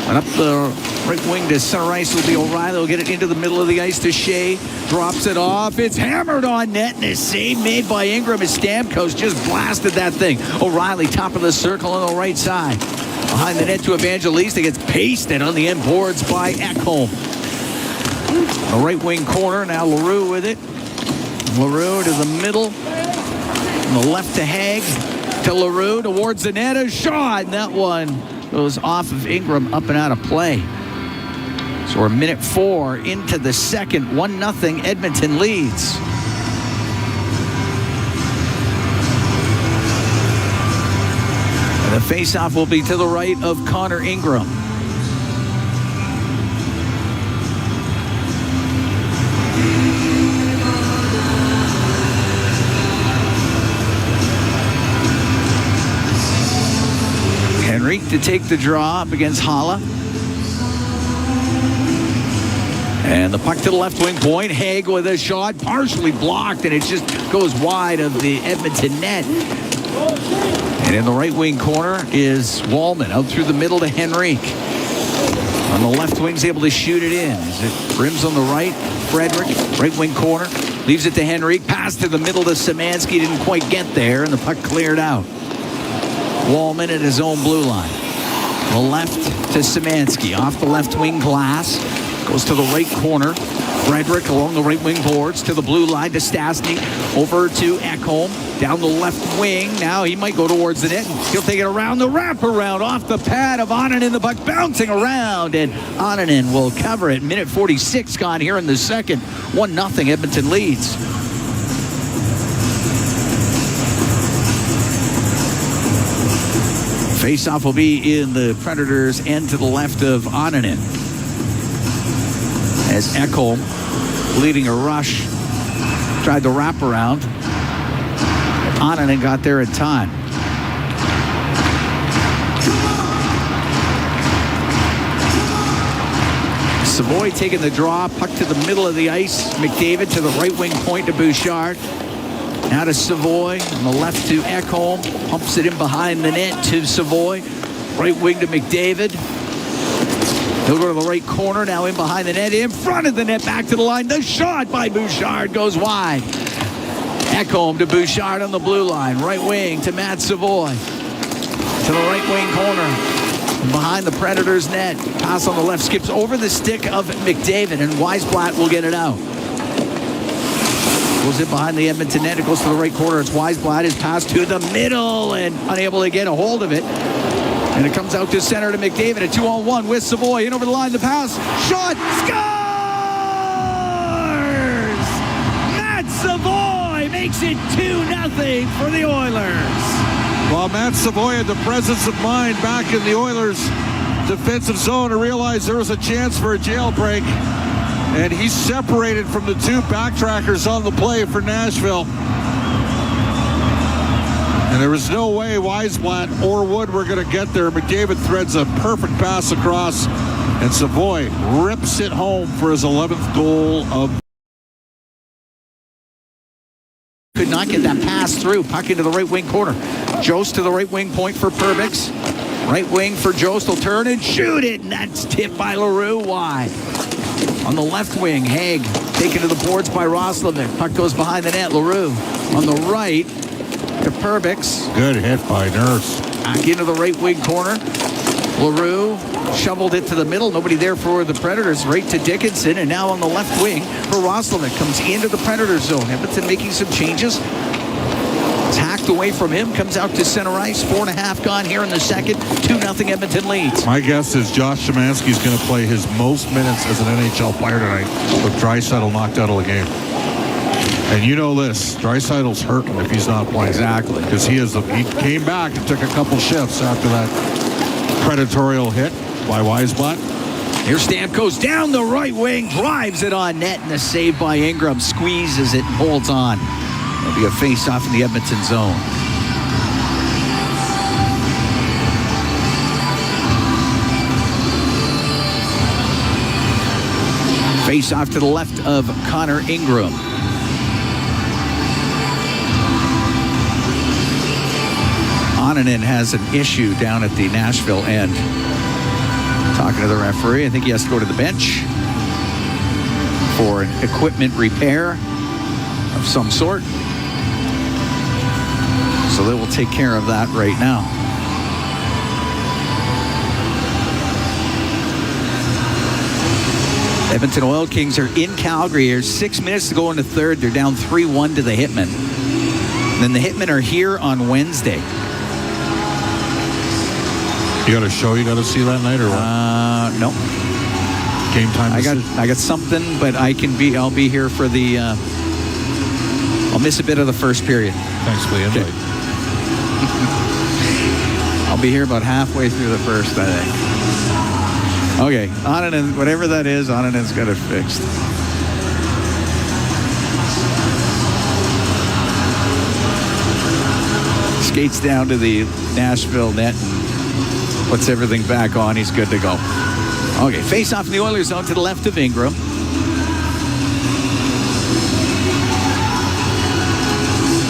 And up the right wing to center ice will be O'Reilly. Will get it into the middle of the ice to Shea. Drops it off. It's hammered on net, and a save made by Ingram as Stamkos just blasted that thing. O'Reilly top of the circle on the right side. Behind the net to Evangelista. Gets pasted on the end boards by Ekholm. The right wing corner. Now LaRue with it. LaRue to the middle. From the left to Haig. To LaRue towards the net. A shot. And that one goes off of Ingram, up and out of play. So we're minute 4 into the second. 1-0 Edmonton leads. And the faceoff will be to the right of Connor Ingram. Henrique to take the draw up against Hala. And the puck to the left wing point. Haig with a shot, partially blocked, and it just goes wide of the Edmonton net. And in the right wing corner is Wallman, out through the middle to Henrique. On the left wing's able to shoot it in. As it rims on the right, Frederick, right wing corner, leaves it to Henrique. Pass to the middle to Szymanski, didn't quite get there, and the puck cleared out. Wallman at his own blue line. The left to Szymanski, off the left wing glass. Goes to the right corner. Frederick along the right wing boards to the blue line to Stastny. Over to Ekholm. Down the left wing. Now he might go towards the net. He'll take it around the wraparound off the pad of Onanen. The puck bouncing around, and Onanen will cover it. Minute 46 gone here in the second. 1-0 Edmonton leads. Faceoff will be in the Predators' end to the left of Onanen. As Ekholm, leading a rush, tried to wrap around. Onanen got there in time. Seavoy taking the draw, puck to the middle of the ice. McDavid to the right wing point to Bouchard. Now to Seavoy, on the left to Ekholm. Pumps it in behind the net to Seavoy. Right wing to McDavid. He'll go to the right corner, now in behind the net, in front of the net, back to the line. The shot by Bouchard goes wide. Ekholm to Bouchard on the blue line. Right wing to Matt Seavoy. To the right wing corner. And behind the Predators' net. Pass on the left, skips over the stick of McDavid, and Weisblatt will get it out. Goes in behind the Edmonton net. It goes to the right corner. It's Weisblatt. His pass to the middle and unable to get a hold of it. And it comes out to center to McDavid. A 2-on-1 with Seavoy. In over the line. The pass. Shot. Scores! Matt Seavoy makes it 2-0 for the Oilers. Well, Matt Seavoy had the presence of mind back in the Oilers' defensive zone to realize there was a chance for a jailbreak. And he's separated from the two backtrackers on the play for Nashville. And there was no way Weisblatt or Wood were going to get there. McDavid threads a perfect pass across, and Seavoy rips it home for his 11th goal of. Could not get that pass through. Puck into the right wing corner. Jost to the right wing point for Perbix. Right wing for Jost will turn and shoot it, and that's tipped by LaRue wide. On the left wing, Haig taken to the boards by Roslovic. Puck goes behind the net. LaRue on the right to Perbix. Good hit by Nurse. Back into the right wing corner. LaRue shoveled it to the middle. Nobody there for the Predators. Right to Dickinson. And now on the left wing for Roslovic. Comes into the Predators zone. Edmonton making some changes. It's hacked away from him. Comes out to center ice. 4.5 gone here in the second. 2-0 Edmonton leads. My guess is Josh Szymanski's going to play his most minutes as an NHL player tonight with Draisaitl knocked out of the game. And you know this, Draisaitl's hurting if he's not playing. Exactly. Because he came back and took a couple shifts after that predatorial hit by Weisblatt. Here Stamkos down the right wing, drives it on net, and a save by Ingram. Squeezes it and holds on. It'll be a face-off in the Edmonton zone. Face-off to the left of Connor Ingram. Onanen has an issue down at the Nashville end. Talking to the referee, I think he has to go to the bench for an equipment repair of some sort. So they will take care of that right now. Edmonton Oil Kings are in Calgary. There's 6 minutes to go in the third. They're down 3-1 to the Hitmen. And then the Hitmen are here on Wednesday. You got a show you got to see that night or what? No. Game time. I got something, but I'll be here for the. I'll miss a bit of the first period. Thanks for the invite. I'll be here about halfway through the first, I think. Okay, Onanen, whatever that is, Onanen's got it fixed. Skates down to the Nashville net and puts everything back on. He's good to go. Okay, face off in the Oilers zone to the left of Ingram.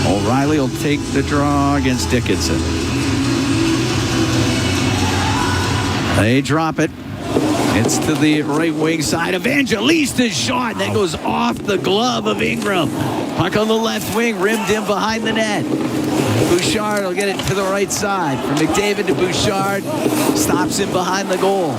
O'Reilly will take the draw against Dickinson. They drop it. It's to the right wing side. Evangelista's shot. And that goes off the glove of Ingram. Puck on the left wing, rimmed in behind the net. Bouchard will get it to the right side. From McDavid to Bouchard. Stops him behind the goal.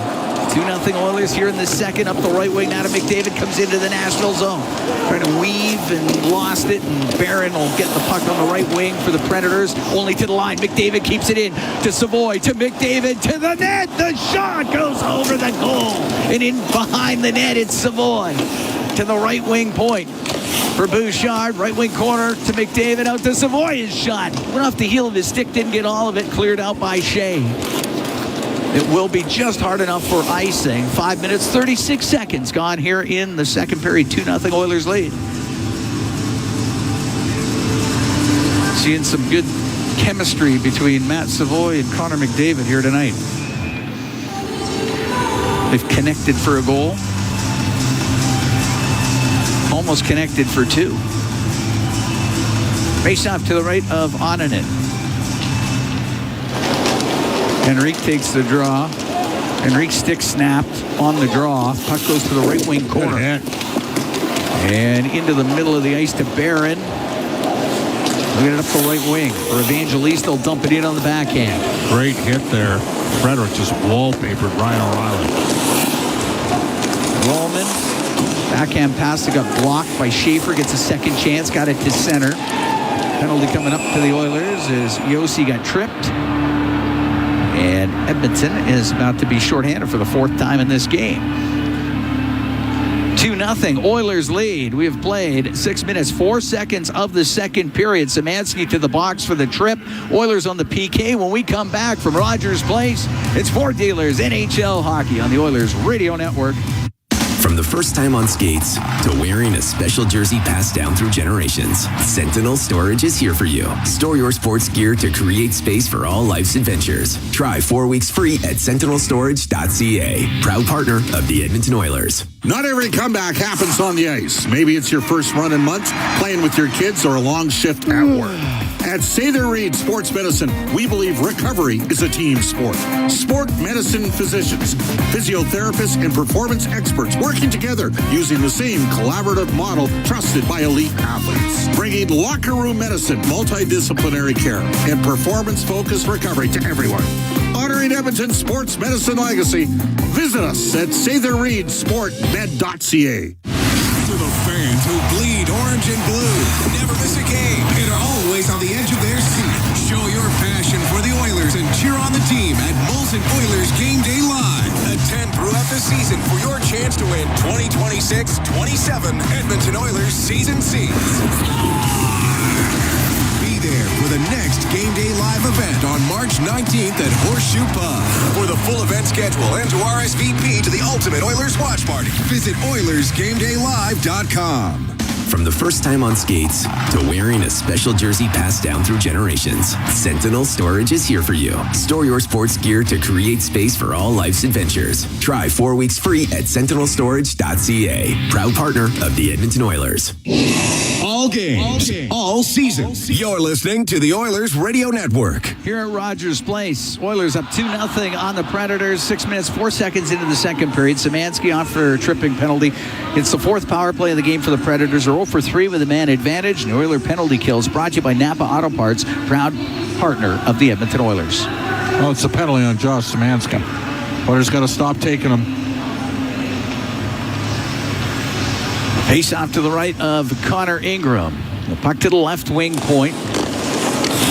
2-0 Oilers here in the second. Up the right wing now to McDavid. Comes into the Nashville zone. Trying to weave and lost it. And Barron will get the puck on the right wing for the Predators. Only to the line. McDavid keeps it in to Seavoy. To McDavid. To the net. The shot goes over the goal. And in behind the net, it's Seavoy. To the right wing point. For Bouchard, right wing corner to McDavid, out to Seavoy. His shot went off the heel of his stick, didn't get all of it, cleared out by Shea. It will be just hard enough for icing. 5 minutes, 36 seconds gone here in the second period. 2-0 Oilers lead. Seeing some good chemistry between Matt Seavoy and Connor McDavid here tonight. They've connected for a goal. Almost connected for two. Face off to the right of Onanen. Henrique takes the draw. Henrique's stick snapped on the draw. Puck goes to the right wing corner. And into the middle of the ice to Barron. We'll get it up the right wing. For Evangelista, will dump it in on the backhand. Great hit there. Frederick just wallpapered Ryan O'Reilly. Roman. Backhand pass that got blocked by Schaefer. Gets a second chance. Got it to center. Penalty coming up to the Oilers as Yossi got tripped. And Edmonton is about to be shorthanded for the fourth time in this game. 2-0 Oilers lead. We have played 6 minutes, 4 seconds of the second period. Szymanski to the box for the trip. Oilers on the PK. When we come back from Rogers Place, it's Ford Dealers NHL Hockey on the Oilers Radio Network. From the first time on skates to wearing a special jersey passed down through generations, Sentinel Storage is here for you. Store your sports gear to create space for all life's adventures. Try 4 weeks free at sentinelstorage.ca. Proud partner of the Edmonton Oilers. Not every comeback happens on the ice. Maybe it's your first run in months, playing with your kids, or a long shift at work. At Seavay Reed Sports Medicine, we believe recovery is a team sport. Sport medicine physicians, physiotherapists, and performance experts working together using the same collaborative model trusted by elite athletes. Bringing locker room medicine, multidisciplinary care, and performance-focused recovery to everyone. Honoring Edmonton's sports medicine legacy, visit us at SeatherReedSportMed.ca. To the fans who bleed orange and blue, never miss a game, and are always on the edge of their seat. Show your passion for the Oilers and cheer on the team at Molson Oilers Game Day Live. Attend throughout the season for your chance to win 2026-27 Edmonton Oilers season seats. Be there for the next Game Day Live event on March 19th at Horseshoe Pub. For the full event schedule and to RSVP to the Ultimate Oilers Watch Party, visit OilersGameDayLive.com. From the first time on skates to wearing a special jersey passed down through generations, Sentinel Storage is here for you. Store your sports gear to create space for all life's adventures. Try 4 weeks free at sentinelstorage.ca. Proud partner of the Edmonton Oilers. All games, all season. You're listening to the Oilers Radio Network. Here at Rogers Place, Oilers up 2-0 on the Predators. 6 minutes, 4 seconds into the second period. Szymanski off for a tripping penalty. It's the fourth power play of the game for the Predators. They're 0 for 3 with a man advantage. And the Oiler penalty kills brought to you by Napa Auto Parts, proud partner of the Edmonton Oilers. Well, it's a penalty on Josh Szymanski. Oilers got to stop taking him. Face off to the right of Connor Ingram. The puck to the left wing point.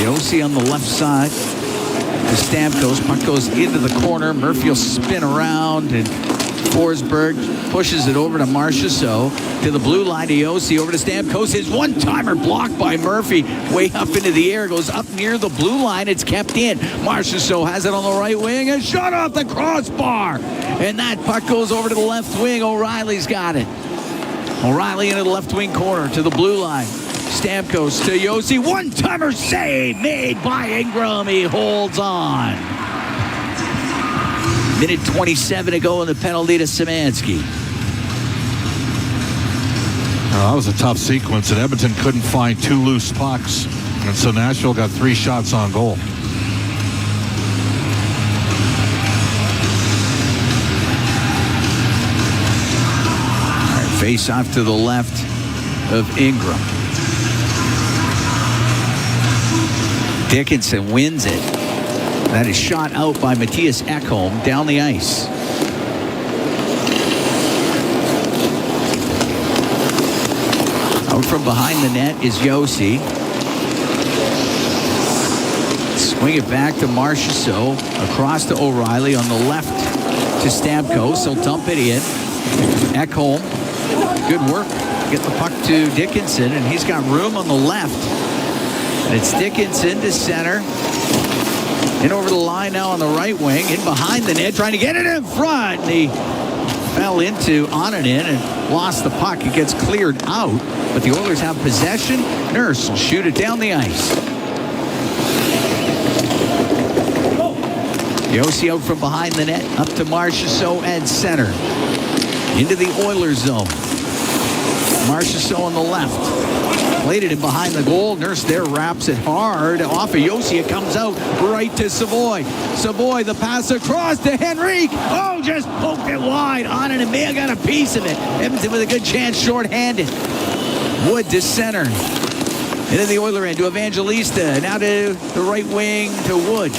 Yossi on the left side. To Stamkos. Puck goes into the corner. Murphy will spin around, and Forsberg pushes it over to Marchessault. To the blue line to Yossi. Over to Stamkos. His one-timer blocked by Murphy. Way up into the air. Goes up near the blue line. It's kept in. Marchessault has it on the right wing. And shot off the crossbar. And that puck goes over to the left wing. O'Reilly's got it. O'Reilly into the left wing corner to the blue line. Stamkos to Yossi. One-timer save made by Ingram. He holds on. Minute 27 to go in the penalty to Szymanski. That was a tough sequence, and Edmonton couldn't find two loose pucks. And so Nashville got 3 shots on goal. Face off to the left of Ingram. Dickinson wins it. That is shot out by Matthias Ekholm down the ice. Out from behind the net is Yossi. Swing it back to Marchessault. Across to O'Reilly on the left to Stamkos. He'll dump it in. Ekholm. Good work. Get the puck to Dickinson, and he's got room on the left. And it's Dickinson to center. In over the line now on the right wing. In behind the net, trying to get it in front. And he fell into Onanen and lost the puck. It gets cleared out, but the Oilers have possession. Nurse will shoot it down the ice. Yossi out from behind the net, up to Marchessault at center. Into the Oilers zone. Marchessault on the left. Played it in behind the goal. Nurse there wraps it hard. Off of Yossi, it comes out right to Seavoy. Seavoy, the pass across to Henrique. Oh, just poked it wide on it, and may have got a piece of it. Edmonton with a good chance, short-handed. Wood to center. Into the Oiler end to Evangelista. Now to the right wing to Wood.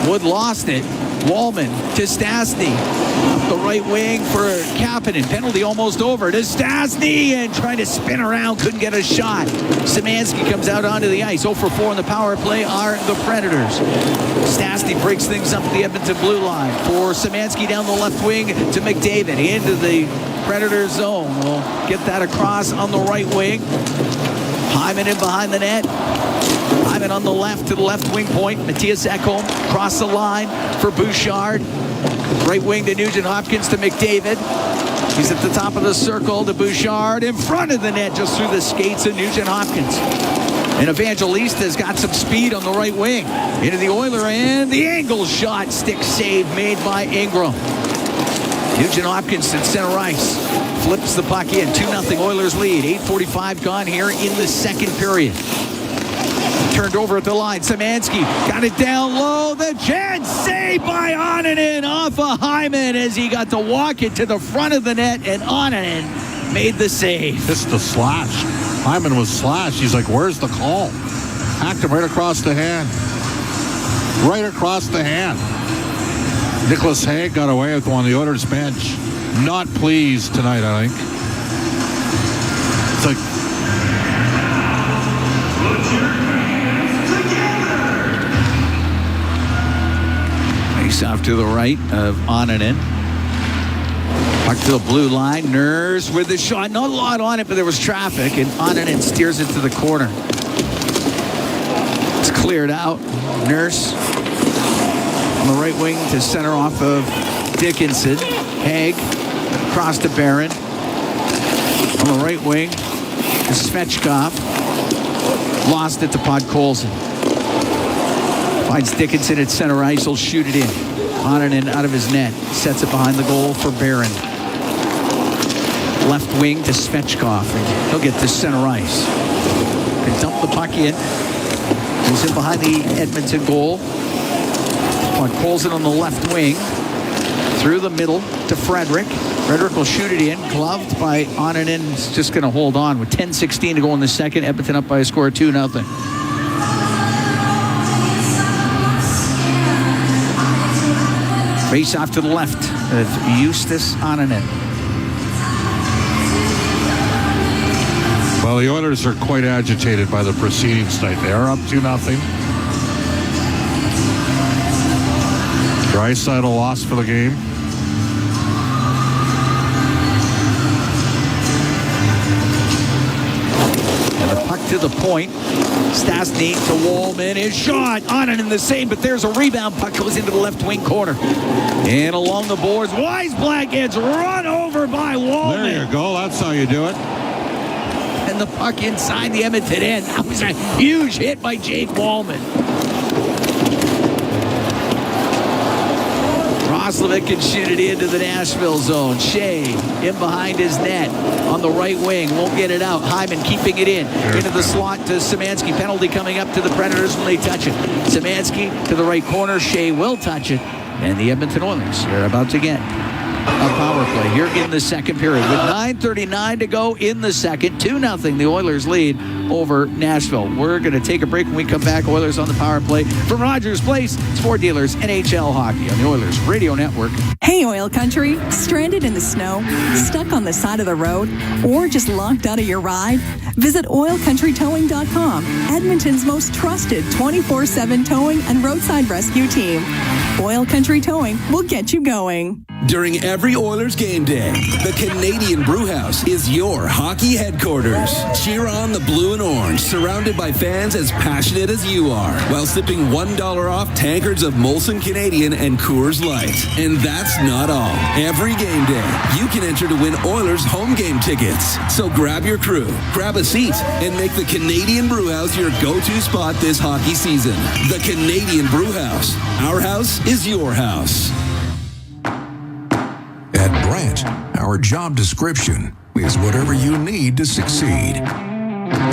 Wood lost it. Wallman to Stastny. Up the right wing for Kapanen. Penalty almost over to Stastny, and trying to spin around. Couldn't get a shot. Szymanski comes out onto the ice. 0 for 4 on the power play are the Predators. Stastny breaks things up at the Edmonton blue line. For Szymanski down the left wing to McDavid. Into the Predator zone. We'll get that across on the right wing. Hyman in behind the net. Hyman on the left to the left wing point. Matthias Ekholm across the line for Bouchard. Right wing to Nugent-Hopkins to McDavid. He's at the top of the circle to Bouchard. In front of the net, just through the skates of Nugent-Hopkins. And Evangelista's got some speed on the right wing. Into the Oiler, and the angle shot. Stick save made by Ingram. Nugent-Hopkins at center ice. Flips the puck in. 2-0 Oilers lead. 8:45 gone here in the second period. Turned over at the line. Szymanski got it down low. The chance saved by Onanen off of Hyman as he got to walk it to the front of the net, and Onanen made the save. Just the slash. Hyman was slashed. He's like, where's the call? Hacked him right across the hand. Right across the hand. Nicholas Hague got away with one on the Oilers bench. Not pleased tonight, I think. It's like, off to the right of Onanen. Puck to the blue line. Nurse with the shot. Not a lot on it, but there was traffic, and Onanen steers it to the corner. It's cleared out. Nurse on the right wing to center off of Dickinson. Hague across to Barron. On the right wing to Svechkov. Lost it to Podkolzin. Finds Dickinson at center ice. He'll shoot it in. Onanen out of his net. Sets it behind the goal for Barron. Left wing to Svechkov. And he'll get to center ice. Can dump the puck in. Goes in behind the Edmonton goal. Podkolzin on the left wing. Through the middle to Frederick. Frederick will shoot it in. Gloved by Onanen. He's just going to hold on with 10:16 to go in the second. Edmonton up by a score of 2-0. Face off to the left of Justus Onanen. Well, the Oilers are quite agitated by the proceedings tonight. They are up 2-0. Draisaitl lost for the game. And the puck to the point. Stastny to Wallman. His shot on it in the same, but there's a rebound. Puck goes into the left wing corner. And along the boards, Weisblatt gets run over by Wallman. There you go. That's how you do it. And the puck inside the Edmonton end. That was a huge hit by Jake Wallman. Roslovic can shoot it into the Nashville zone. Shea in behind his net on the right wing. Won't get it out. Hyman keeping it in. Into the slot to Szymanski. Penalty coming up to the Predators when they touch it. Szymanski to the right corner. Shea will touch it. And the Edmonton Oilers are about to get a power play here in the second period. With 9:39 to go in the second, 2-0 the Oilers lead over Nashville. We're going to take a break. When we come back, Oilers on the power play from Rogers Place. Sport Dealers, NHL Hockey on the Oilers Radio Network. Hey, Oil Country. Stranded in the snow, stuck on the side of the road, or just locked out of your ride? Visit OilCountryTowing.com, Edmonton's most trusted 24/7 towing and roadside rescue team. Oil Country Towing will get you going. During every Oilers game day, the Canadian Brewhouse is your hockey headquarters. Cheer on the blue and orange, surrounded by fans as passionate as you are, while sipping $1 off tankards of Molson Canadian and Coors Light. And that's not all. Every game day, you can enter to win Oilers home game tickets. So grab your crew, grab a seat, and make the Canadian Brewhouse your go-to spot this hockey season. The Canadian Brewhouse. Our house is your house. At Brandt, our job description is whatever you need to succeed.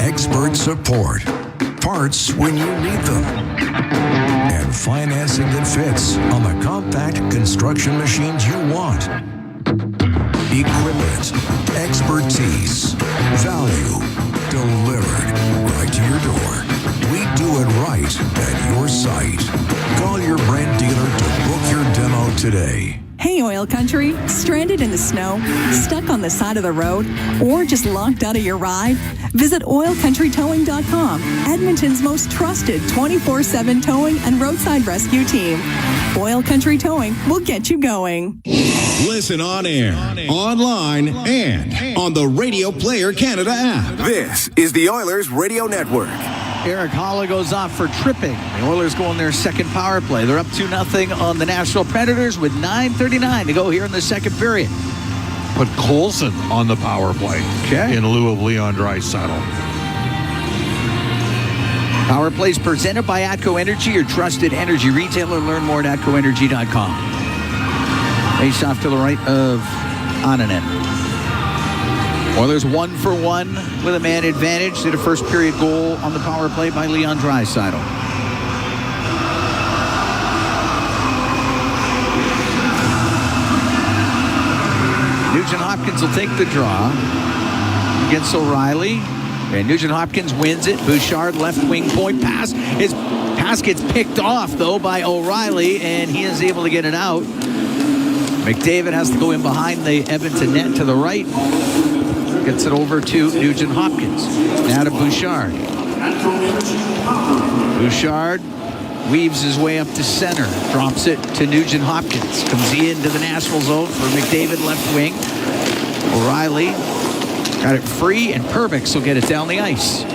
Expert support, parts when you need them, and financing that fits on the compact construction machines you want. Equipment, expertise, value, delivered right to your door. We do it right at your site. Call your Brandt dealer to book your demo today. Hey, Oil Country. Stranded in the snow, stuck on the side of the road, or just locked out of your ride? Visit OilCountryTowing.com, Edmonton's most trusted 24/7 towing and roadside rescue team. Oil Country Towing will get you going. Listen on air, online, and on the Radio Player Canada app. This is the Oilers Radio Network. Eric Holla goes off for tripping. The Oilers go on their second power play. They're up 2-0 on the Nashville Predators with 9:39 to go here in the second period. Put Colson on the power play in lieu of Leon Draisaitl. Power plays presented by ATCO Energy, your trusted energy retailer. Learn more at atcoenergy.com. Face off to the right of Ananen. Oilers 1 for 1 with a man advantage. Did a first period goal on the power play by Leon Draisaitl. Nugent Hopkins will take the draw against O'Reilly. And Nugent Hopkins wins it. Bouchard left wing point pass. His pass gets picked off though by O'Reilly, and he is able to get it out. McDavid has to go in behind the Edmonton net to the right. Gets it over to Nugent Hopkins. Now to Bouchard. Bouchard weaves his way up to center. Drops it to Nugent Hopkins. Comes into the Nashville zone for McDavid left wing. O'Reilly got it free, and Perbix will get it down the ice.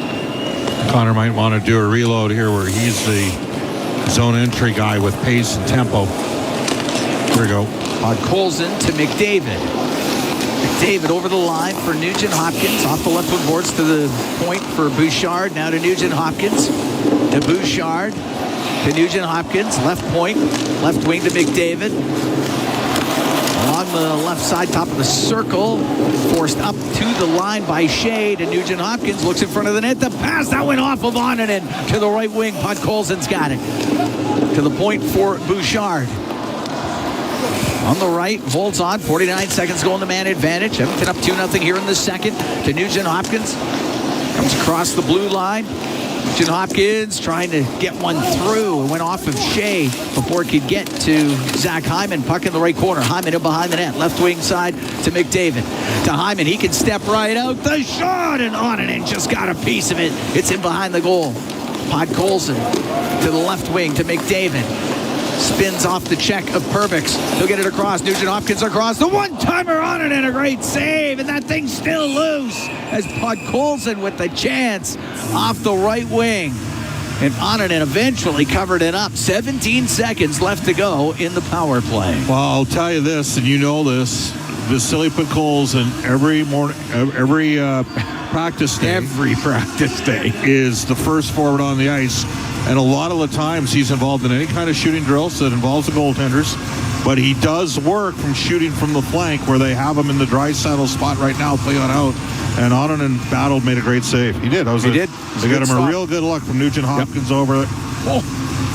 Connor might want to do a reload here where he's the zone entry guy with pace and tempo. Here we go. On Colson to McDavid. McDavid over the line for Nugent Hopkins. Off the left wing boards to the point for Bouchard. Now to Nugent Hopkins. To Bouchard. To Nugent Hopkins. Left point. Left wing to McDavid. Along the left side, top of the circle. Forced up to the line by Shea to Nugent Hopkins. Looks in front of the net. The pass that went off of Onanen to the right wing. Podkolzin's got it. To the point for Bouchard. On the right, holds on. 49 seconds going to man advantage. Edmonton up 2-0 here in the second. To Nugent Hopkins. Comes across the blue line. Nugent Hopkins trying to get one through. It went off of Shea before it could get to Zach Hyman. Puck in the right corner. Hyman in behind the net. Left wing side to McDavid. To Hyman. He can step right out. The shot and on it and just got a piece of it. It's in behind the goal. Podkolzin to the left wing to McDavid. Spins off the check of Perbix. He'll get it across. Nugent Hopkins across. The one-timer on it and a great save. And that thing's still loose as Podkolzin with the chance off the right wing. And Onanen eventually covered it up. 17 seconds left to go in the power play. Well, I'll tell you this, and you know this. Vasily Podkolzin every morning, every practice day is the first forward on the ice. And a lot of the times he's involved in any kind of shooting drills that involves the goaltenders. But he does work from shooting from the flank where they have him in the Draisaitl spot right now, play on out. And Onanen battled, made a great save. He did. They got him a real good look from Nugent Hopkins over. Oh,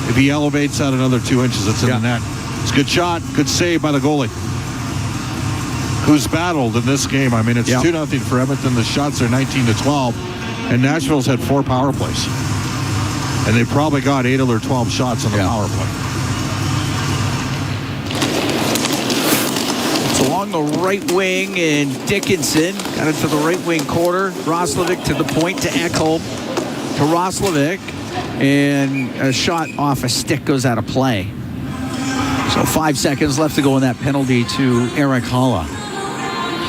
if he elevates that another 2 inches, it's in the net. It's a good shot. Good save by the goalie, who's battled in this game. I mean, it's 2-0 for Edmonton. The shots are 19-12. And Nashville's had 4 power plays. And they probably got 8 or 12 shots on the power play. It's along the right wing, and Dickinson got it to the right wing corner. Roslovic to the point to Ekholm. To Roslovic. And a shot off a stick goes out of play. So 5 seconds left to go in that penalty to Eric Halla.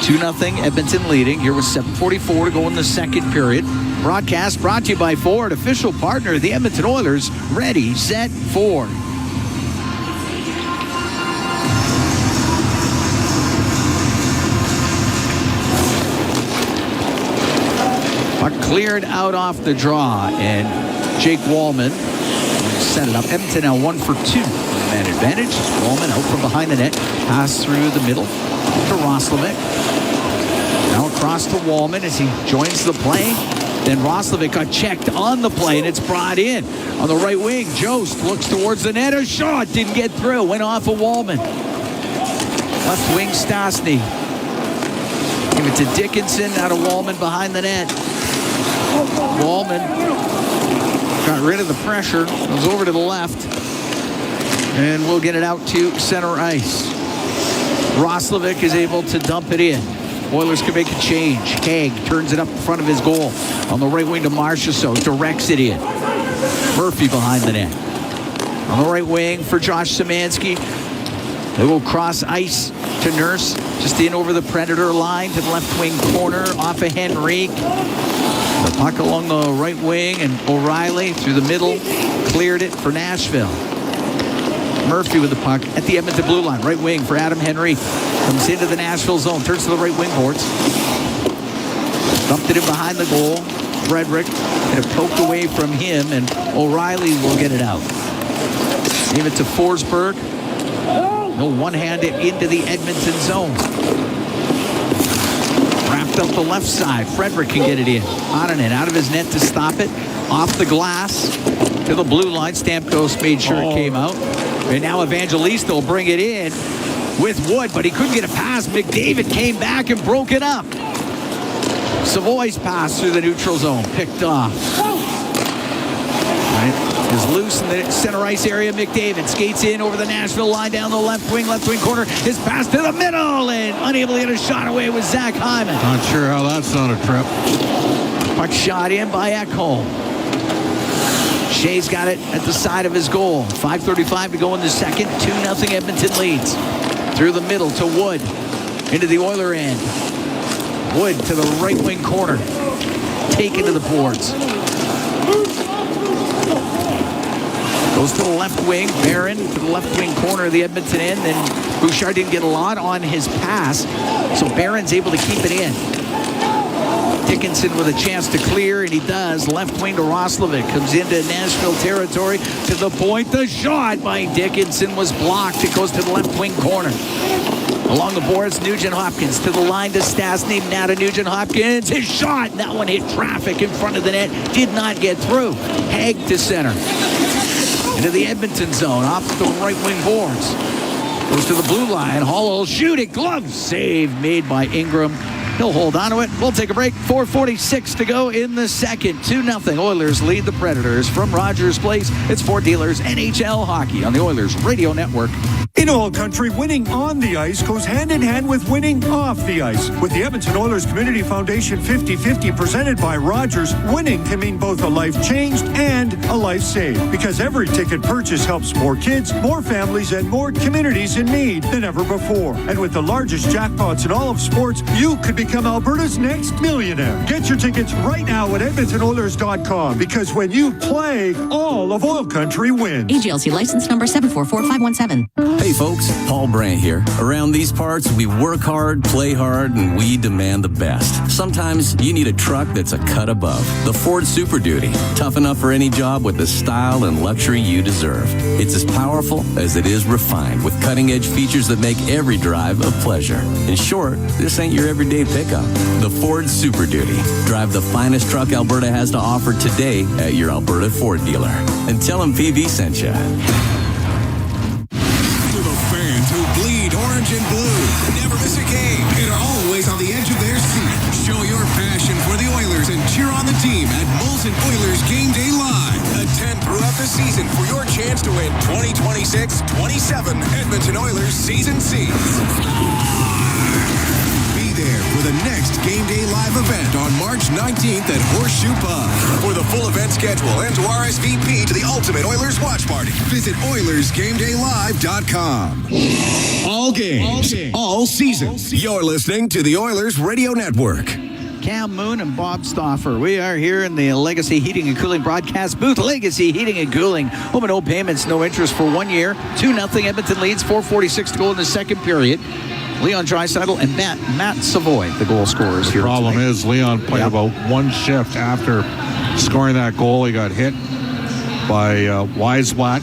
2-0 Edmonton leading. Here was 7:44 to go in the second period. Broadcast brought to you by Ford, official partner of the Edmonton Oilers. Ready, set, Ford. Puck cleared out off the draw, and Jake Wallman set it up. Edmonton now 1 for 2. Man advantage. Wallman out from behind the net. Pass through the middle to Roslovic. Now across to Wallman as he joins the play. Then Roslovic got checked on the play, and it's brought in. On the right wing, Jost looks towards the net. A shot didn't get through. Went off of Wallman. Left wing, Stastny. Give it to Dickinson. Out of Wallman behind the net. Wallman got rid of the pressure. Goes over to the left. And we'll get it out to center ice. Roslovic is able to dump it in. Oilers can make a change. Haig turns it up in front of his goal. On the right wing to Marchessault. Directs it in. Murphy behind the net. On the right wing for Josh Szymanski. They will cross ice to Nurse. Just in over the Predator line to the left wing corner. Off of Henrique. The puck along the right wing. And O'Reilly through the middle. Cleared it for Nashville. Murphy with the puck at the Edmonton blue line. Right wing for Adam Henrique. Comes into the Nashville zone. Turns to the right wing boards. Dumped it in behind the goal. Frederick had it poked away from him, and O'Reilly will get it out. Give it to Forsberg. No one-handed into the Edmonton zone. Wrapped up the left side. Frederick can get it in. Onanen out of his net to stop it. Off the glass to the blue line. Stamkos made sure it came out. And now Evangelista will bring it in with Wood, but he couldn't get a pass. McDavid came back and broke it up. Savoy's pass through the neutral zone. Picked off. Right. Is loose in the center ice area. McDavid skates in over the Nashville line down the left wing corner. His pass to the middle and unable to get a shot away with Zach Hyman. Not sure how that's not a trip. Puck shot in by Ekholm. Shea's got it at the side of his goal. 5:35 to go in the second. 2-0 Edmonton leads. Through the middle to Wood. Into the Oiler end. Wood to the right wing corner. Taken to the boards. Goes to the left wing. Barron to the left wing corner of the Edmonton end. Then Bouchard didn't get a lot on his pass. So Barron's able to keep it in. Dickinson with a chance to clear, and he does. Left wing to Roslovic. Comes into Nashville territory to the point. The shot by Dickinson was blocked. It goes to the left wing corner. Along the boards, Nugent Hopkins to the line to Stastny. Now to Nugent Hopkins. His shot. That one hit traffic in front of the net. Did not get through. Haig to center. Into the Edmonton zone. Off the right wing boards. Goes to the blue line. Hall will shoot it. Glove save made by Ingram. He'll hold on to it. We'll take a break. 4:46 to go in the second. 2-0. Oilers lead the Predators from Rogers Place. It's Ford Dealers NHL Hockey on the Oilers Radio Network. In OilCountry, winning on the ice goes hand in hand with winning off the ice. With the Edmonton Oilers Community Foundation 50-50 presented by Rogers, winning can mean both a life changed and a life saved. Because every ticket purchase helps more kids, more families, and more communities in need than ever before. And with the largest jackpots in all of sports, you could become Alberta's next millionaire. Get your tickets right now at EdmontonOilers.com. Because when you play, all of OilCountry wins. AGLC license number 744517. Hey folks, Paul Brandt here. Around these parts, we work hard, play hard, and we demand the best. Sometimes you need a truck that's a cut above. The Ford Super Duty. Tough enough for any job with the style and luxury you deserve. It's as powerful as it is refined, with cutting-edge features that make every drive a pleasure. In short, this ain't your everyday pickup. The Ford Super Duty. Drive the finest truck Alberta has to offer today at your Alberta Ford dealer. And tell them PV sent you. Who bleed orange and blue, never miss a game, and are always on the edge of their seat. Show your passion for the Oilers and cheer on the team at Molson Oilers Game Day Live. Attend throughout the season for your chance to win 2026-27 Edmonton Oilers season seats. Be there for the next Game Day Live event on March 19th at Horseshoe Pub. For the full event schedule and to RSVP to the Ultimate Oilers Watch Party, visit OilersGameDayLive.com. All games, all season. You're listening to the Oilers Radio Network. Cam Moon and Bob Stauffer. We are here in the Legacy Heating and Cooling broadcast booth. Legacy Heating and Cooling. Home and no payments, no interest for 1 year. 2-0 Edmonton leads. 4:46 to go in the second period. Leon Draisaitl and Matt Seavoy, the goal scorers here. The problem is Leon played about one shift after scoring that goal. He got hit by Weisblatt.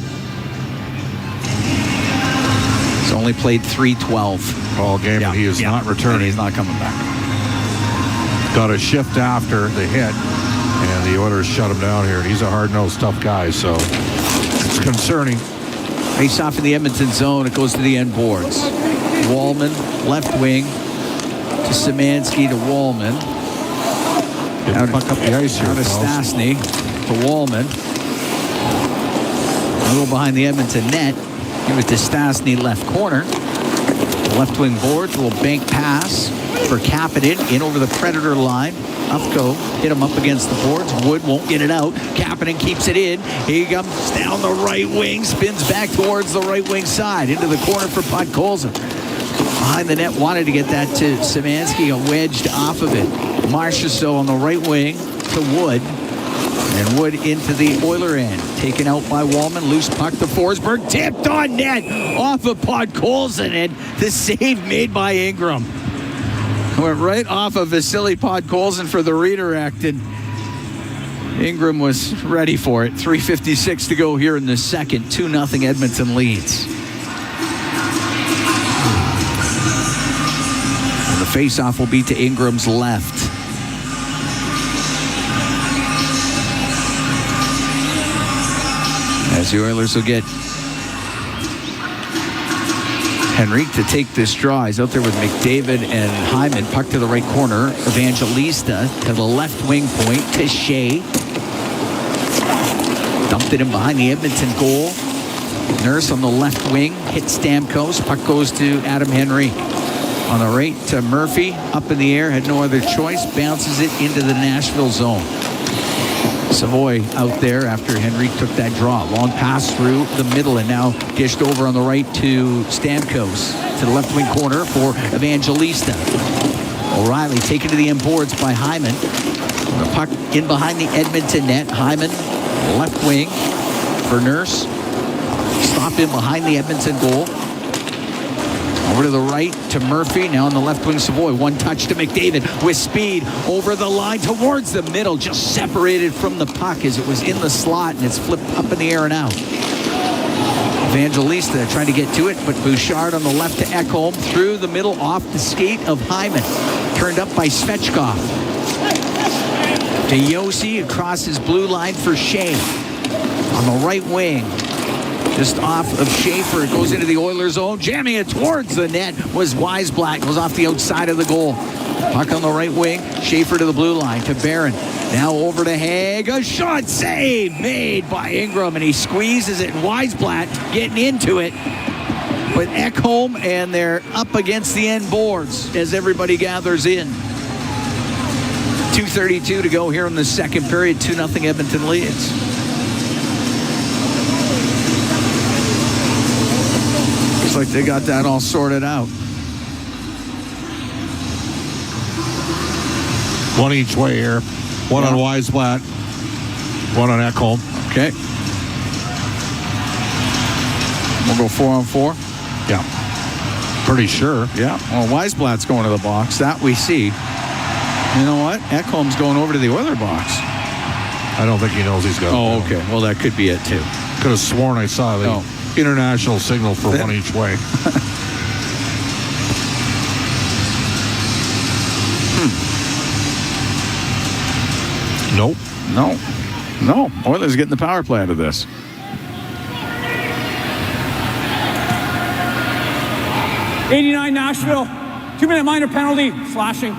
He's only played 3:12 all game, and he is not returning. He's not coming back. Got a shift after the hit, and the Oilers shut him down here. And he's a hard-nosed, tough guy, so it's concerning. Face off in the Edmonton zone. It goes to the end boards. Wallman, left wing to Szymanski to Wallman. Puck up the ice here. Out of Stastny to Wallman. A little behind the Edmonton net. Give it to Stastny, left corner. Left wing boards, a little bank pass for Kapanen in over the Predator line. Upco hit him up against the boards. Wood won't get it out. Kapanen keeps it in. He comes down the right wing, spins back towards the right wing side into the corner for Podkolzin. Behind the net, wanted to get that to Szymanski, wedged off of it. Marchessault on the right wing to Wood. And Wood into the Oiler end. Taken out by Wallman. Loose puck to Forsberg. Tipped on net off of Podkolzin. And the save made by Ingram. Went right off of Vasily Podkolzin for the redirect. And Ingram was ready for it. 3:56 to go here in the second. 2-0 Edmonton leads. And the face-off will be to Ingram's left. As the Oilers will get Henrique to take this draw. He's out there with McDavid and Hyman. Puck to the right corner. Evangelista to the left wing point to Shea. Dumped it in behind the Edmonton goal. Nurse on the left wing hits Stamkos. Puck goes to Adam Henrique. On the right to Murphy. Up in the air. Had no other choice. Bounces it into the Nashville zone. Savoy out there after Henrique took that draw. Long pass through the middle and now dished over on the right to Stamkos. To the left wing corner for Evangelista. O'Reilly taken to the end boards by Hyman. The puck in behind the Edmonton net. Hyman, left wing for Nurse. Stopped in behind the Edmonton goal. Over to the right to Murphy. Now on the left wing, Savoy. One touch to McDavid with speed over the line towards the middle. Just separated from the puck as it was in the slot and it's flipped up in the air and out. Evangelista trying to get to it, but Bouchard on the left to Ekholm. Through the middle off the skate of Hyman. Turned up by Svechkov. To Yossi across his blue line for Shea. On the right wing. Just off of Schaefer. It goes into the Oilers' zone. Jamming it towards the net was Weisblatt. Goes off the outside of the goal. Puck on the right wing. Schaefer to the blue line to Barron. Now over to Haig. A shot save made by Ingram, and he squeezes it. Weisblatt getting into it. But Ekholm, and they're up against the end boards as everybody gathers in. 2:32 to go here in the second period. 2-0 Edmonton leads. Looks like they got that all sorted out. One each way here. One on Weisblatt. One on Ekholm. Okay. We'll go 4-on-4. Yeah. Pretty sure. Yeah. Well, Weisblatt's going to the box. That we see. You know what? Ekholm's going over to the Oiler box. I don't think he knows he's got. Oh, okay. Well, that could be it, too. Could have sworn I saw the international signal for one each way. Nope. No. Oilers getting the power play out of this. '89 Nashville. 2-minute minor penalty. Slashing.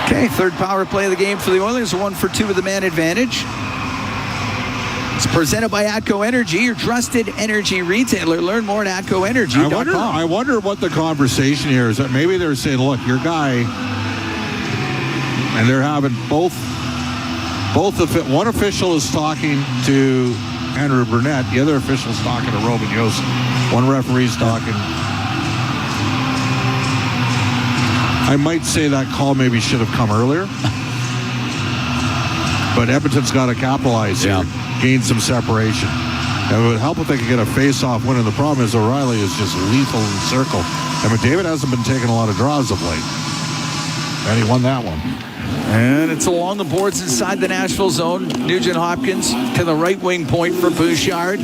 Okay, third power play of the game for the Oilers. 1 for 2 with the man advantage. It's presented by ATCO Energy, your trusted energy retailer. Learn more at atcoenergy.com. I wonder what the conversation here is. That maybe they're saying, look, your guy, and they're having both one official is talking to Andrew Burnett, the other official is talking to Robin Yost. One referee's talking. I might say that call maybe should have come earlier. But Edmonton's got to capitalize here, gain some separation. It would help if they could get a face-off win, and the problem is O'Reilly is just lethal in the circle. And McDavid hasn't been taking a lot of draws of late. And he won that one. And it's along the boards inside the Nashville zone. Nugent Hopkins to the right wing point for Bouchard.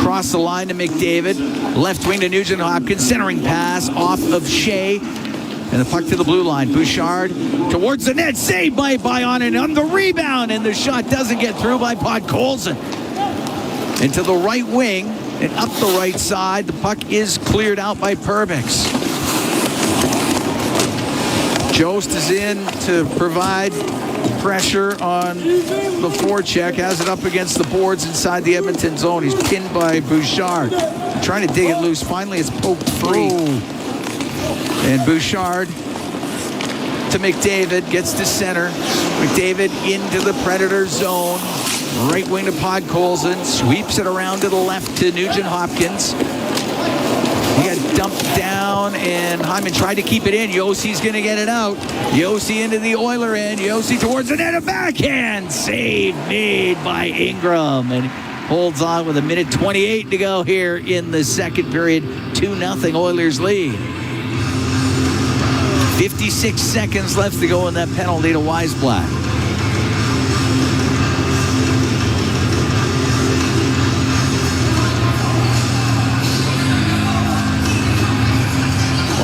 Cross the line to McDavid. Left wing to Nugent Hopkins. Centering pass off of Shea. And the puck to the blue line. Bouchard towards the net. Saved by Bionin on the rebound. And the shot doesn't get through by Podkolzin. And to the right wing and up the right side. The puck is cleared out by Perbix. Jost is in to provide pressure on the forecheck. Has it up against the boards inside the Edmonton zone. He's pinned by Bouchard. Trying to dig it loose. Finally, it's poked free. And Bouchard to McDavid. Gets to center. McDavid into the Predator zone. Right wing to Podkolzin. Sweeps it around to the left to Nugent Hopkins. He got dumped down, and Hyman tried to keep it in. Yossi's going to get it out. Yossi into the Oiler end. Yossi towards the net. A backhand save made by Ingram. And holds on with 1:28 to go here in the second period. 2-0 Oilers lead. 56 seconds left to go in that penalty to Weisblatt.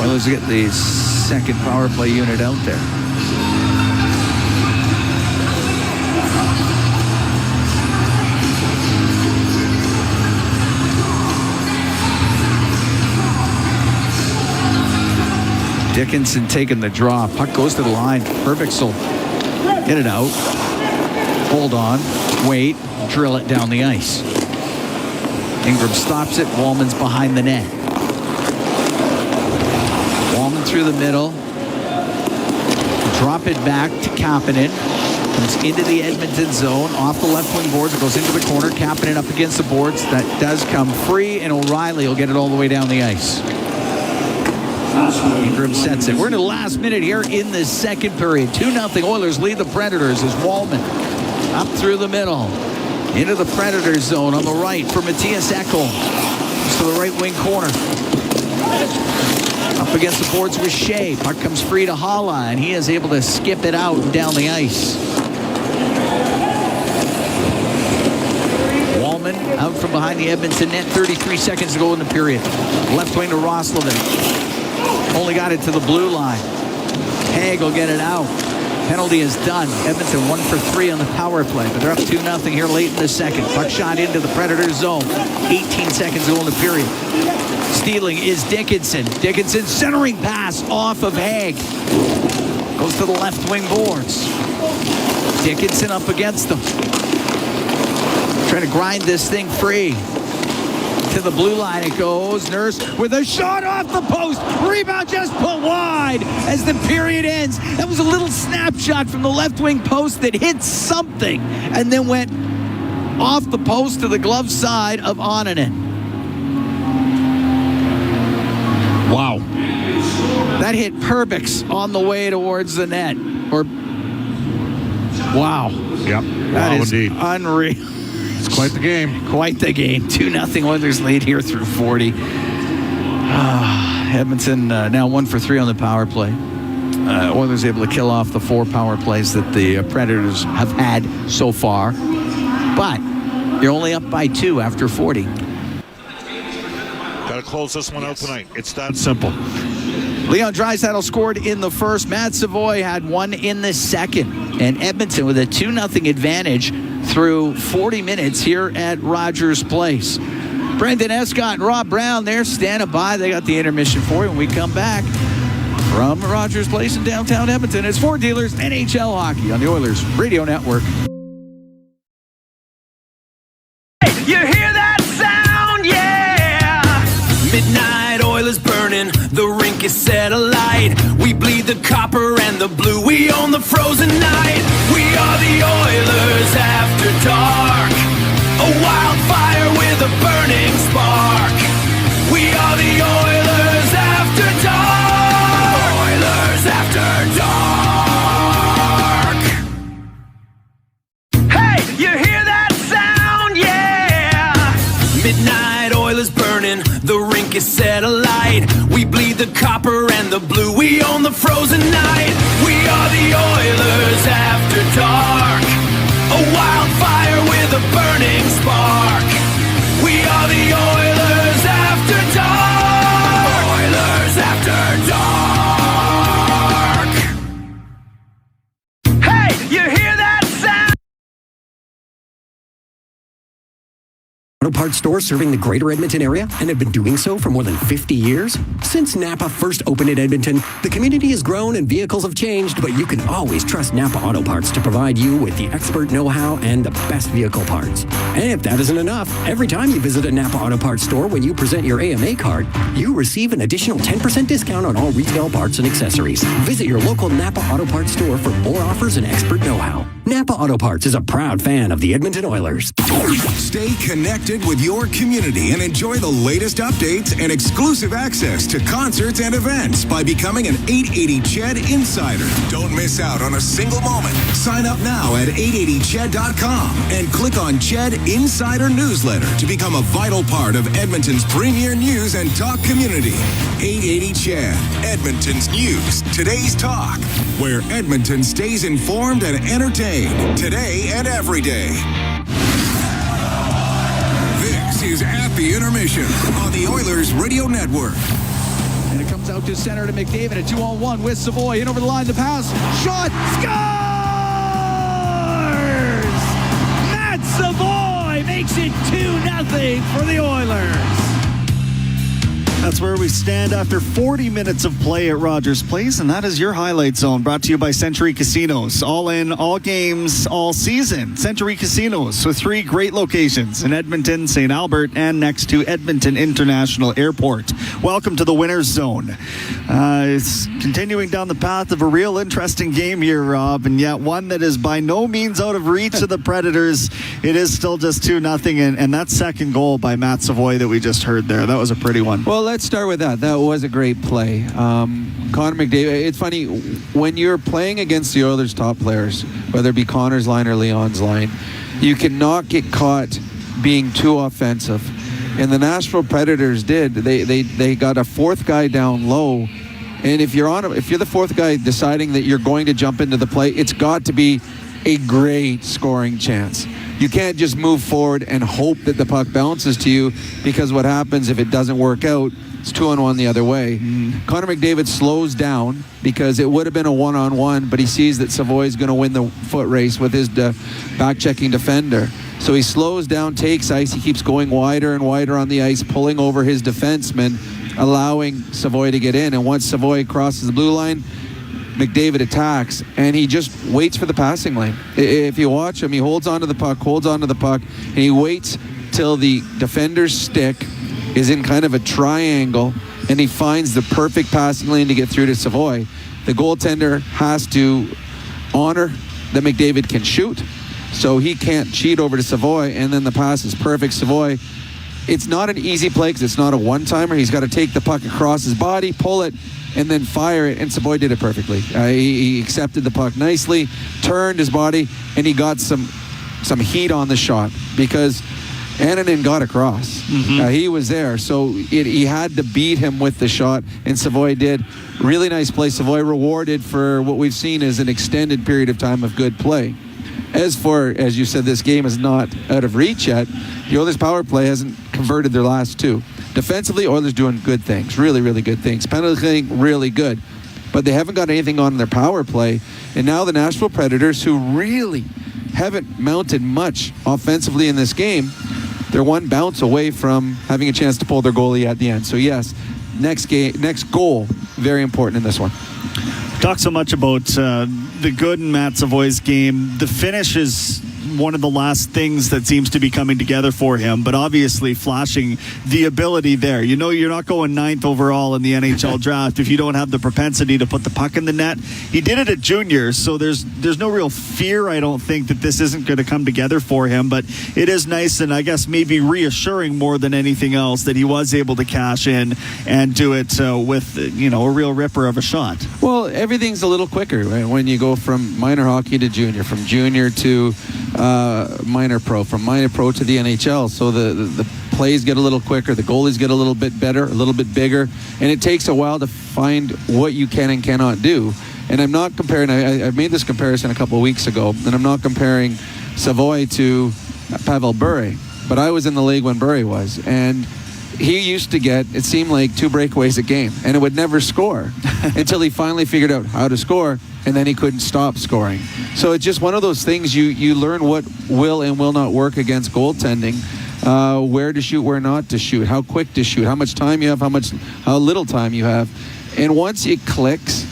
Oilers get the second power play unit out there. Dickinson taking the draw. Puck goes to the line. Perbix will get it out. Hold on. Wait. Drill it down the ice. Ingram stops it. Wallman's behind the net. Wallman through the middle. Drop it back to Kapanen. Comes into the Edmonton zone. Off the left wing boards. It goes into the corner. Kapanen up against the boards. That does come free, and O'Reilly will get it all the way down the ice. Ingram sets it. We're in the last minute here in the second period. 2-0 Oilers lead the Predators as Wallman up through the middle. Into the Predators zone on the right for Matthias Ekholm. To the right wing corner. Up against the boards with Shea. Puck comes free to Hala, and he is able to skip it out and down the ice. Wallman out from behind the Edmonton net. 33 seconds to go in the period. Left wing to Roslovic. Only got it to the blue line. Haig will get it out. Penalty is done. Edmonton 1 for 3 on the power play, but they're up 2-0 here late in the second. Puck shot into the Predators' zone. 18 seconds to go in the period. Stealing is Dickinson. Dickinson centering pass off of Haig. Goes to the left wing boards. Dickinson up against them. Trying to grind this thing free. To the blue line it goes. Nurse with a shot off the post. Rebound just put wide as the period ends. That was a little snapshot from the left wing post that hit something and then went off the post to the glove side of Onanen. Wow. That hit Perbix on the way towards the net. Wow. Yep. That wow, is indeed. Unreal. It's quite the game. Quite the game. 2-0 Oilers lead here through 40. Edmonton now 1 for 3 on the power play. Oilers able to kill off the 4 power plays that the Predators have had so far. But you're only up by 2 after 40. Got to close this one out tonight. It's that simple. Leon Draisaitl scored in the first. Matt Seavoy had 1 in the second. And Edmonton with a 2-0 advantage through 40 minutes here at Rogers Place. Brendan Escott and Rob Brown, they're standing by. They got the intermission for you when we come back from Rogers Place in downtown Edmonton. It's Ford Dealers NHL Hockey on the Oilers Radio Network. You hear that sound? Yeah! Midnight oil is burning, the rink is set alight. We bleed the copper and the blue, we own the frozen night. We are the Oilers after dark, a wildfire with a burning spark. We are the Oilers after dark, Oilers after dark. Hey, you hear that sound? Yeah! Midnight oil is burning, the rink is set alight. We bleed the copper and the blue, we own the frozen night. We are the Oilers after dark, a wildfire with a burning spark. We are the Oilers after dark, Oilers after dark. Hey, you hear that sound? Auto parts store serving the greater Edmonton area and have been doing so for more than 50 years? Since Napa first opened in Edmonton, the community has grown and vehicles have changed, but you can always trust Napa Auto Parts to provide you with the expert know-how and the best vehicle parts. And if that isn't enough, every time you visit a Napa Auto Parts store when you present your AMA card, you receive an additional 10% discount on all retail parts and accessories. Visit your local Napa Auto Parts store for more offers and expert know-how. Napa Auto Parts is a proud fan of the Edmonton Oilers. Stay connected with your community and enjoy the latest updates and exclusive access to concerts and events by becoming an 880 CHED Insider. Don't miss out on a single moment. Sign up now at 880ched.com and click on CHED Insider Newsletter to become a vital part of Edmonton's premier news and talk community. 880 CHED, Edmonton's news, today's talk, where Edmonton stays informed and entertained today and every day. This is At the Intermission on the Oilers Radio Network. And it comes out to center to McDavid, a 2-on-1 with Seavoy. In over the line, the pass. Shot. Scores! Matt Seavoy makes it 2-0 for the Oilers. That's where we stand after 40 minutes of play at Rogers Place, and that is your highlight zone, brought to you by Century Casinos. All in, all games, all season. Century Casinos with 3 great locations in Edmonton, St. Albert, and next to Edmonton International Airport. Welcome to the winner's zone. It's continuing down the path of a real interesting game here, Rob, and yet one that is by no means out of reach of the Predators. It is still just 2-0, and that second goal by Matt Seavoy that we just heard there, that was a pretty one. Well, let's start with that. That was a great play. Connor McDavid, it's funny, when you're playing against the Oilers' top players, whether it be Connor's line or Leon's line, you cannot get caught being too offensive. And the Nashville Predators did. They got a fourth guy down low. And if you're the fourth guy deciding that you're going to jump into the play, it's got to be a great scoring chance. You can't just move forward and hope that the puck bounces to you, because what happens if it doesn't work out, It's 2-on-1 the other way. Connor McDavid slows down because it would have been a 1-on-1, but he sees that Savoy is going to win the foot race with his back-checking defender. So he slows down, takes ice. He keeps going wider and wider on the ice, pulling over his defenseman, allowing Savoy to get in. And once Savoy crosses the blue line, McDavid attacks, and he just waits for the passing lane. If you watch him, he holds onto the puck, and he waits till the defender's stick is in kind of a triangle, and he finds the perfect passing lane to get through to Savoy. The goaltender has to honor that McDavid can shoot, so he can't cheat over to Savoy, and then the pass is perfect. Savoy, it's not an easy play because it's not a one-timer. He's got to take the puck across his body, pull it, and then fire it, and Savoy did it perfectly. He accepted the puck nicely, turned his body, and he got some heat on the shot because Annunen got across. He was there, so he had to beat him with the shot, and Savoy did. Really nice play. Savoy rewarded for what we've seen as an extended period of time of good play. As you said, this game is not out of reach yet. The Oilers' power play hasn't converted their last two. Defensively, Oilers doing good things, really, really good things. Penalty killing, really good. But they haven't got anything on their power play. And now the Nashville Predators, who really haven't mounted much offensively in this game, they're one bounce away from having a chance to pull their goalie at the end. So yes, next goal, very important in this one. Talk so much about the good in Matt Savoy's game. The finish is one of the last things that seems to be coming together for him, but obviously flashing the ability there. You know, you're not going 9th overall in the NHL draft if you don't have the propensity to put the puck in the net. He did it at juniors, so there's no real fear, I don't think, that this isn't going to come together for him, but it is nice and I guess maybe reassuring more than anything else that he was able to cash in and do it with, a real ripper of a shot. Well, everything's a little quicker, right? When you go from minor hockey to junior, from junior to minor pro, from minor pro to the NHL. So the plays get a little quicker, the goalies get a little bit better, a little bit bigger, and it takes a while to find what you can and cannot do. And I'm not comparing, I made this comparison a couple of weeks ago, and I'm not comparing Savoy to Pavel Bure, but I was in the league when Bure was, and he used to get, it seemed like, 2 breakaways a game, and it would never score until he finally figured out how to score, and then he couldn't stop scoring. So it's just one of those things you learn what will and will not work against goaltending, where to shoot, where not to shoot, how quick to shoot, how much time you have, how little time you have. And once it clicks,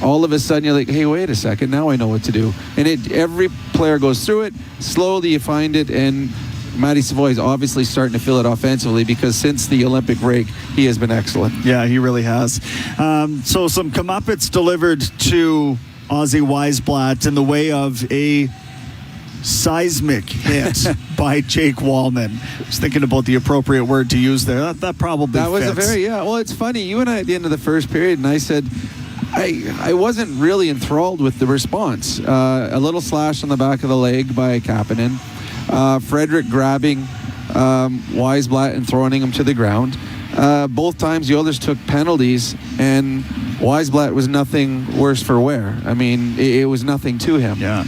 all of a sudden you're like, hey, wait a second, now I know what to do. And every player goes through it, slowly you find it, and Matty Savoy is obviously starting to feel it offensively because since the Olympic break, he has been excellent. Yeah, he really has. So some comeuppance delivered to Ozzy Weisblatt in the way of a seismic hit by Jake Wallman. I was thinking about the appropriate word to use there. That probably That was fits. well, it's funny. You and I at the end of the first period, and I said, I wasn't really enthralled with the response. A little slash on the back of the leg by Kapanen. Frederick grabbing Weisblatt and throwing him to the ground. Both times the Oilers took penalties, and Weisblatt was nothing worse for wear. I mean, it was nothing to him. Yeah.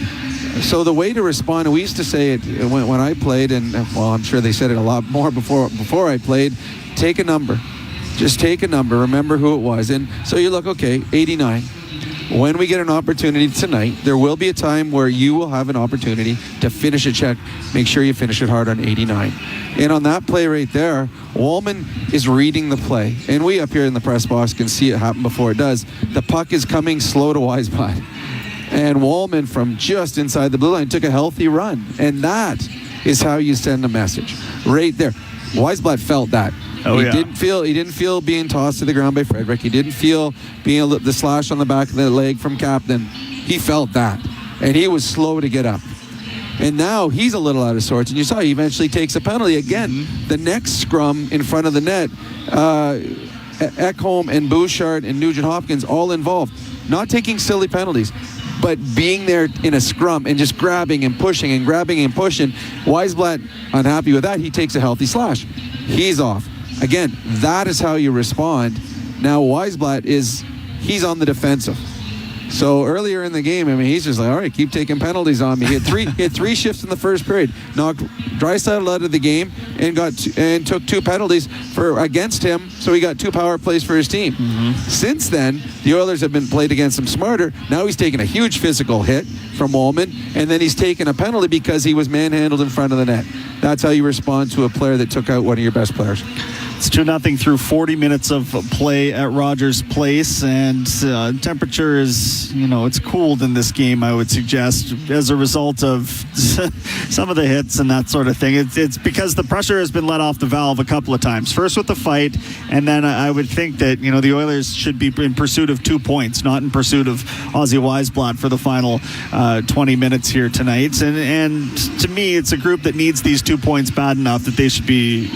So the way to respond, and we used to say it when I played, and well, I'm sure they said it a lot more before I played, take a number. Just take a number. Remember who it was. And so you look, okay, 89. When we get an opportunity tonight, there will be a time where you will have an opportunity to finish a check. Make sure you finish it hard on 89. And on that play right there, Wallman is reading the play. And we up here in the press box can see it happen before it does. The puck is coming slow to Weisblatt. And Wallman from just inside the blue line took a healthy run. And that is how you send a message. Right there. Weisblatt felt that. He didn't feel being tossed to the ground by Frederick. He didn't feel being the slash on the back of the leg from Captain. He felt that, and he was slow to get up. And now he's a little out of sorts. And you saw he eventually takes a penalty again. The next scrum in front of the net, Ekholm and Bouchard and Nugent Hopkins all involved, not taking silly penalties, but being there in a scrum and just grabbing and pushing and grabbing and pushing. Weisblatt, unhappy with that, he takes a healthy slash. He's off. Again, that is how you respond. Now Weisblatt he's on the defensive. So earlier in the game, I mean, he's just like, all right, keep taking penalties on me. He had three shifts in the first period, knocked Draisaitl out of the game, and took 2 penalties against him. So he got 2 power plays for his team. Since then, the Oilers have been played against him smarter. Now he's taken a huge physical hit from Ullman, and then he's taken a penalty because he was manhandled in front of the net. That's how you respond to a player that took out one of your best players. It's 2-0 through 40 minutes of play at Rogers Place, and temperature is, it's cooled in this game, I would suggest, as a result of some of the hits and that sort of thing. It's because the pressure has been let off the valve a couple of times. First with the fight, and then I would think that, the Oilers should be in pursuit of 2 points, not in pursuit of Ozzy Weisblatt for the final 20 minutes here tonight. And to me, it's a group that needs these 2 points bad enough that they should be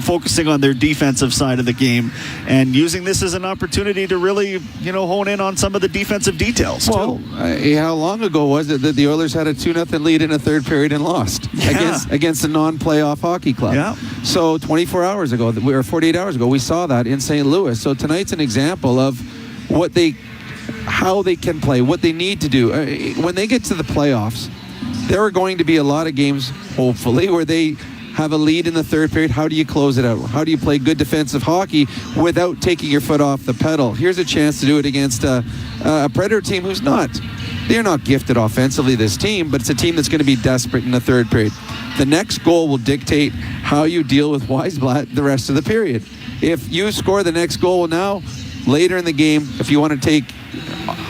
focusing on their defensive side of the game and using this as an opportunity to really, hone in on some of the defensive details. Well, how long ago was it that the Oilers had a 2-0 lead in a third period and lost against a non-playoff hockey club? Yeah. So 24 hours ago, or 48 hours ago, we saw that in St. Louis. So tonight's an example of how they can play, what they need to do. When they get to the playoffs, there are going to be a lot of games, hopefully, where they have a lead in the third period. How do you close it out? How do you play good defensive hockey without taking your foot off the pedal? Here's a chance to do it against a Predator team they're not gifted offensively, this team, but it's a team that's going to be desperate in the third period. The next goal will dictate how you deal with Weisblatt the rest of the period. If you score the next goal now, later in the game, if you want to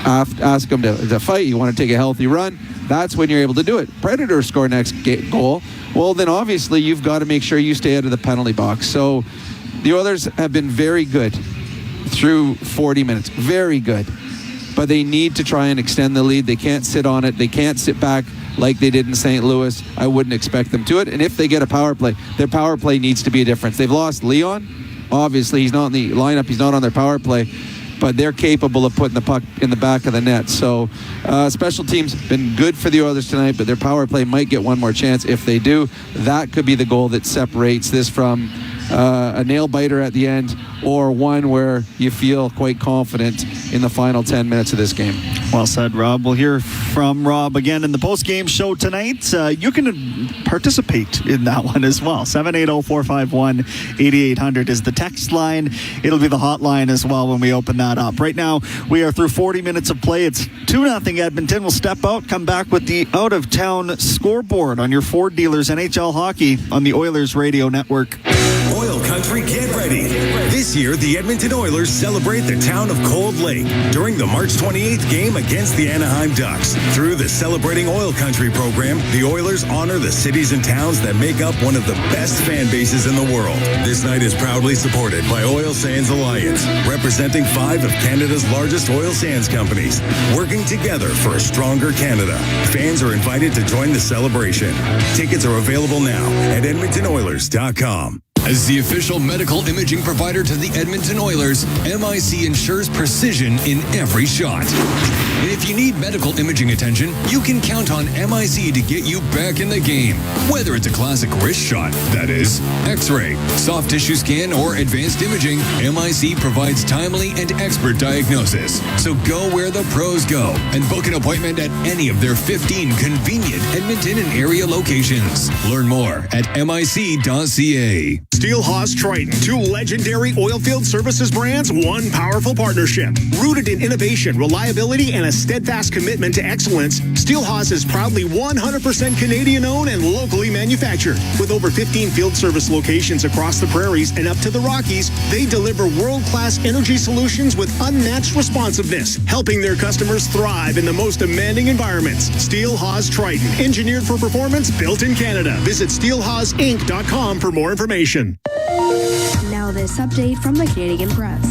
ask them to fight, you want to take a healthy run, that's when you're able to do it. Predators score next goal, well, then obviously you've got to make sure you stay out of the penalty box. So the Oilers have been very good through 40 minutes. Very good. But they need to try and extend the lead. They can't sit on it. They can't sit back like they did in St. Louis. I wouldn't expect them to it. And if they get a power play, their power play needs to be a difference. They've lost Leon. Obviously, he's not in the lineup. He's not on their power play. But they're capable of putting the puck in the back of the net. So special teams been good for the Oilers tonight, but their power play might get one more chance. If they do, that could be the goal that separates this from a nail-biter at the end, or one where you feel quite confident in the final 10 minutes of this game. Well said, Rob. We'll hear from Rob again in the post-game show tonight. You can participate in that one as well. 780-451-8800 is the text line. It'll be the hotline as well when we open that up. Right now, we are through 40 minutes of play. It's 2-0 Edmonton. We'll step out, come back with the out-of-town scoreboard on your Ford dealers NHL hockey on the Oilers Radio Network. OilCountry, get ready. This year, the Edmonton Oilers celebrate the town of Cold Lake during the March 28th game against the Anaheim Ducks. Through the Celebrating OilCountry program, the Oilers honor the cities and towns that make up one of the best fan bases in the world. This night is proudly supported by Oil Sands Alliance, representing 5 of Canada's largest oil sands companies, working together for a stronger Canada. Fans are invited to join the celebration. Tickets are available now at EdmontonOilers.com. As the official medical imaging provider to the Edmonton Oilers, MIC ensures precision in every shot. And if you need medical imaging attention, you can count on MIC to get you back in the game. Whether it's a classic wrist shot, that is, X-ray, soft tissue scan, or advanced imaging, MIC provides timely and expert diagnosis. So go where the pros go and book an appointment at any of their 15 convenient Edmonton and area locations. Learn more at mic.ca. Steelhaus Triton, 2 legendary oilfield services brands, one powerful partnership. Rooted in innovation, reliability, and a steadfast commitment to excellence, Steelhaus is proudly 100% Canadian-owned and locally manufactured. With over 15 field service locations across the prairies and up to the Rockies, they deliver world-class energy solutions with unmatched responsiveness, helping their customers thrive in the most demanding environments. Steelhaus Triton, engineered for performance, built in Canada. Visit steelhausinc.com for more information. Now this update from the Canadian Press.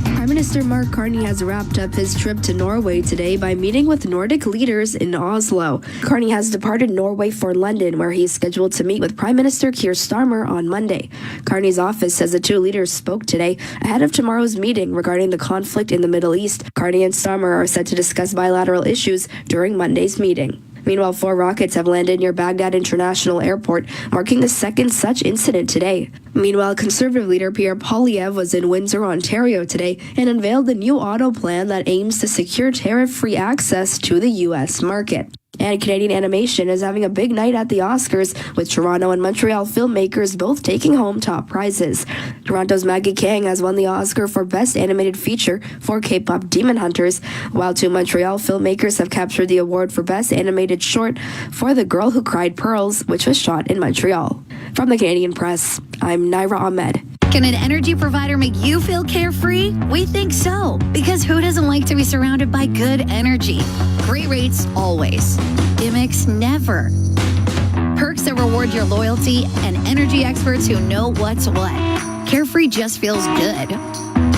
Prime Minister Mark Carney has wrapped up his trip to Norway today by meeting with Nordic leaders in Oslo. Carney has departed Norway for London, where he is scheduled to meet with Prime Minister Keir Starmer on Monday. Carney's office says the 2 leaders spoke today ahead of tomorrow's meeting regarding the conflict in the Middle East. Carney and Starmer are set to discuss bilateral issues during Monday's meeting. Meanwhile, 4 rockets have landed near Baghdad International Airport, marking the second such incident today. Meanwhile, Conservative leader Pierre Poilievre was in Windsor, Ontario today and unveiled the new auto plan that aims to secure tariff-free access to the U.S. market. And Canadian animation is having a big night at the Oscars, with Toronto and Montreal filmmakers both taking home top prizes. Toronto's Maggie Kang has won the Oscar for Best Animated Feature for K-pop Demon Hunters, while 2 Montreal filmmakers have captured the award for Best Animated Short for The Girl Who Cried Pearls, which was shot in Montreal. From the Canadian Press, I'm Naira Ahmed. Can an energy provider make you feel carefree? We think so, because who doesn't like to be surrounded by good energy? Great rates always. Gimmicks never. Perks that reward your loyalty and energy experts who know what's what. Carefree just feels good.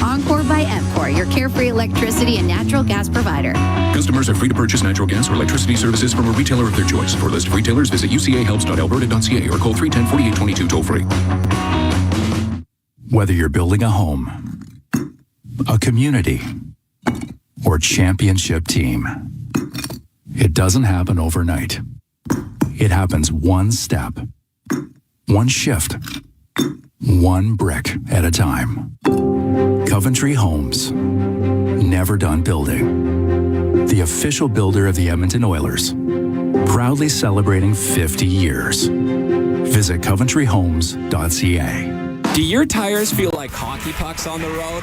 Encore by EPCOR, your carefree electricity and natural gas provider. Customers are free to purchase natural gas or electricity services from a retailer of their choice. For a list of retailers, visit ucahelps.alberta.ca or call 310-4822 toll-free. Whether you're building a home, a community, or championship team, it doesn't happen overnight. It happens one step, one shift, one brick at a time. Coventry Homes, never done building. The official builder of the Edmonton Oilers, proudly celebrating 50 years. Visit coventryhomes.ca. Do your tires feel like hockey pucks on the road?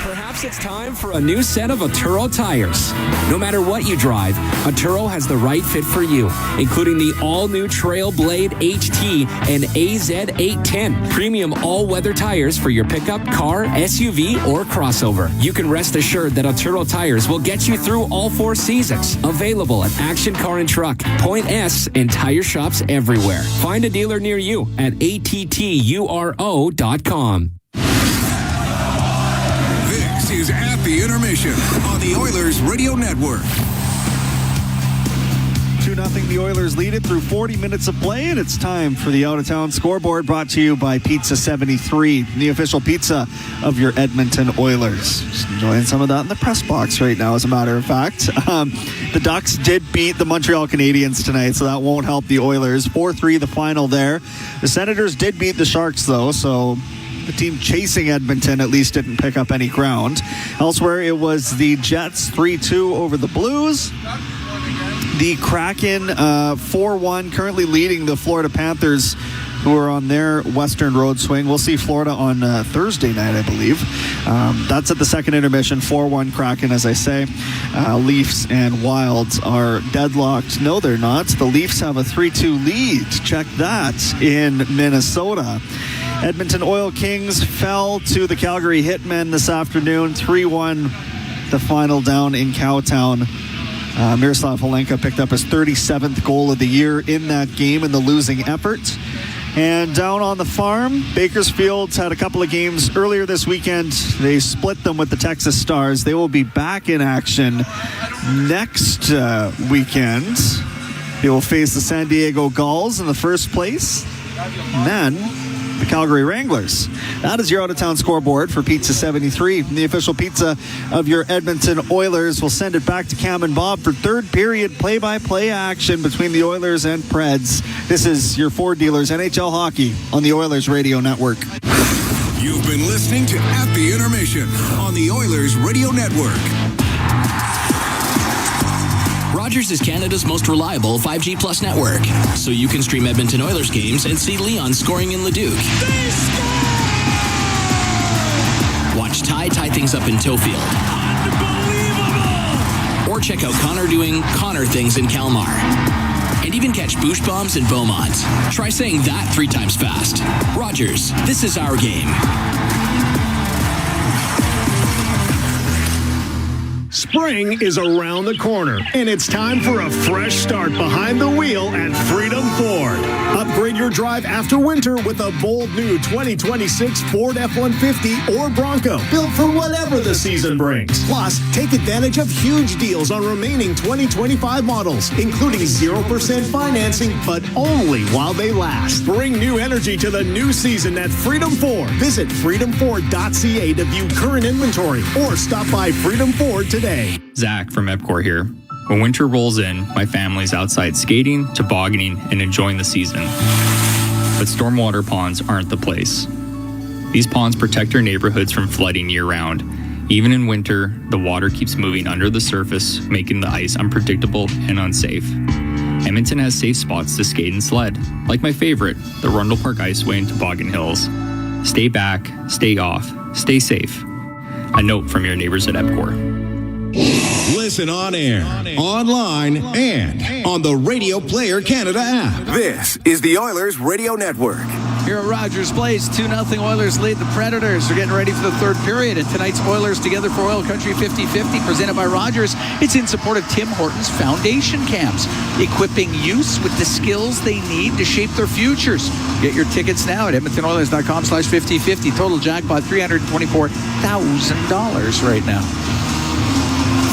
Perhaps it's time for a new set of Atturo tires. No matter what you drive, Atturo has the right fit for you, including the all-new Trailblade HT and AZ810, premium all-weather tires for your pickup, car, SUV, or crossover. You can rest assured that Atturo tires will get you through all 4 seasons. Available at Action Car and Truck, Point S, and tire shops everywhere. Find a dealer near you at atturo.com. This is At the Intermission on the Oilers Radio Network. 2-0, the Oilers lead it through 40 minutes of play, and it's time for the out-of-town scoreboard, brought to you by Pizza 73, the official pizza of your Edmonton Oilers. Just enjoying some of that in the press box right now, as a matter of fact. The Ducks did beat the Montreal Canadiens tonight, so that won't help the Oilers. 4-3 the final there. The Senators did beat the Sharks, though, so the team chasing Edmonton at least didn't pick up any ground. Elsewhere, it was the Jets 3-2 over the Blues. The Kraken 4-1, currently leading the Florida Panthers, who are on their Western Road swing. We'll see Florida on Thursday night, I believe. That's at the second intermission. 4-1 Kraken, as I say. Leafs and Wilds are deadlocked. No, they're not. The Leafs have a 3-2 lead. Check that in Minnesota. Edmonton Oil Kings fell to the Calgary Hitmen this afternoon. 3-1 the final down in Cowtown. Miroslav Holenka picked up his 37th goal of the year in that game in the losing effort. And down on the farm, Bakersfield's had a couple of games earlier this weekend. They split them with the Texas Stars. They will be back in action next weekend. They will face the San Diego Gulls in the first place, and then the Calgary Wranglers. That is your out-of-town scoreboard for Pizza 73, the official pizza of your Edmonton Oilers. We'll send it back to Cam and Bob for third period play-by-play action between the Oilers and Preds. This is your Ford Dealers NHL Hockey on the Oilers Radio Network. You've been listening to At the Intermission on the Oilers Radio Network. Rogers is Canada's most reliable 5G Plus network, so you can stream Edmonton Oilers games and see Leon scoring in Leduc. Watch Ty tie things up in Tofield. Or check out Connor doing Connor things in Kalmar. And even catch Boosh Bombs in Beaumont. Try saying that 3 times fast. Rogers, this is our game. Spring is around the corner, and it's time for a fresh start behind the wheel at Freedom Ford. Upgrade your drive after winter with a bold new 2026 Ford F-150 or Bronco, built for whatever the season brings. Plus, take advantage of huge deals on remaining 2025 models, including 0% financing, but only while they last. Bring new energy to the new season at Freedom Ford. Visit freedomford.ca to view current inventory or stop by Freedom Ford today. Zach from EPCOR here. When winter rolls in, my family's outside skating, tobogganing, and enjoying the season. But stormwater ponds aren't the place. These ponds protect our neighborhoods from flooding year-round. Even in winter, the water keeps moving under the surface, making the ice unpredictable and unsafe. Edmonton has safe spots to skate and sled, like my favorite, the Rundle Park Iceway and Toboggan Hills. Stay back, stay off, stay safe. A note from your neighbors at EPCOR. Listen on air, online, and on the Radio Player Canada app. This is the Oilers Radio Network. Here at Rogers Place, 2-0 Oilers lead the Predators. They're getting ready for the third period. And tonight's Oilers Together for OilCountry 50-50, presented by Rogers. It's in support of Tim Hortons Foundation Camps, equipping youths with the skills they need to shape their futures. Get your tickets now at edmontonoilers.com/5050. Total jackpot, $324,000 right now.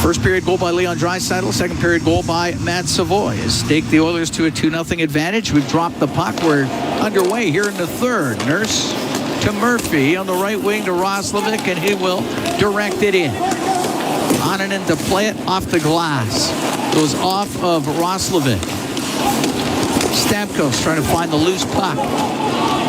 First period goal by Leon Draisaitl. Second period goal by Matt Seavoy has staked the Oilers to a 2-0 advantage. We've dropped the puck. We're underway here in the third. Nurse to Murphy on the right wing to Roslovic, and he will direct it in. Onanen to play it off the glass. Goes off of Roslovic. Stamkos trying to find the loose puck.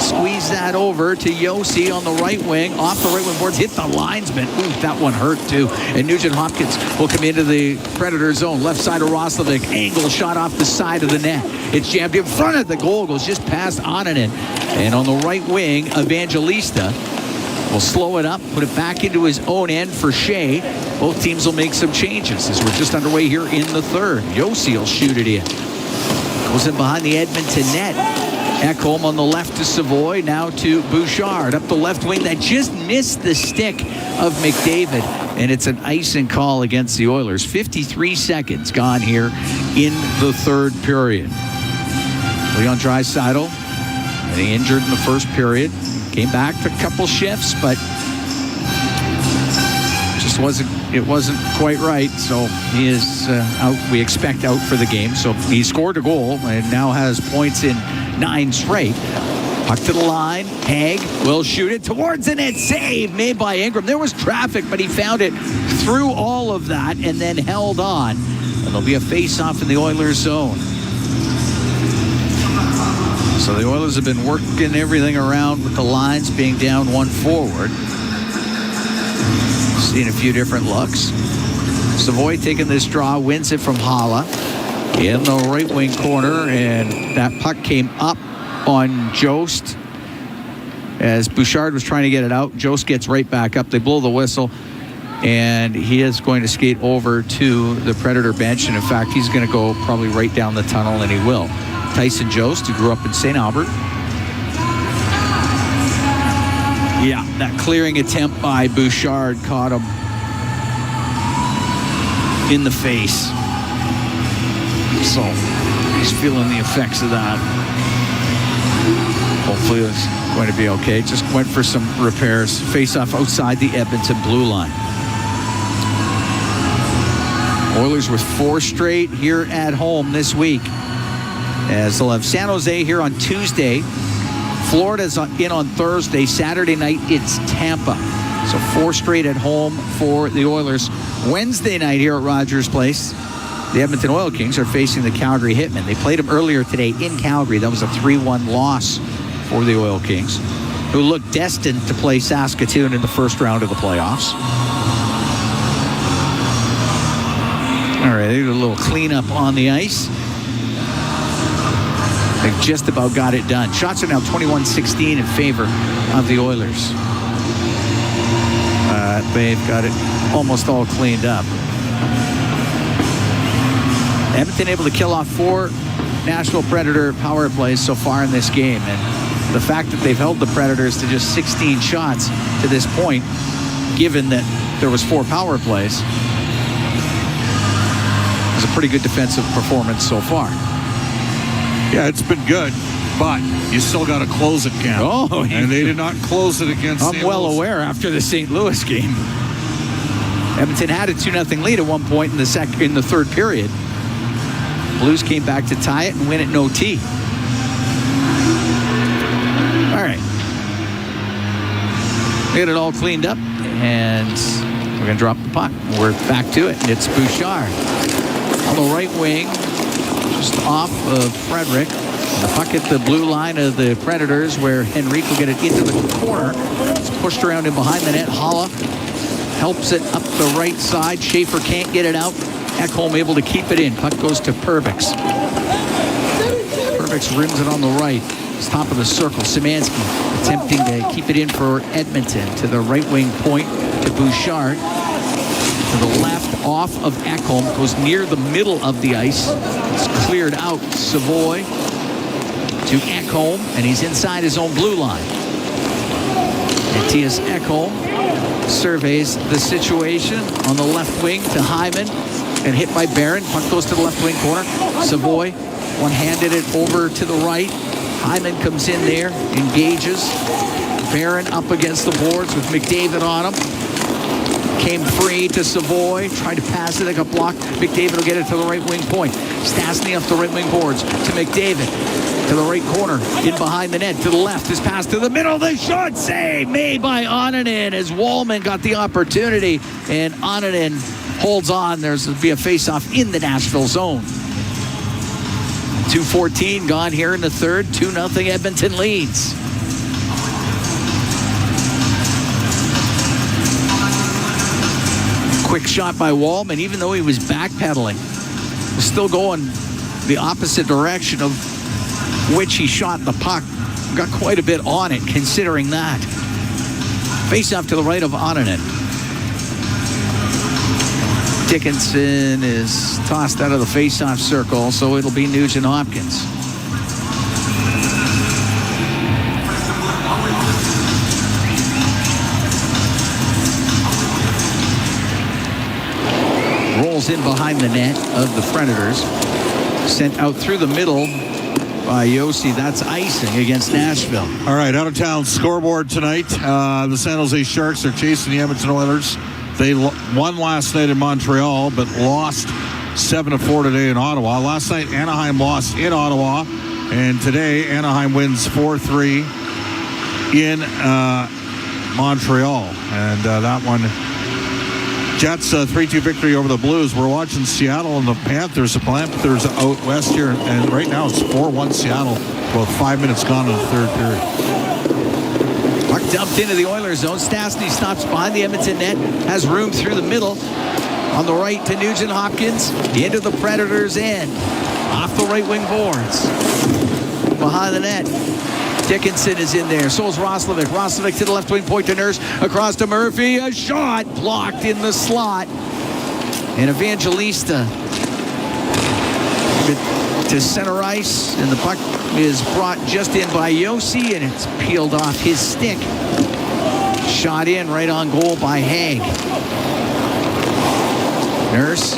Squeeze that over to Yossi on the right wing. Off the right wing boards. Hit the linesman. Ooh, that one hurt too. And Nugent Hopkins will come into the Predator zone. Left side of Roslovic. Angle shot off the side of the net. It's jammed in front of the goal. Goes just past Onanen. And on the right wing, Evangelista will slow it up. Put it back into his own end for Shea. Both teams will make some changes as we're just underway here in the third. Yossi will shoot it in. Goes in behind the Edmonton net. Ekholm on the left to Seavoy, now to Bouchard. Up the left wing that just missed the stick of McDavid. And it's an icing call against the Oilers. 53 seconds gone here in the third period. Leon Draisaitl, getting injured in the first period. Came back for a couple shifts, but it wasn't quite right. So he is out, we expect out for the game. So he scored a goal and now has points in 9 straight. Puck to the line. Haig will shoot it towards the net. Save made by Ingram. There was traffic, but he found it through all of that and then held on. And there'll be a face-off in the Oilers zone. So the Oilers have been working everything around with the lines being down one forward. Seen a few different looks. Seavoy taking this draw, wins it from Hala in the right wing corner, and that puck came up on Jost as Bouchard was trying to get it out. Jost gets right back up. They blow the whistle, and he is going to skate over to the Predator bench, and in fact, he's going to go probably right down the tunnel, and he will. Tyson Jost, who grew up in St. Albert. Yeah, that clearing attempt by Bouchard caught him in the face. So he's feeling the effects of that. Hopefully it's going to be okay. Just went for some repairs. Face off outside the Edmonton blue line. Oilers with 4 straight here at home this week, as they'll have San Jose here on Tuesday. Florida's in on Thursday. Saturday night, it's Tampa. So 4 straight at home for the Oilers. Wednesday night here at Rogers Place, the Edmonton Oil Kings are facing the Calgary Hitmen. They played them earlier today in Calgary. That was a 3-1 loss for the Oil Kings, who look destined to play Saskatoon in the first round of the playoffs. All right, they did a little cleanup on the ice. They've just about got it done. Shots are now 21-16 in favor of the Oilers. They've got it almost all cleaned up. Edmonton able to kill off 4 Nashville Predator power plays so far in this game. And the fact that they've held the Predators to just 16 shots to this point, given that there was 4 power plays, is a pretty good defensive performance so far. Yeah, it's been good, but you still got to close it, Cam. Oh, and they did not close it against I'm St. well Louis. aware after the St. Louis game. Edmonton had a 2-0 lead at one point in the third period. Blues came back to tie it and win it in OT. All right. Get it all cleaned up, and we're going to drop the puck. We're back to it, and it's Bouchard. on the right wing, just off of Frederick. The puck at the blue line of the Predators, where Henrique will get it into the corner. It's pushed around in behind the net. Holla helps it up the right side. Schaefer can't get it out. Ekholm able to keep it in. Puck goes to Perbix. Perbix rims it on the right. It's top of the circle. Szymanski attempting to keep it in for Edmonton. To the right wing point to Bouchard. To the left, off of Ekholm. Goes near the middle of the ice. It's cleared out. Seavoy to Ekholm, and he's inside his own blue line. Matthias Ekholm surveys the situation on the left wing to Hyman, and hit by Barron. Puck goes to the left wing corner. Savoy one-handed it over to the right. Hyman comes in there, engages. Barron up against the boards with McDavid on him. Came free to Savoy, tried to pass it, it got blocked. McDavid will get it to the right wing point. Stastny off the right wing boards to McDavid. To the right corner, in behind the net, to the left, his pass to the middle, the shot save made by Onanen as Wallman got the opportunity, and Onanen holds on. There's to be a face-off in the Nashville zone. 2:14 gone here in the third, 2-0 Edmonton leads. Quick shot by Wallman, even though he was backpedaling, was still going the opposite direction of which he shot the puck. Got quite a bit on it, considering that. Face off to the right of Onanen. Dickinson is tossed out of the face-off circle, so it'll be Nugent Hopkins. Rolls in behind the net of the Predators. Sent out through the middle by Yossi. That's icing against Nashville. All right, out of town scoreboard tonight. The San Jose Sharks are chasing the Edmonton Oilers. They won last night in Montreal, but lost 7-4 today in Ottawa. Last night, Anaheim lost in Ottawa, and today Anaheim wins 4-3 in Montreal. And that one, Jets 3-2 victory over the Blues. We're watching Seattle and the Panthers. The Panthers out west here, and right now it's 4-1 Seattle. About 5 minutes gone in the third period. Puck dumped into the Oilers zone. Stastny stops behind the Edmonton net, has room through the middle. On the right to Nugent Hopkins, into the Predators' end. Off the right wing boards. Behind the net. Dickinson is in there. So is Roslovic. Roslovic to the left wing point to Nurse. Across to Murphy. A shot blocked in the slot. And Evangelista to center ice. And the puck is brought just in by Yossi. And it's peeled off his stick. Shot in right on goal by Haig. Nurse.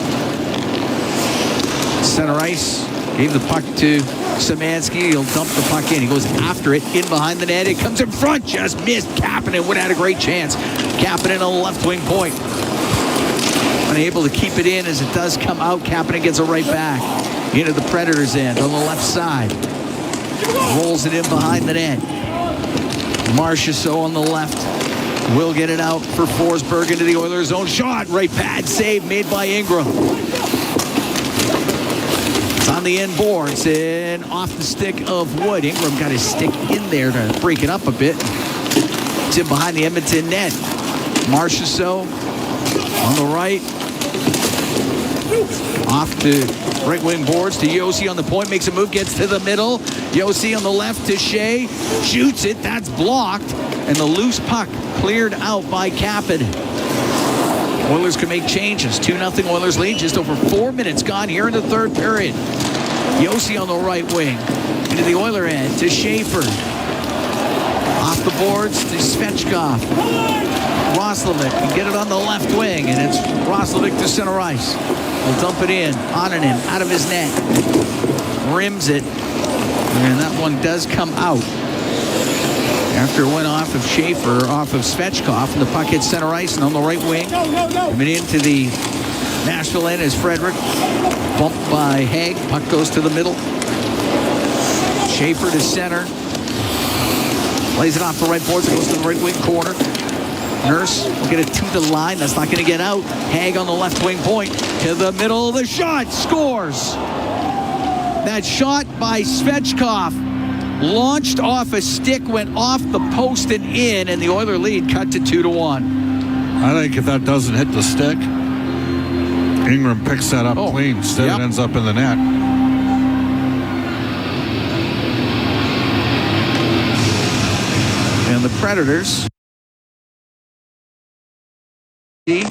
Center ice. Gave the puck to Szymanski. He'll dump the puck in. He goes after it. In behind the net. It comes in front. Just missed. Kapanen would have had a great chance. Kapanen on the left wing point. Unable to keep it in as it does come out. Kapanen gets it right back. Into the Predators' end on the left side. Rolls it in behind the net. Marchessault on the left. Will get it out for Forsberg into the Oilers' zone. Shot. Right pad save made by Ingram. It's on the end boards and off the stick of Wood. Ingram got his stick in there to break it up a bit. It's in behind the Edmonton net. Marchessault on the right. Off the right wing boards to Yossi on the point. Makes a move, gets to the middle. Yossi on the left to Shea. Shoots it. That's blocked. And the loose puck cleared out by Kapanen. Oilers can make changes. 2-0 Oilers lead. Just over 4 minutes gone here in the third period. Yossi on the right wing. Into the Oiler end to Schaefer. Off the boards to Svechkov. Roslovic can get it on the left wing. And it's Roslovic to center ice. Will dump it in. Onanen out of his net. Rims it. And that one does come out. After it went off of Schaefer, off of Svechkov, and the puck hits center ice, and on the right wing, coming into the Nashville end is Frederick, bumped by Haig. Puck goes to the middle. Schaefer to center, plays it off the right boards, it goes to the right wing corner. Nurse will get it to the line. That's not going to get out. Haig on the left wing point to the middle of the shot. Scores. That shot by Svechkov launched off a stick, went off the post and in, and the Oiler lead cut to 2-1. I think if that doesn't hit the stick, Ingram picks that up clean. Instead, it ends up in the net. And the Predators. A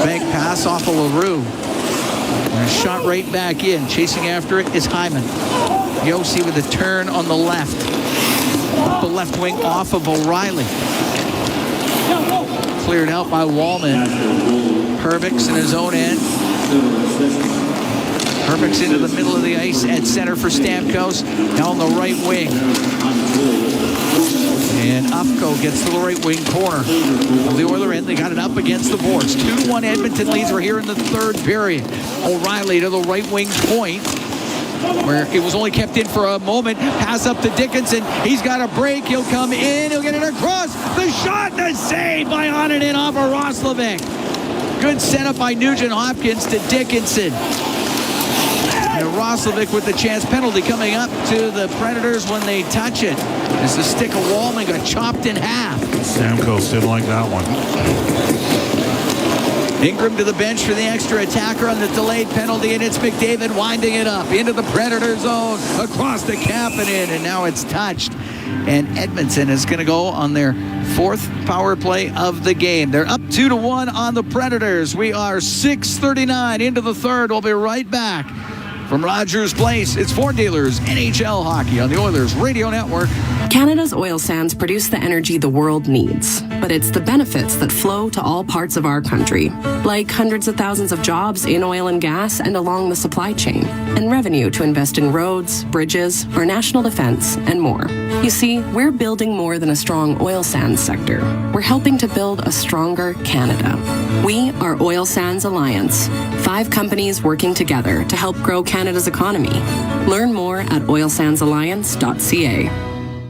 bank pass off of LaRue. And a shot right back in. Chasing after it is Hyman. Yossi with a turn on the left. Up the left wing off of O'Reilly. Cleared out by Wallman. Perbix in his own end. Perbix into the middle of the ice at center for Stamkos. Now on the right wing. And Ufko gets to the right wing corner of the Oiler end. They got it up against the boards. 2-1 Edmonton leads. We're here in the third period. O'Reilly to the right wing point, where it was only kept in for a moment. Pass up to Dickinson. He's got a break. He'll come in. He'll get it across. The shot, the save by Onanen off of Roslovic. Good setup by Nugent Hopkins to Dickinson. And Roslovic with the chance penalty coming up to the Predators when they touch it. As the stick of Wallman got chopped in half. Stamkos didn't like that one. Ingram to the bench for the extra attacker on the delayed penalty, and it's McDavid winding it up into the Predator zone, across the Kapanen, and now it's touched. And Edmonton is going to go on their fourth power play of the game. They're up 2-1 on the Predators. We are 6:39 into the third. We'll be right back from Rogers Place. It's Ford Dealers NHL Hockey on the Oilers Radio Network. Canada's oil sands produce the energy the world needs, but it's the benefits that flow to all parts of our country, like hundreds of thousands of jobs in oil and gas and along the supply chain, and revenue to invest in roads, bridges, our national defense, and more. You see, we're building more than a strong oil sands sector. We're helping to build a stronger Canada. We are Oil Sands Alliance, 5 companies working together to help grow Canada's economy. Learn more at oilsandsalliance.ca.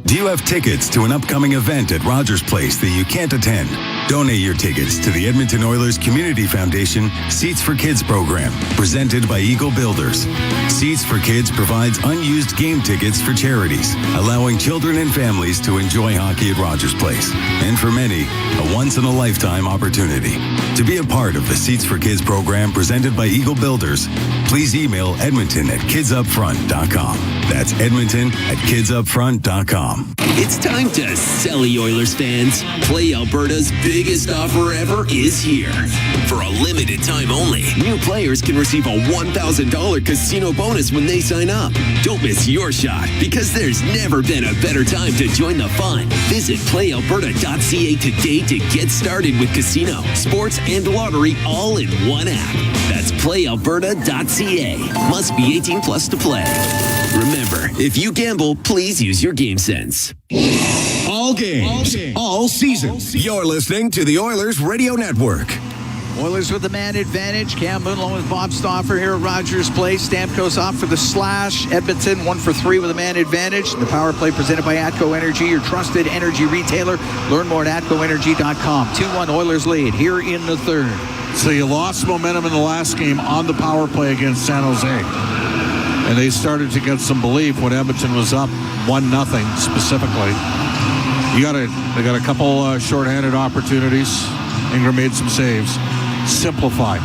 Do you have tickets to an upcoming event at Rogers Place that you can't attend? Donate your tickets to the Edmonton Oilers Community Foundation Seats for Kids program, presented by Eagle Builders. Seats for Kids provides unused game tickets for charities, allowing children and families to enjoy hockey at Rogers Place. And for many, a once-in-a-lifetime opportunity. To be a part of the Seats for Kids program presented by Eagle Builders, please email edmonton@kidsupfront.com. That's edmonton@kidsupfront.com. It's time to sell, Oilers fans. Play Alberta's biggest offer ever is here. For a limited time only, new players can receive a $1,000 casino bonus when they sign up. Don't miss your shot, because there's never been a better time to join the fun. Visit playalberta.ca today to get started with casino, sports, and lottery all in one app. That's playalberta.ca. Must be 18 plus to play. Remember, if you gamble, please use your game sense. All games, all season. You're listening to the Oilers Radio Network. Oilers with the man advantage. Cam Moon along with Bob Stauffer here at Rogers Place. Stamkos off for the slash. Edmonton 1 for 3 with a man advantage. The power play presented by Atco Energy, your trusted energy retailer. Learn more at atcoenergy.com. 2-1 Oilers lead here in the third. So you lost momentum in the last game on the power play against San Jose. And they started to get some belief when Edmonton was up 1-0 specifically. They got a couple shorthanded opportunities. Ingram made some saves. Simplify.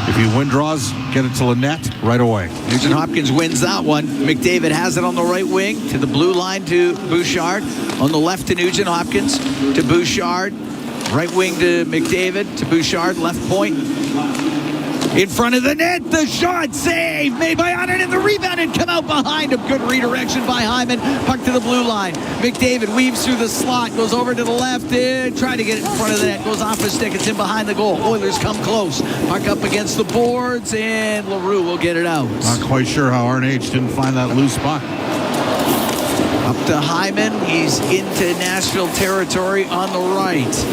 If you win draws, get it to the net right away. Nugent Hopkins wins that one. McDavid has it on the right wing to the blue line to Bouchard. On the left to Nugent Hopkins to Bouchard. Right wing to McDavid to Bouchard. Left point. In front of the net, the shot, save made by Onanen, the rebound, and come out behind him. Good redirection by Hyman. Puck to the blue line. McDavid weaves through the slot, goes over to the left, trying to get it in front of the net, goes off his stick. It's in behind the goal. Oilers come close. Puck up against the boards, and LaRue will get it out. Not quite sure how RNH didn't find that loose puck. Up to Hyman. He's into Nashville territory on the right.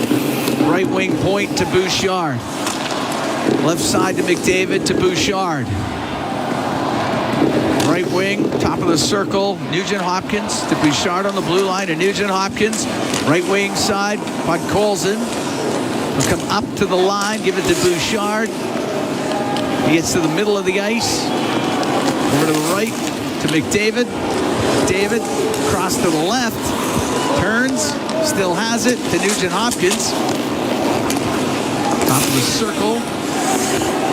Right wing point to Bouchard. Left side to McDavid to Bouchard. Right wing, top of the circle, Nugent Hopkins to Bouchard on the blue line, and Nugent Hopkins Right wing side, Bud Colson will come up to the line, give it to Bouchard. He gets to the middle of the ice. Over to the right to McDavid. David, cross to the left. Turns, still has it to Nugent Hopkins. Top of the circle.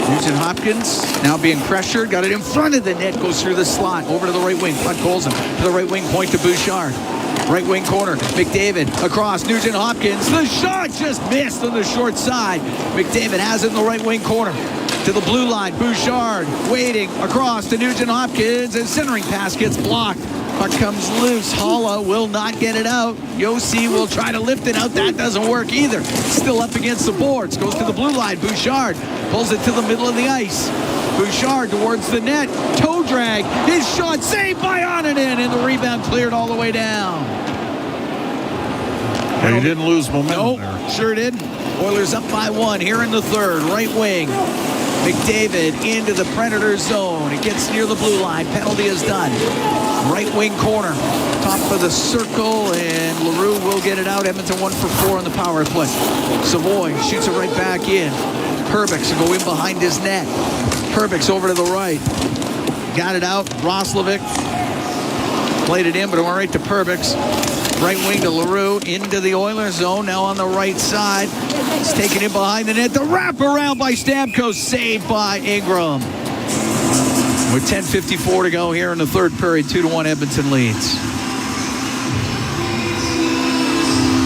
Nugent Hopkins now being pressured. Got it in front of the net. Goes through the slot. Over to the right wing. Bud Colson to the right wing point to Bouchard. Right wing corner. McDavid across. Nugent Hopkins. The shot just missed on the short side. McDavid has it in the right wing corner. To the blue line. Bouchard waiting across to Nugent Hopkins. And centering pass gets blocked. Puck comes loose. Holla will not get it out. Yossi will try to lift it out. That doesn't work either. Still up against the boards. Goes to the blue line. Bouchard pulls it to the middle of the ice. Bouchard towards the net. Toe drag. His shot saved by Onanen. And the rebound cleared all the way down. And he didn't lose momentum there. Sure didn't. Oilers up by 1 here in the third. Right wing. McDavid into the Predators zone. It gets near the blue line. Penalty is done. Right wing corner. Top of the circle, and LaRue will get it out. Edmonton 1 for 4 on the power play. Savoy shoots it right back in. Perbix will go in behind his net. Perbix over to the right. Got it out. Roslovic played it in, but it went right to Perbix. Right wing to LaRue into the Oilers zone. Now on the right side. It's taken in behind the net. The wrap around by Stamkos. Saved by Ingram. With 10:54 to go here in the third period. 2-1 Edmonton leads.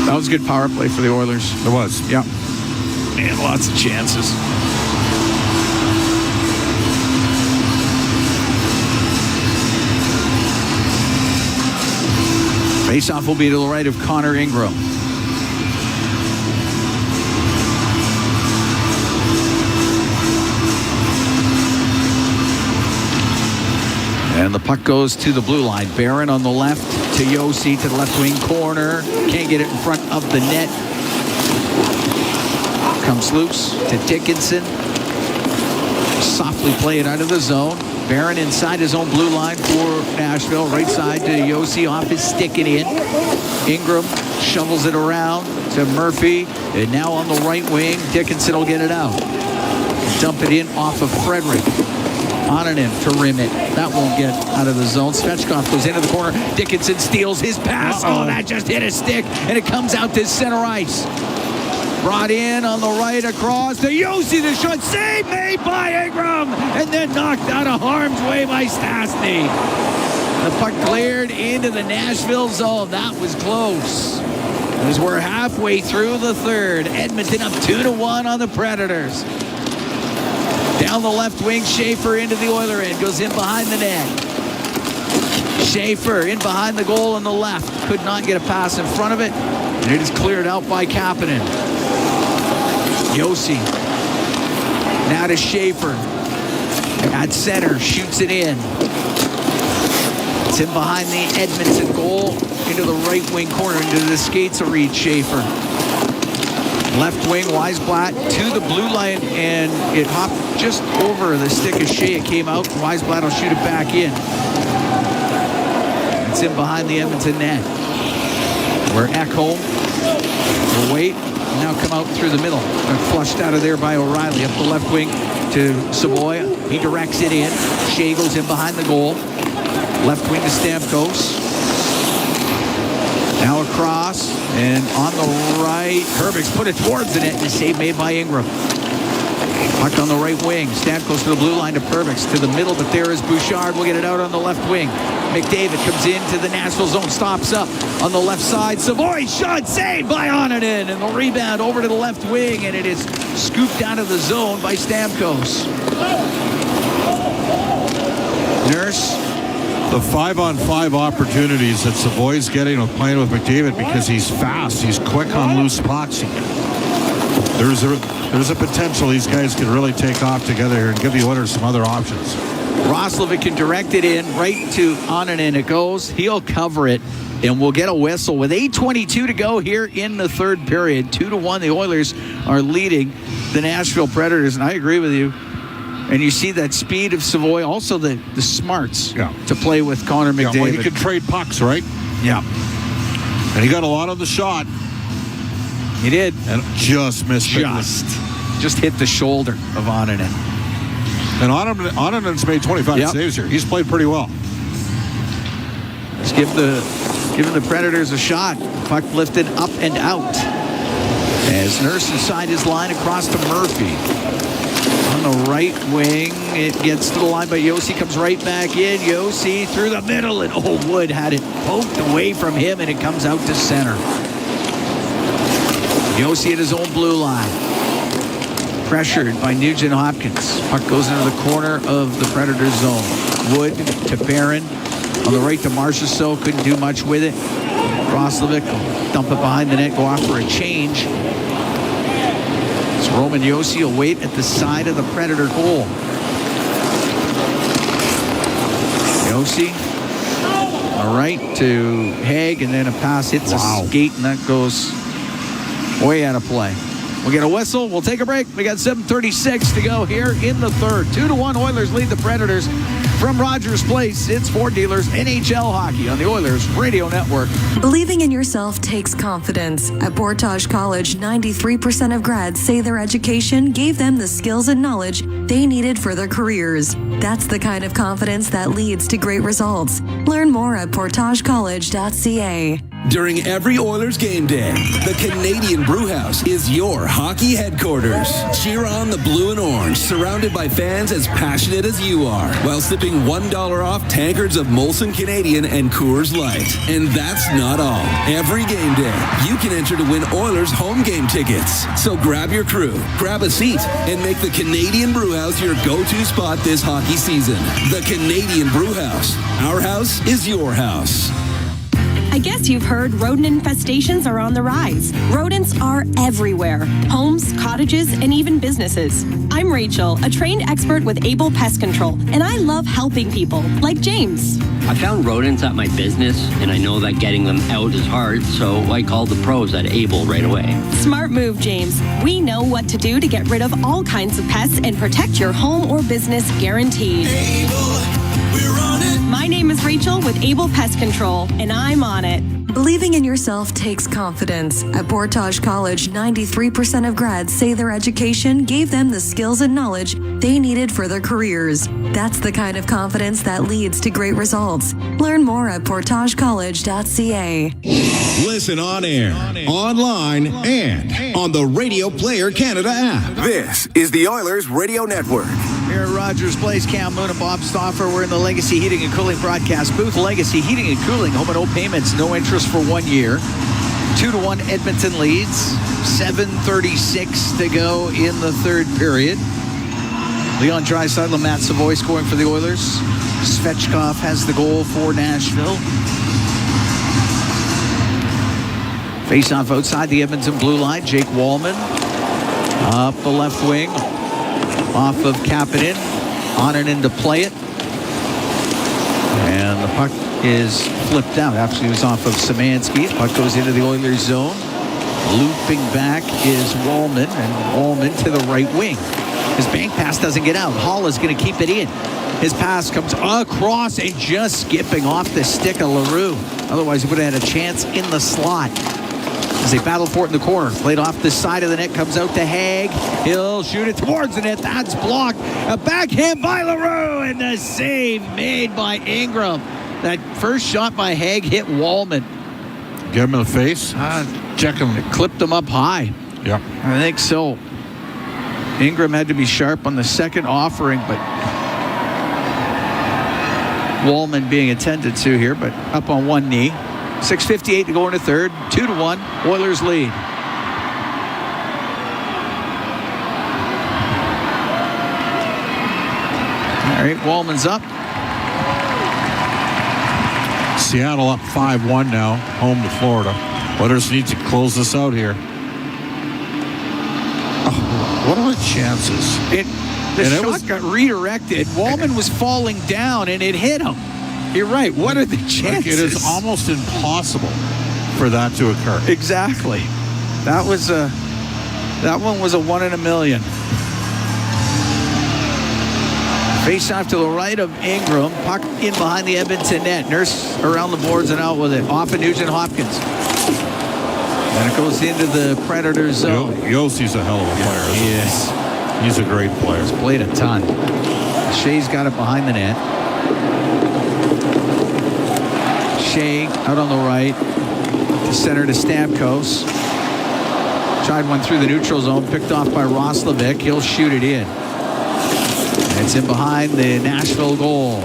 That was a good power play for the Oilers. It was. Yeah. And lots of chances. Faceoff will be to the right of Connor Ingram. And the puck goes to the blue line. Barron on the left to Yossi to the left wing corner. Can't get it in front of the net. Comes loose to Dickinson. Softly play it out of the zone. Barron inside his own blue line for Nashville. Right side to Yossi off his stick it in. Ingram shovels it around to Murphy. And now on the right wing, Dickinson will get it out. Dump it in off of Frederick. Onanen to rim it. That won't get out of the zone. Svechkov goes into the corner. Dickinson steals his pass. Oh, that just hit his stick. And it comes out to center ice. Brought in on the right across to Yossi. The shot save made by Ingram. And then knocked out of harm's way by Stastny. The puck cleared into the Nashville zone. That was close. As we're halfway through the third. Edmonton up 2-1 on the Predators. Down the left wing, Schaefer into the Oiler end. Goes in behind the net. Schaefer in behind the goal on the left. Could not get a pass in front of it. And it is cleared out by Kapanen. Yossi. Now to Schaefer. At center. Shoots it in. It's in behind the Edmonton goal. Into the right wing corner. Into the skates of Reed Schaefer. Left wing, Weisblatt to the blue line, and it hopped just over the stick of Shea. It came out. Weisblatt will shoot it back in. It's in behind the Edmonton net. Where Ekholm will wait, and now come out through the middle. Flushed out of there by O'Reilly. Up the left wing to Savoy. He directs it in. Shea goes in behind the goal. Left wing to Stamkos. Now across, and on the right, Herbix put it towards the net, and a save made by Ingram. Puck on the right wing. Stamkos to the blue line to Herbix to the middle, but there is Bouchard. We'll get it out on the left wing. McDavid comes into the Nashville zone, stops up on the left side. Savoy shot saved by Onanen, and the rebound over to the left wing, and it is scooped out of the zone by Stamkos. Nurse. The 5-on-5 opportunities that Savoy's getting with playing with McDavid because he's fast, he's quick on loose pucks. There's a potential these guys can really take off together here and give the Oilers some other options. Roslovic can direct it in right to Onanen. It goes. He'll cover it, and we'll get a whistle with 8:22 to go here in the third period. 2-1. The Oilers are leading the Nashville Predators, and I agree with you. And you see that speed of Savoy, also the smarts to play with Connor McDavid. Yeah, well, he can trade pucks, right? Yeah. And he got a lot on the shot. He did. And just missed. Just hit the shoulder of Onanen. And Onanen's made 25 saves here. He's played pretty well. Let's giving the Predators a shot. Puck lifted up and out. As Nurse inside his line across to Murphy. On the right wing, it gets to the line, but Yossi comes right back in. Yossi through the middle, and Wood had it poked away from him, and it comes out to center. Yossi at his own blue line. Pressured by Nugent Hopkins. Puck goes into the corner of the Predators zone. Wood to Barron. On the right to Marchessault, couldn't do much with it. Roslovic will dump it behind the net, go off for a change. So Roman Yossi will wait at the side of the Predator goal. Yossi, all right to Haig, and then a pass hits a skate, and that goes way out of play. We'll get a whistle. We'll take a break. We got 7:36 to go here in the third. 2-1 Oilers lead the Predators. From Rogers Place, it's Ford Dealers NHL Hockey on the Oilers Radio Network. Believing in yourself takes confidence. At Portage College, 93% of grads say their education gave them the skills and knowledge they needed for their careers. That's the kind of confidence that leads to great results. Learn more at portagecollege.ca. During every Oilers game day, the Canadian Brewhouse is your hockey headquarters. Cheer on the blue and orange, surrounded by fans as passionate as you are, while sipping $1 off tankards of Molson Canadian and Coors Light. And that's not all. Every game day, you can enter to win Oilers home game tickets. So grab your crew, grab a seat, and make the Canadian Brewhouse your go-to spot this hockey season. The Canadian Brewhouse. Our house is your house. I guess you've heard rodent infestations are on the rise. Rodents are everywhere. Homes, cottages, and even businesses. I'm Rachel, a trained expert with Able Pest Control, and I love helping people, like James. I found rodents at my business, and I know that getting them out is hard, so I called the pros at Able right away. Smart move, James. We know what to do to get rid of all kinds of pests and protect your home or business guaranteed. My name is Rachel with Able Pest Control, and I'm on it. Believing in yourself takes confidence. At Portage College, 93% of grads say their education gave them the skills and knowledge they needed for their careers. That's the kind of confidence that leads to great results. Learn more at portagecollege.ca. Listen on air, online, and on the Radio Player Canada app. This is the Oilers Radio Network. Here at Rogers Place, Cam Moon and Bob Stauffer. We're in the Legacy Heating and Cooling broadcast booth. Legacy Heating and Cooling, home and no payments, no interest for 1 year. 2-1 Edmonton leads. 7:36 to go in the third period. Leon Draisaitl and Matt Seavoy scoring for the Oilers. Svechkov has the goal for Nashville. Face-off outside the Edmonton blue line. Jake Wallman up the left wing. Off of Kapanen. Onanen to play it. And the puck is flipped out. Actually, it was off of Szymanski. The puck goes into the Oilers zone. Looping back is Wallman. And Wallman to the right wing. His bank pass doesn't get out. Hall is going to keep it in. His pass comes across and just skipping off the stick of LaRue. Otherwise, he would have had a chance in the slot. As they battle for it in the corner. Played off the side of the net. Comes out to Haig. He'll shoot it towards the net. That's blocked. A backhand by LaRue. And the save made by Ingram. That first shot by Haig hit Wallman. Get him in the face? Check him. It clipped him up high. Yeah. I think so. Ingram had to be sharp on the second offering, but Wallman being attended to here, but up on one knee. 6:58 to go in the third. 2-1. Oilers lead. All right, Wallman's up. Seattle up 5-1 now, home to Florida. Oilers need to close this out here. Oh, what are the chances? The shot got redirected. Wallman was falling down, and it hit him. You're right. What are the chances? Like, it is almost impossible for that to occur. Exactly. That one was a 1 in a million. Face off to the right of Ingram. Puck in behind the Edmonton net. Nurse around the boards and out with it. Off of Nugent Hopkins. And it goes into the Predator zone. Yossi's a hell of a player. He is. He's a great player. He's played a ton. Shea's got it behind the net. Shea out on the right. Center to Stamkos. Tried one through the neutral zone. Picked off by Roslovic. He'll shoot it in. And it's in behind the Nashville goal.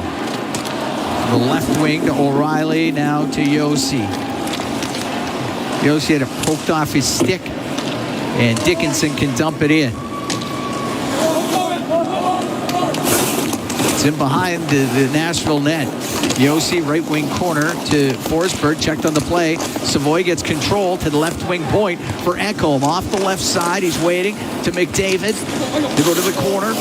The left wing to O'Reilly. Now to Josi. Josi had it poked off his stick. And Dickinson can dump it in. It's in behind the Nashville net. Josi, right wing corner to Forsberg, checked on the play. Seavoy gets control to the left wing point for Ekholm. Off the left side, he's waiting to McDavid to go to the corner.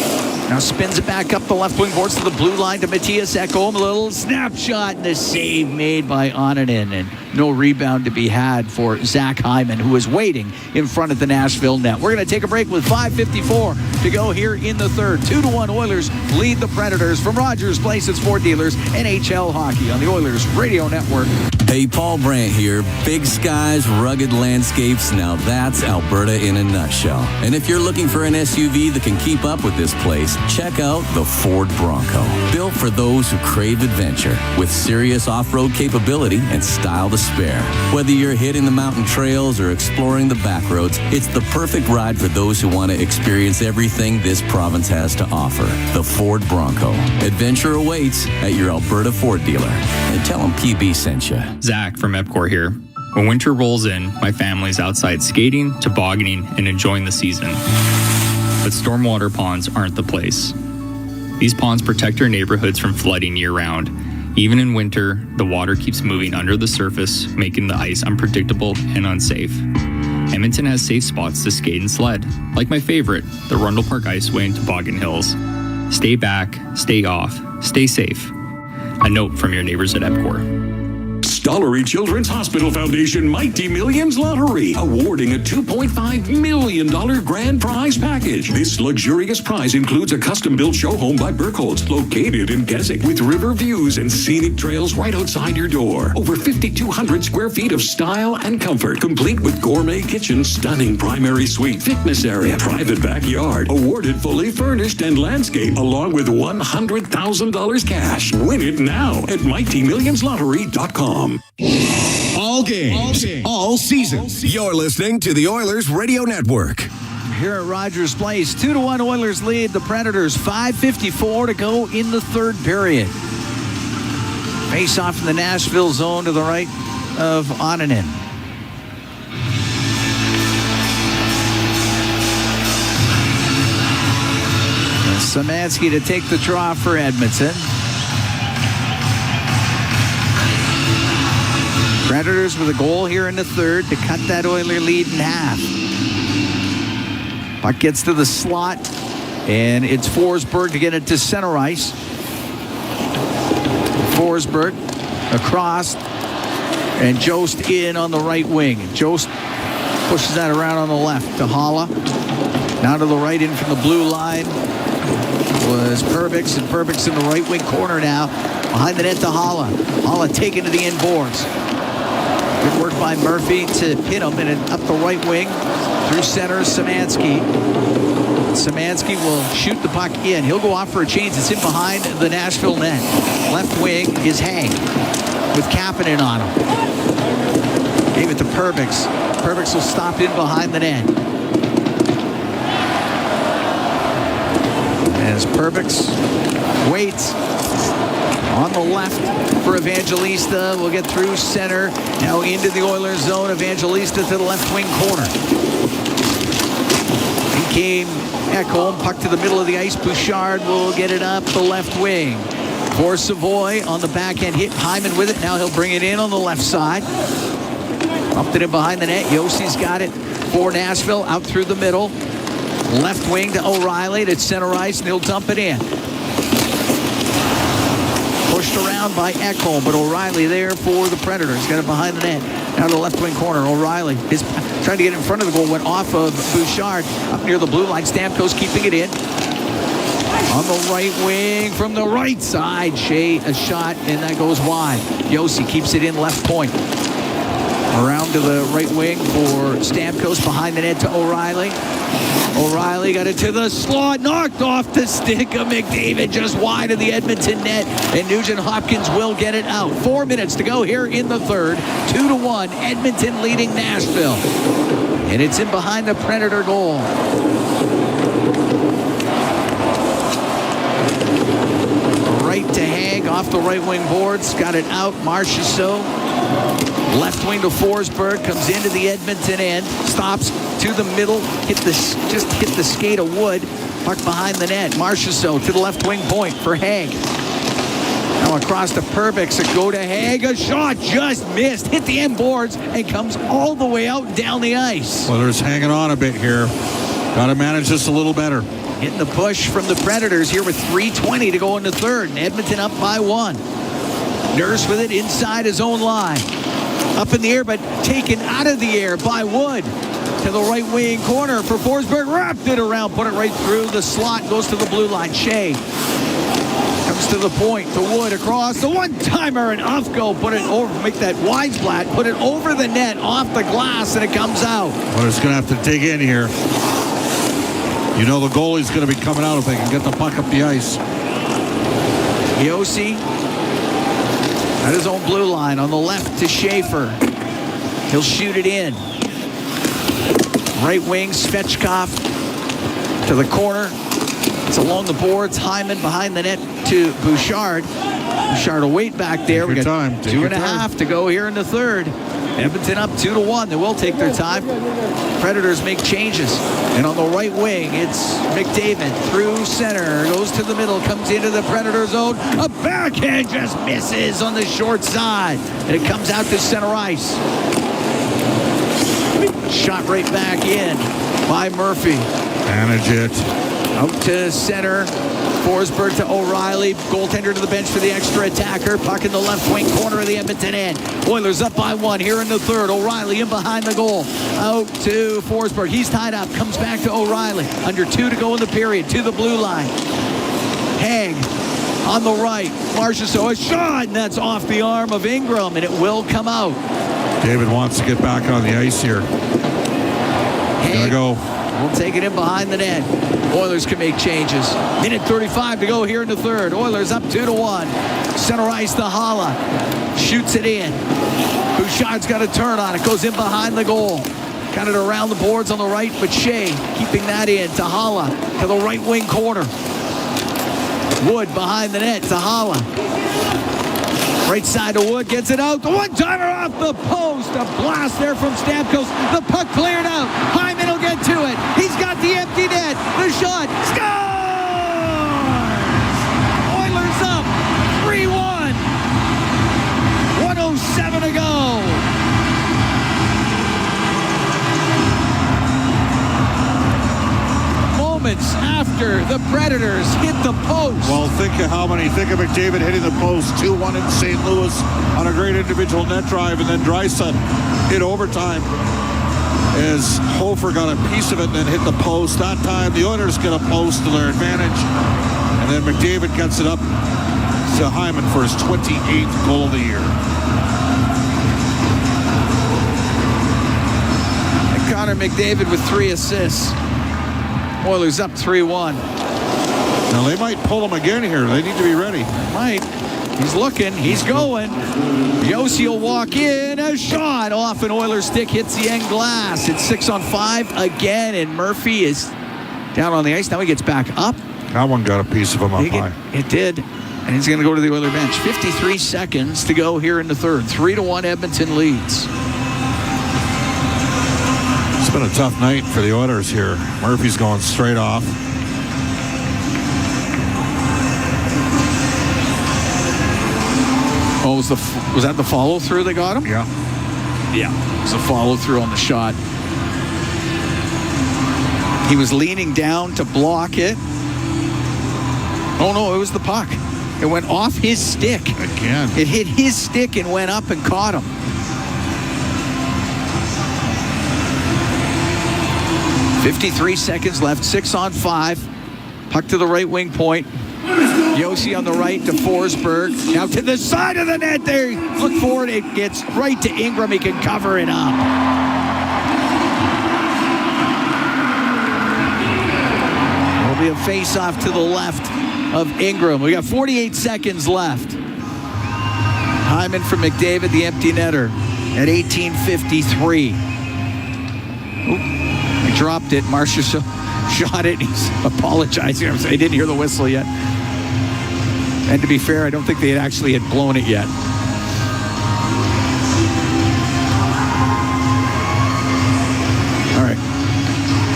Now spins it back up the left wing boards to the blue line to Matthias Ekholm. A little snapshot and a save made by Onanen. And no rebound to be had for Zach Hyman, who is waiting in front of the Nashville net. We're going to take a break with 5:54 to go here in the third. 2-1 Oilers lead the Predators from Rogers Place. It's Ford Dealers, NHL Hockey on the Oilers Radio Network. Hey, Paul Brandt here. Big skies, rugged landscapes. Now that's Alberta in a nutshell. And if you're looking for an SUV that can keep up with this place, check out the Ford Bronco. Built for those who crave adventure, with serious off-road capability and style to spare. Whether you're hitting the mountain trails or exploring the back roads, it's the perfect ride for those who want to experience everything this province has to offer. The Ford Bronco. Adventure awaits at your Alberta Ford dealer. And tell them PB sent you. Zach from EPCOR here. When winter rolls in, my family's outside skating, tobogganing, and enjoying the season. But stormwater ponds aren't the place. These ponds protect our neighborhoods from flooding year-round. Even in winter, the water keeps moving under the surface, making the ice unpredictable and unsafe. Edmonton has safe spots to skate and sled, like my favorite, the Rundle Park Iceway and Toboggan Hills. Stay back, stay off, stay safe. A note from your neighbors at EPCOR. Stollery Children's Hospital Foundation Mighty Millions Lottery, awarding a $2.5 million grand prize package. This luxurious prize includes a custom-built show home by Burkholz, located in Keswick, with river views and scenic trails right outside your door. Over 5,200 square feet of style and comfort, complete with gourmet kitchen, stunning primary suite, fitness area, private backyard, awarded fully furnished and landscape, along with $100,000 cash. Win it now at MightyMillionsLottery.com. All games, all seasons. You're listening to the Oilers Radio Network. Here at Rogers Place, 2-1 Oilers lead the Predators. 5:54 to go in the third period. Face off in the Nashville zone to the right of Onanen. Szymanski to take the trough for Edmonton. Predators with a goal here in the third to cut that Oiler lead in half. Puck gets to the slot, and it's Forsberg to get it to center ice. Forsberg across, and Jost in on the right wing. Jost pushes that around on the left to Haula. Now to the right in from the blue line was Perbix, and Perbix in the right wing corner now. Behind the net to Haula. Haula taken to the inboards. Good work by Murphy to hit him, and up the right wing through center, Szymanski. Szymanski will shoot the puck in. He'll go off for a change. It's in behind the Nashville net. Left wing is Hank with Kapanen on him. Gave it to Perbix. Perbix will stop in behind the net. As Perbix waits on the left for Evangelista. We'll get through center. Now into the Oilers zone. Evangelista to the left wing corner. In came Ekholm. Puck to the middle of the ice. Bouchard will get it up the left wing. For Seavoy on the backhand hit. Hyman with it. Now he'll bring it in on the left side. Bumped it in behind the net. Yossi's got it for Nashville. Out through the middle. Left wing to O'Reilly to center ice, and he'll dump it in. Pushed around by Ekholm, but O'Reilly there for the Predators. Got it behind the net. Now to the left wing corner. O'Reilly is trying to get in front of the goal. Went off of Bouchard. Up near the blue line. Stamkos keeping it in. On the right wing from the right side. Shea a shot, and that goes wide. Josi keeps it in left point. Around to the right wing for Stamkos, behind the net to O'Reilly. O'Reilly got it to the slot, knocked off the stick of McDavid, just wide of the Edmonton net, and Nugent-Hopkins will get it out. 4 minutes to go here in the third. 2-1, Edmonton leading Nashville. And it's in behind the Predator goal. Right to Haig, off the right wing boards, got it out, Marchessault. Left wing to Forsberg, comes into the Edmonton end, stops to the middle, just hit the skate of Wood, puck behind the net. Marchessault to the left wing point for Haig. Now across to Perbix, a go to Haig, a shot just missed, hit the end boards, and comes all the way out and down the ice. Oilers hanging on a bit here. Got to manage this a little better. Getting the push from the Predators here with 3:20 to go in the third, and Edmonton up by 1. Nurse with it inside his own line. Up in the air, but taken out of the air by Wood. To the right wing corner for Forsberg. Wrapped it around, put it right through the slot, goes to the blue line. Shea comes to the point, to Wood across. The one-timer, and Ufko put it over, make that wide splat, put it over the net, off the glass, and it comes out. Oilers going to have to dig in here. You know the goalie's going to be coming out if they can get the puck up the ice. Yossi at his own blue line on the left to Schaefer. He'll shoot it in. Right wing, Svechkov to the corner. It's along the boards. Hyman behind the net to Bouchard. Bouchard will wait back there. We got 2.5 to go here in the third. Edmonton up 2-1. They will take their time. Predators make changes. And on the right wing, it's McDavid through center. Goes to the middle, comes into the Predator zone. A backhand just misses on the short side. And it comes out to center ice. Shot right back in by Murphy. Manage it. Out to center. Forsberg to O'Reilly. Goaltender to the bench for the extra attacker. Puck in the left wing corner of the Edmonton end. Oilers up by 1 here in the third. O'Reilly in behind the goal. Out to Forsberg. He's tied up. Comes back to O'Reilly. Under 2 to go in the period. To the blue line. Haig on the right. Marchessault, a shot, and that's off the arm of Ingram, and it will come out. David wants to get back on the ice here. He's going to go. We'll take it in behind the net. Oilers can make changes. Minute 35 to go here in the third. Oilers up 2-1. Center ice to Hala. Shoots it in. Bouchard's got a turn on it. Goes in behind the goal. Got it around the boards on the right, but Shea keeping that in to Hala. To the right wing corner. Wood behind the net to Hala. Right side to Wood, gets it out. The one-timer off the post. A blast there from Stamkos. The puck cleared out. Hyman will get to it. He's got the empty net. The shot. Scores! Oilers up 3-1. 1:07 to go. Moments after the Predators hit the post. Well, think of McDavid hitting the post, 2-1 in St. Louis on a great individual net drive, and then Draisaitl hit overtime as Hofer got a piece of it and then hit the post. That time, the Oilers get a post to their advantage, and then McDavid gets it up to Hyman for his 28th goal of the year. And Connor McDavid with 3 assists. Oilers up 3-1. Now they might pull him again here. They need to be ready. Might. He's looking. He's going. Yossi will walk in. A shot off an Oilers stick. Hits the end glass. It's 6-on-5 again. And Murphy is down on the ice. Now he gets back up. That one got a piece of him up high. It did. And he's going to go to the Oiler bench. 53 seconds to go here in the third. 3-1 Edmonton leads. It's been a tough night for the Oilers here. Murphy's going straight off. Oh, was that the follow-through they got him? Yeah. Yeah, it was a follow-through on the shot. He was leaning down to block it. Oh, no, it was the puck. It went off his stick. Again. It hit his stick and went up and caught him. 53 seconds left, 6-on-5. Puck to the right wing point. Yossi on the right to Forsberg. Now to the side of the net there. Look forward. It gets right to Ingram. He can cover it up. It'll be a face-off to the left of Ingram. We got 48 seconds left. Hyman from McDavid, the empty netter at 18:53. He dropped it. Marcia shot it. He's apologizing. I didn't hear the whistle yet. And to be fair, I don't think they actually had blown it yet. All right.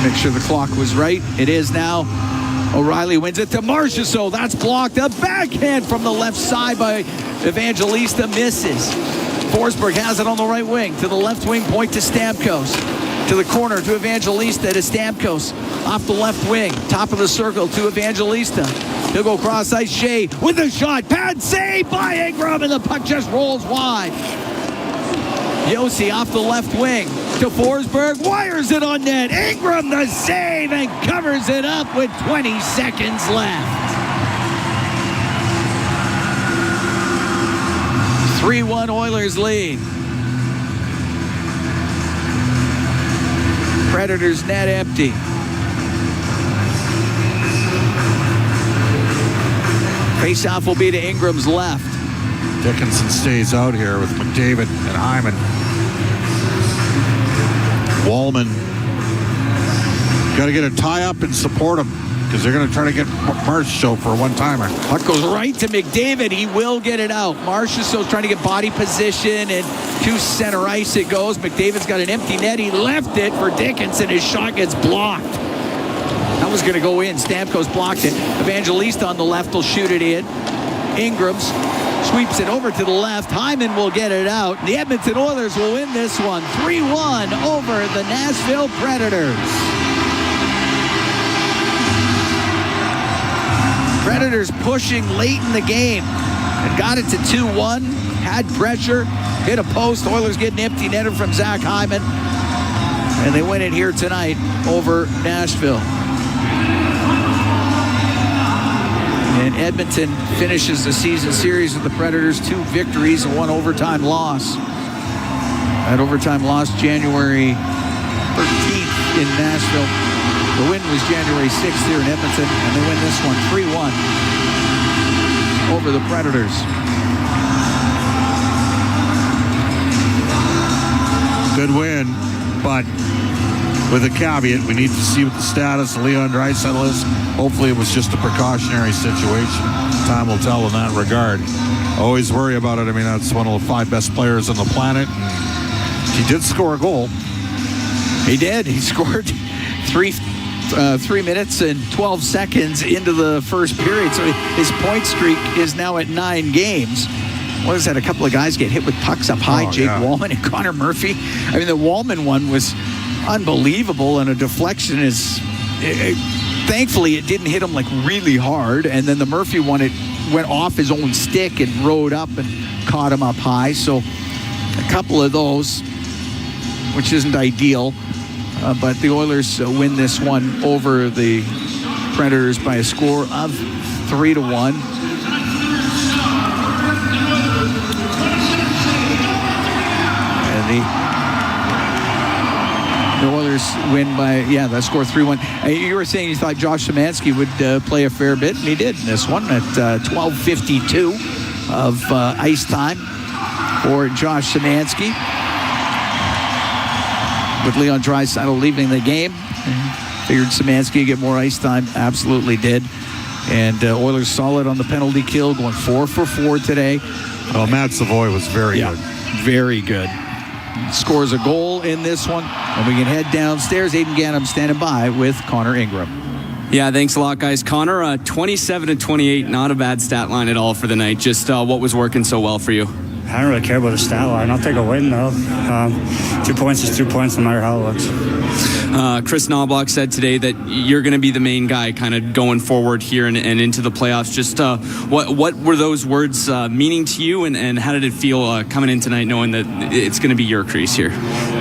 Make sure the clock was right. It is now. O'Reilly wins it to Marchessault. That's blocked. A backhand from the left side by Evangelista misses. Forsberg has it on the right wing. To the left wing, point to Stamkos. To the corner, to Evangelista, to Stamkos. Off the left wing, top of the circle, to Evangelista. He'll go cross ice. Shea with a shot. Pad save by Ingram, and the puck just rolls wide. Yossi off the left wing to Forsberg. Wires it on net. Ingram the save and covers it up with 20 seconds left. 3-1 Oilers lead. Predators net empty. Faceoff will be to Ingram's left. Dickinson stays out here with McDavid and Hyman. Wallman. Got to get a tie-up and support him because they're going to try to get Marchessault for a one-timer. Puck goes right to McDavid. He will get it out. Marchessault's trying to get body position, and to center ice it goes. McDavid's got an empty net. He left it for Dickinson. His shot gets blocked. That was going to go in. Stamkos blocked it. Evangelista on the left will shoot it in. Ingrams sweeps it over to the left. Hyman will get it out. The Edmonton Oilers will win this one 3-1 over the Nashville Predators. Predators pushing late in the game and got it to 2-1. Had pressure, hit a post. Oilers get an empty netter from Zach Hyman, and they win it here tonight over Nashville. And Edmonton finishes the season series with the Predators 2 victories and 1 overtime loss. That overtime loss January 13th in Nashville. The win was January 6th here in Edmonton, and they win this one 3-1 over the Predators. Good win, but with a caveat, we need to see what the status of Leon Draisaitl is. Hopefully it was just a precautionary situation. Time will tell in that regard. Always worry about it. I mean, that's one of the 5 best players on the planet. He did score a goal. He did. He scored 3 minutes and 12 seconds into the first period. So his point streak is now at 9 games. What is that? A couple of guys get hit with pucks up high. Jake Wallman and Connor Murphy. I mean, the Wallman one was unbelievable, and a deflection is thankfully it didn't hit him like really hard, and then the Murphy one, it went off his own stick and rode up and caught him up high. So a couple of those, which isn't ideal, but the Oilers win this one over the Predators by a score of 3-1. And the Oilers win by, that score 3-1. You were saying you thought Josh Szymanski would play a fair bit, and he did in this one at 12:52 of ice time for Josh Szymanski. With Leon Draisaitl leaving the game, figured Szymanski would get more ice time. Absolutely did. And Oilers solid on the penalty kill, going 4 for 4 today. Well, Matt Seavoy was very good. Very good. Scores a goal in this one, and we can head downstairs. Aidan Gannam standing by with Connor Ingram. Yeah, thanks a lot, guys. Connor, 27 and 28, not a bad stat line at all for the night. Just what was working so well for you? I don't really care about the stat line. I'll take a win, though. 2 points is 2 points no matter how it looks. Chris Knobloch said today that you're going to be the main guy kind of going forward here and into the playoffs. Just what were those words meaning to you, and how did it feel coming in tonight knowing that it's going to be your crease here?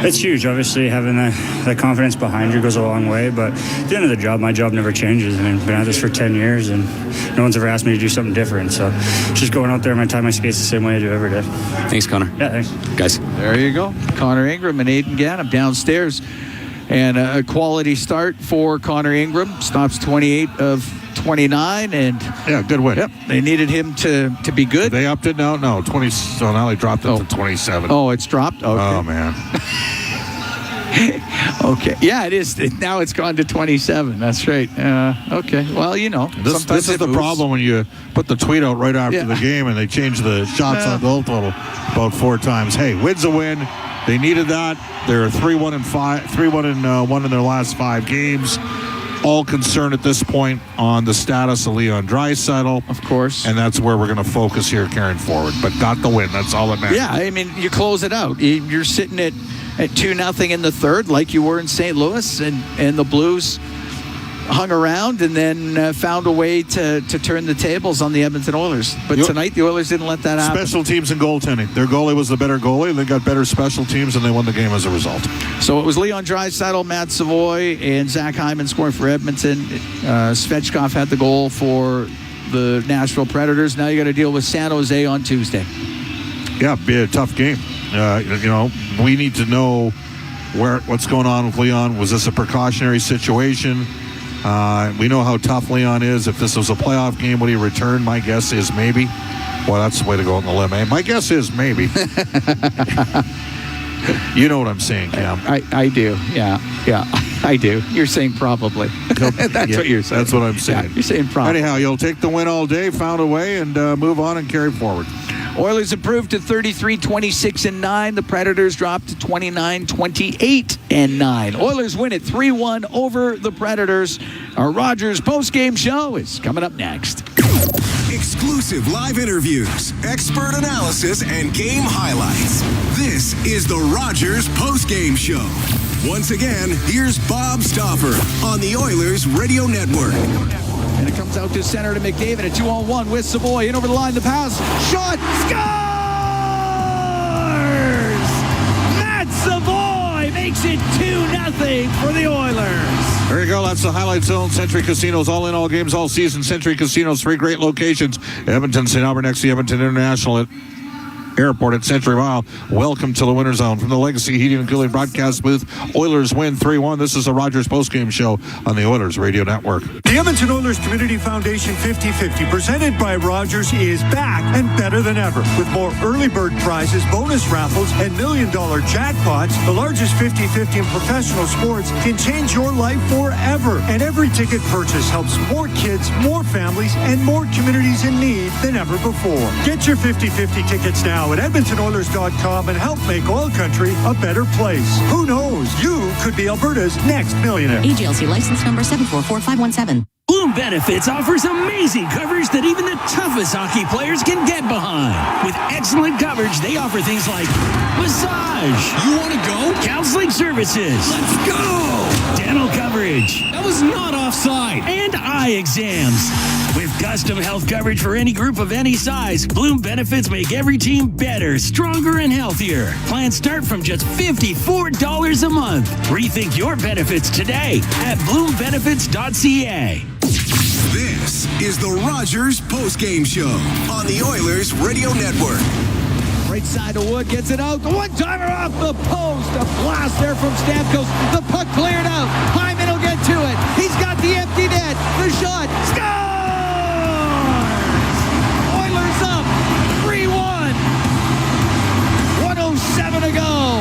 It's huge. Obviously, having the confidence behind you goes a long way, but at the end of the job, my job never changes. I mean, I've been at this for 10 years, and no one's ever asked me to do something different. So just going out there and tie my skates the same way I do every day. Thanks, Connor. Yeah, thanks. Guys. There you go. Connor Ingram and Aiden Ganem downstairs. And a quality start for Connor Ingram. Stops 28 of 29. And yeah, good win. Yep, they needed him to be good. They upped it now? No, 20. So now they dropped it to 27. Oh, it's dropped? Okay. Oh, man. Okay. Yeah, it is. Now it's gone to 27. That's right. Okay. Well, This is the problem when you put the tweet out right after the game and they change the shots on goal total about 4 times. Hey, win's a win. They needed that. They're 3-1-1 in their last 5 games. All concerned at this point on the status of Leon Draisaitl. Of course. And that's where we're going to focus here carrying forward. But got the win. That's all that matters. Yeah, I mean, you close it out. You're sitting at 2-0 in the third like you were in St. Louis, and the Blues hung around and then found a way to turn the tables on the Edmonton Oilers. But tonight, the Oilers didn't let that happen. Special teams and goaltending. Their goalie was the better goalie. They got better special teams, and they won the game as a result. So it was Leon Draisaitl, Matt Seavoy, and Zach Hyman scoring for Edmonton. Svechkov had the goal for the Nashville Predators. Now you got to deal with San Jose on Tuesday. Yeah, be a tough game. We need to know what's going on with Leon. Was this a precautionary situation? We know how tough Leon is. If this was a playoff game, would he return? My guess is maybe. Well, that's the way to go on the limb, eh? My guess is maybe. You know what I'm saying, Cam. I do. Yeah, I do. You're saying probably. That's what you're saying. That's what I'm saying. Yeah, you're saying probably. Anyhow, you'll take the win all day, found a way, and move on and carry forward. Oilers improved to 33-26-9. The Predators dropped to 29-28-9. Oilers win it 3-1 over the Predators. Our Rogers postgame show is coming up next. Exclusive live interviews, expert analysis, and game highlights. This is the Rogers postgame show. Once again, here's Bob Stauffer on the Oilers Radio Network. And it comes out to center to McDavid. A 2-on-1 with Seavoy. In over the line, the pass. Shot. Scores! Matt Seavoy makes it 2-0 for the Oilers. There you go. That's the highlight zone. Century Casinos, all in, all games, all season. Century Casinos, 3 great locations. Edmonton, St. Albert, next to the Edmonton International Airport at Century Mile. Welcome to the Winter Zone. From the Legacy Heating and Cooling broadcast booth, Oilers win 3-1. This is the Rogers postgame show on the Oilers Radio Network. The Edmonton Oilers Community Foundation 50-50, presented by Rogers, is back and better than ever. With more early bird prizes, bonus raffles, and $1 million jackpots, the largest 50-50 in professional sports can change your life forever. And every ticket purchase helps more kids, more families, and more communities in need than ever before. Get your 50-50 tickets now at EdmontonOilers.com and help make OilCountry a better place. Who knows? You could be Alberta's next millionaire. AGLC license number 744517. Bloom Benefits offers amazing coverage that even the toughest hockey players can get behind. With excellent coverage, they offer things like massage. You want to go? Counseling services. Let's go! Dental coverage. That was not offside. And eye exams. With custom health coverage for any group of any size, Bloom Benefits make every team better, stronger, and healthier. Plans start from just $54 a month. Rethink your benefits today at bloombenefits.ca. This is the Rogers postgame show on the Oilers Radio Network. Right side of Wood gets it out. The one-timer off the post. A blast there from Stamkos. The puck cleared out. Hyman will get to it. He's got the empty net. The shot. Scores! Oilers up 3-1. 1:07 to go.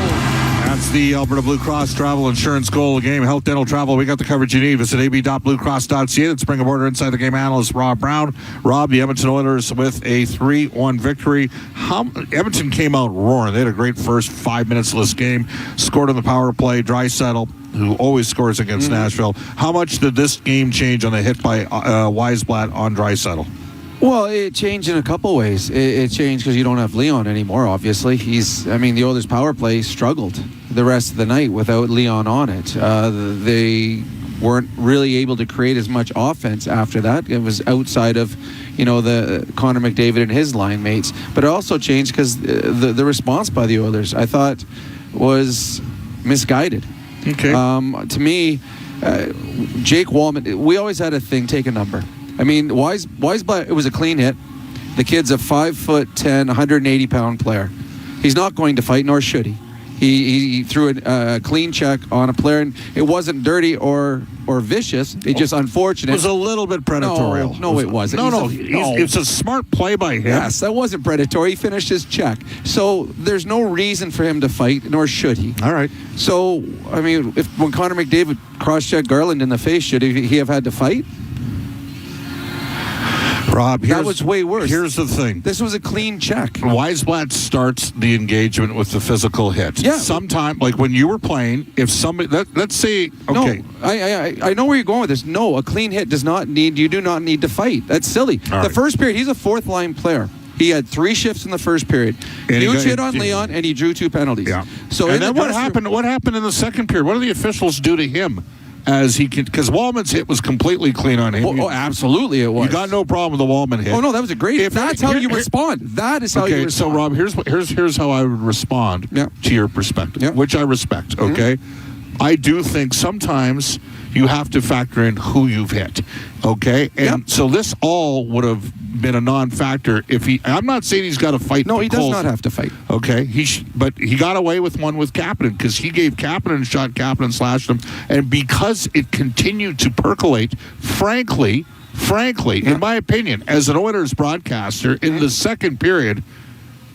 That's the Alberta Blue Cross Travel Insurance goal of the game. Health, dental, travel. We got the coverage you need. Visit ab.bluecross.ca. Let's bring a border inside the game analyst, Rob Brown. Rob, the Edmonton Oilers with a 3-1 victory. Edmonton came out roaring. They had a great first 5 minutes of this game. Scored on the power play. Draisaitl, who always scores against Nashville. How much did this game change on the hit by Weisblatt on Draisaitl? Well, it changed in a couple ways. It changed because you don't have Leon anymore, obviously. The Oilers' power play struggled the rest of the night without Leon on it. They weren't really able to create as much offense after that. It was outside of, the Connor McDavid and his line mates. But it also changed because the response by the Oilers, I thought, was misguided. Okay. To me, Jake Wallman, we always had a thing, take a number. Weisblatt, it was a clean hit. The kid's a 5'10", 180-pound player. He's not going to fight, nor should he. He threw a clean check on a player, and it wasn't dirty or vicious. It's just unfortunate. It was a little bit predatory. No, it wasn't. It's a smart play by him. Yes, that wasn't predatory. He finished his check. So there's no reason for him to fight, nor should he. All right. So, when Connor McDavid cross-checked Garland in the face, should he have had to fight? Rob, that was way worse. Here's the thing. This was a clean check. Weisblatt starts the engagement with the physical hit. Yeah. Sometime, like when you were playing, if somebody, let's say, okay. No, I know where you're going with this. No, a clean hit you do not need to fight. That's silly. The first period, he's a fourth-line player. He had 3 shifts in the first period. Huge hit on Leon, and he drew 2 penalties. Yeah. So and then what happened? What happened in the second period? What did the officials do to him? Because Wallman's hit was completely clean on him. Oh, absolutely it was. You got no problem with the Wallman hit. Oh no, that was a great. That's how you respond. That is how you respond. So Rob, here's how I would respond to your perspective, which I respect. Okay, I do think sometimes you have to factor in who you've hit. Okay, and so this all would have been a non-factor if he. I'm not saying he's got to fight. No, he does not have to fight. Okay, but he got away with one with Kapanen because he gave Kapanen a shot. Kapanen slashed him, and because it continued to percolate, frankly, in my opinion, as an Oilers broadcaster, in the second period,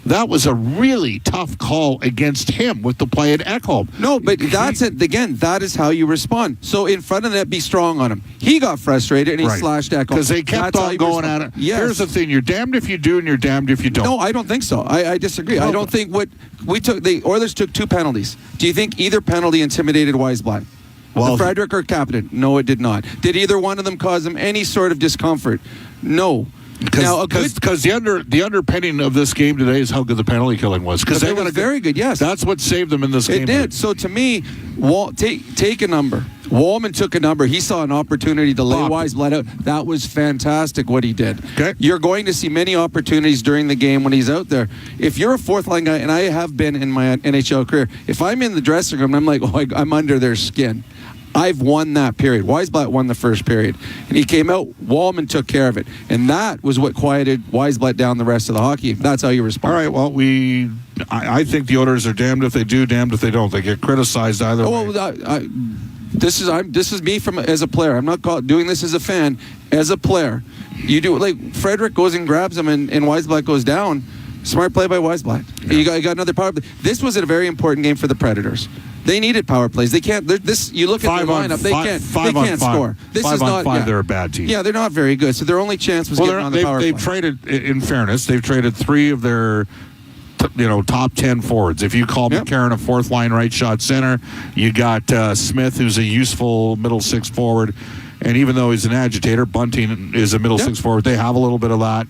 that was a really tough call against him with the play at Ekholm. No, but that's it. Again, that is how you respond. So in front of that, be strong on him. He got frustrated and he slashed Ekholm. Because they kept on going at it. Yes. Here's the thing. You're damned if you do and you're damned if you don't. No, I don't think so. I disagree. I don't think the Oilers took 2 penalties. Do you think either penalty intimidated Weisblatt? Well, Frederick or Kapanen? No, it did not. Did either one of them cause him any sort of discomfort? No. Because the underpinning of this game today is how good the penalty killing was. Because they were very good. Yes, that's what saved them in this game. It did. So to me, take a number. Wallman took a number. He saw an opportunity to lay Weisblatt out. That was fantastic what he did. Okay. You're going to see many opportunities during the game when he's out there. If you're a fourth-line guy, and I have been in my NHL career, if I'm in the dressing room and I'm like, I'm under their skin, I've won that period. Weisblatt won the first period. And he came out, Wallman took care of it. And that was what quieted Weisblatt down the rest of the hockey. That's how you respond. All right, well, I think the Oilers are damned if they do, damned if they don't. They get criticized either way. This is me as a player. I'm not doing this as a fan. As a player, you do like Frederick goes and grabs him and Weisblatt goes down. Smart play by Weisblatt. Yeah. You got another power play. This was a very important game for the Predators. They needed power plays. They can't. You look at the lineup. They can't score. This is not. 5-on-5, they're a bad team. Yeah, they're not very good. So their only chance was getting on the power play. They've traded. In fairness, they've traded 3 of their top 10 forwards. If you call McCarron a 4th line right shot center, you got Smith, who's a useful middle 6 forward, and even though he's an agitator, Bunting is a middle 6 forward. They have a little bit of that.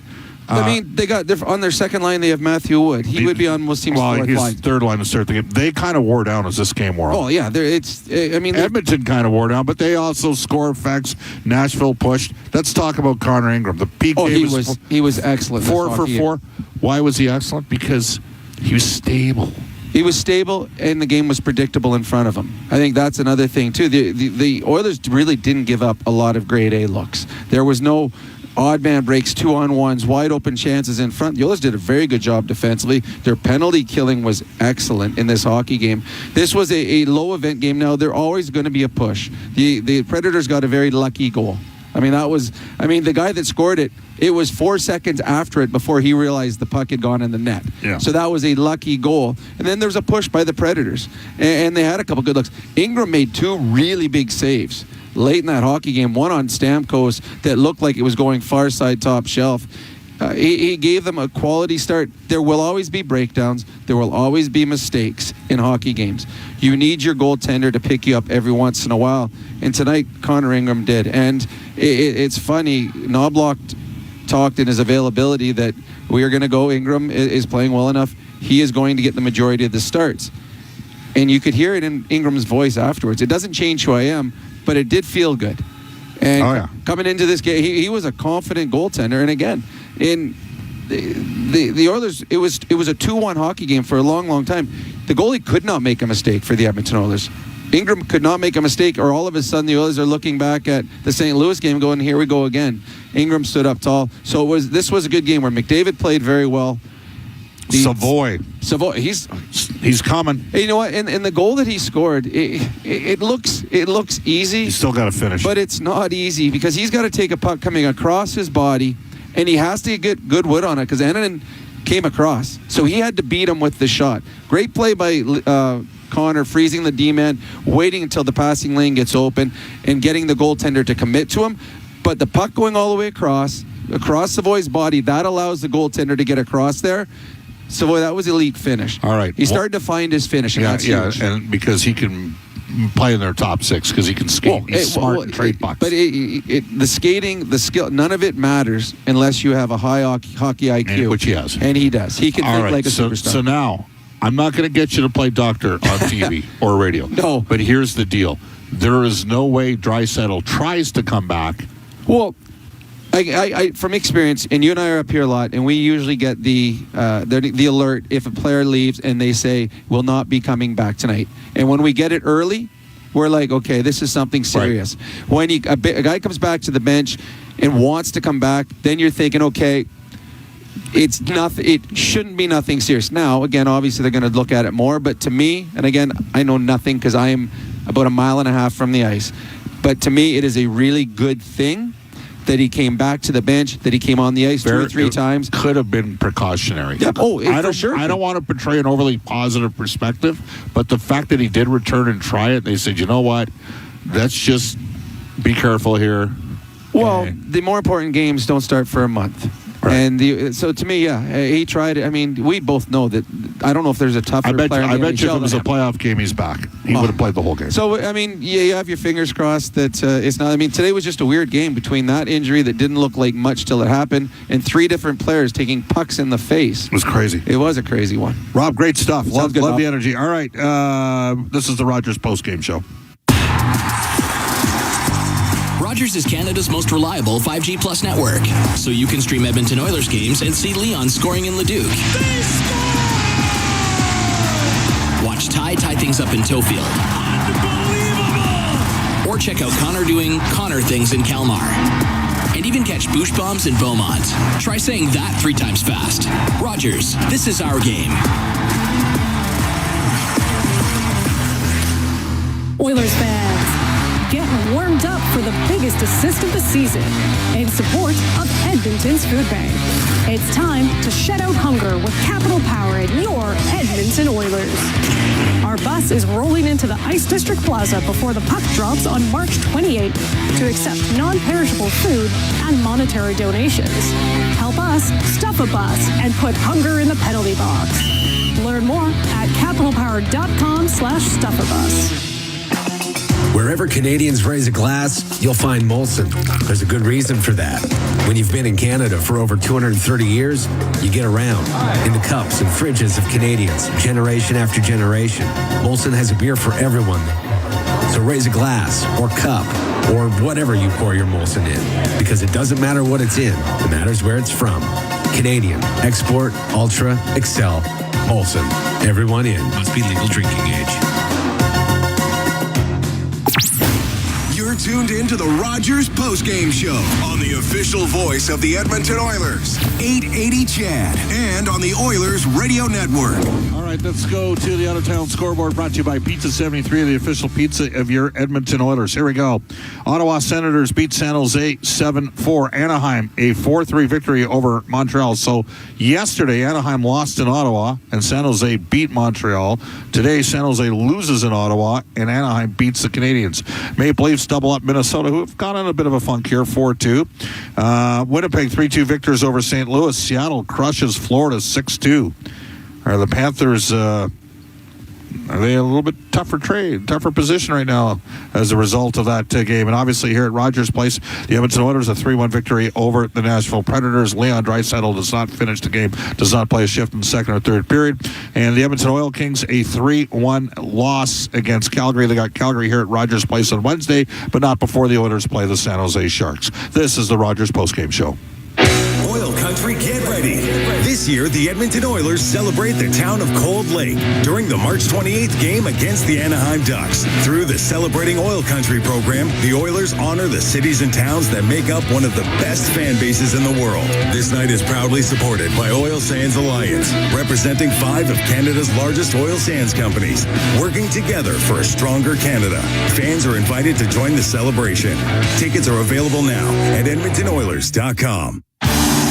They got on their second line. They have Matthew Wood. He would be on most teams' fourth line. Third line to start the game. They kind of wore down as this game wore on. Oh yeah, Edmonton kind of wore down, but they also score effects. Nashville pushed. Let's talk about Connor Ingram. The peak game he was excellent. 4 for 4. Why was he excellent? Because he was stable. He was stable, and the game was predictable in front of him. I think that's another thing too. The Oilers really didn't give up a lot of grade A looks. There was no odd man breaks, 2-on-1s, wide open chances in front. The Oilers did a very good job defensively. Their penalty killing was excellent in this hockey game. This was a low event game. Now they're always going to be a push. The Predators got a very lucky goal. The guy that scored it, it was 4 seconds after it before he realized the puck had gone in the net. Yeah. So that was a lucky goal. And then there was a push by the Predators. And they had a couple good looks. Ingram made 2 really big saves late in that hockey game, one on Stamkos that looked like it was going far side top shelf. He gave them a quality start. There will always be breakdowns. There will always be mistakes in hockey games. You need your goaltender to pick you up every once in a while. And tonight, Connor Ingram did. And it's funny, Knobloch talked in his availability that we are going to go. Ingram is playing well enough. He is going to get the majority of the starts. And you could hear it in Ingram's voice afterwards. It doesn't change who I am, but it did feel good. And coming into this game, he was a confident goaltender. And again, in the Oilers, it was a 2-1 hockey game for a long, long time. The goalie could not make a mistake for the Edmonton Oilers. Ingram could not make a mistake, or all of a sudden the Oilers are looking back at the St. Louis game going, here we go again. Ingram stood up tall. So this was a good game where McDavid played very well. Savoy, he's coming. Hey, you know what? And the goal that he scored, it looks easy. He's still got to finish, but it's not easy because he's got to take a puck coming across his body, and he has to get good wood on it because Annan came across, so he had to beat him with the shot. Great play by Connor, freezing the D-man, waiting until the passing lane gets open, and getting the goaltender to commit to him. But the puck going all the way across Savoy's body, that allows the goaltender to get across there. Savoy, that was elite finish. All right. He's starting to find his finish. And that's huge. And because he can play in their top six, because he can skate. He's smart and trade pucks. But the skating, the skill, none of it matters unless you have a high hockey IQ. Which he has. And he does. He can think like a superstar. So now, I'm not going to get you to play doctor on TV or radio. No. But here's the deal. There is no way Draisaitl tries to come back. Well, I from experience, and you and I are up here a lot, and we usually get the alert if a player leaves and they say, will not be coming back tonight. And when we get it early, we're like, okay, this is something serious. Right. When a guy comes back to the bench and wants to come back, then you're thinking, okay, it's nothing. It shouldn't be nothing serious. Now, again, obviously they're going to look at it more, but to me, and again, I know nothing because I am about 1.5 miles from the ice, but to me, it is a really good thing that he came back to the bench, that he came on the ice 2 or 3 times. Could have been precautionary. Yeah. For sure. I don't want to portray an overly positive perspective, but the fact that he did return and try it, they said, you know what, let's just be careful here. Well, the more important games don't start for a month. Right. And so to me, he tried it. I mean, we both know that. I don't know if there's a tougher player in the NHL. I bet you if it was a playoff game, he's back. He would have played the whole game. So, I mean, you have your fingers crossed that it's not. I mean, today was just a weird game between that injury that didn't look like much till it happened and 3 different players taking pucks in the face. It was crazy. It was a crazy one. Rob, great stuff. Love Rob. the energy. All right. This is the Rogers post-game show. Rogers is Canada's most reliable 5G Plus network, so you can stream Edmonton Oilers games and see Leon scoring in Leduc. Watch Ty tie things up in Tofield. Or check out Connor doing Connor things in Kalmar. And even catch Boosh Bombs in Beaumont. Try saying that 3 times fast. Rogers, this is our game. Oilers fans, get warmed up for the biggest assist of the season in support of Edmonton's Food Bank. It's time to shed out hunger with capital power at your Edmonton Oilers. Our bus is rolling into the Ice District Plaza before the puck drops on March 28th to accept non-perishable food and monetary donations. Help us stuff a bus and put hunger in the penalty box. Learn more at capitalpower.com/stuffabus. Wherever Canadians raise a glass, you'll find Molson. There's a good reason for that. When you've been in Canada for over 230 years, you get around in the cups and fridges of Canadians, generation after generation. Molson has a beer for everyone. So raise a glass or cup or whatever you pour your Molson in, because it doesn't matter what it's in. It matters where it's from. Canadian, export, ultra, excel, Molson. Everyone in. Must be legal drinking age. You're tuned in to the Rogers postgame show on the official voice of the Edmonton Oilers, 880 CHAD, and on the Oilers Radio Network. All right, let's go to the out-of-town scoreboard, brought to you by Pizza 73, the official pizza of your Edmonton Oilers. Here we go. Ottawa Senators beat San Jose 7-4. Anaheim, a 4-3 victory over Montreal. So yesterday, Anaheim lost in Ottawa, and San Jose beat Montreal. Today, San Jose loses in Ottawa, and Anaheim beats the Canadians. Maple Leafs double up Minnesota, who have gone in a bit of a funk here, 4-2. Winnipeg 3-2 victors over St. Louis. Seattle crushes Florida 6-2. The Panthers Are they a little bit tougher position right now as a result of that game? And obviously here at Rogers Place, the Edmonton Oilers a 3-1 victory over the Nashville Predators. Leon Draisaitl does not finish the game, does not play a shift in the second or third period. And the Edmonton Oil Kings a 3-1 loss against Calgary. They got Calgary here at Rogers Place on Wednesday, but not before the Oilers play the San Jose Sharks. This is the Rogers postgame show. OilCountry, get ready. This year, the Edmonton Oilers celebrate the town of Cold Lake during the March 28th game against the Anaheim Ducks. Through the Celebrating OilCountry program, the Oilers honor the cities and towns that make up one of the best fan bases in the world. This night is proudly supported by Oil Sands Alliance, representing 5 of Canada's largest oil sands companies, working together for a stronger Canada. Fans are invited to join the celebration. Tickets are available now at EdmontonOilers.com.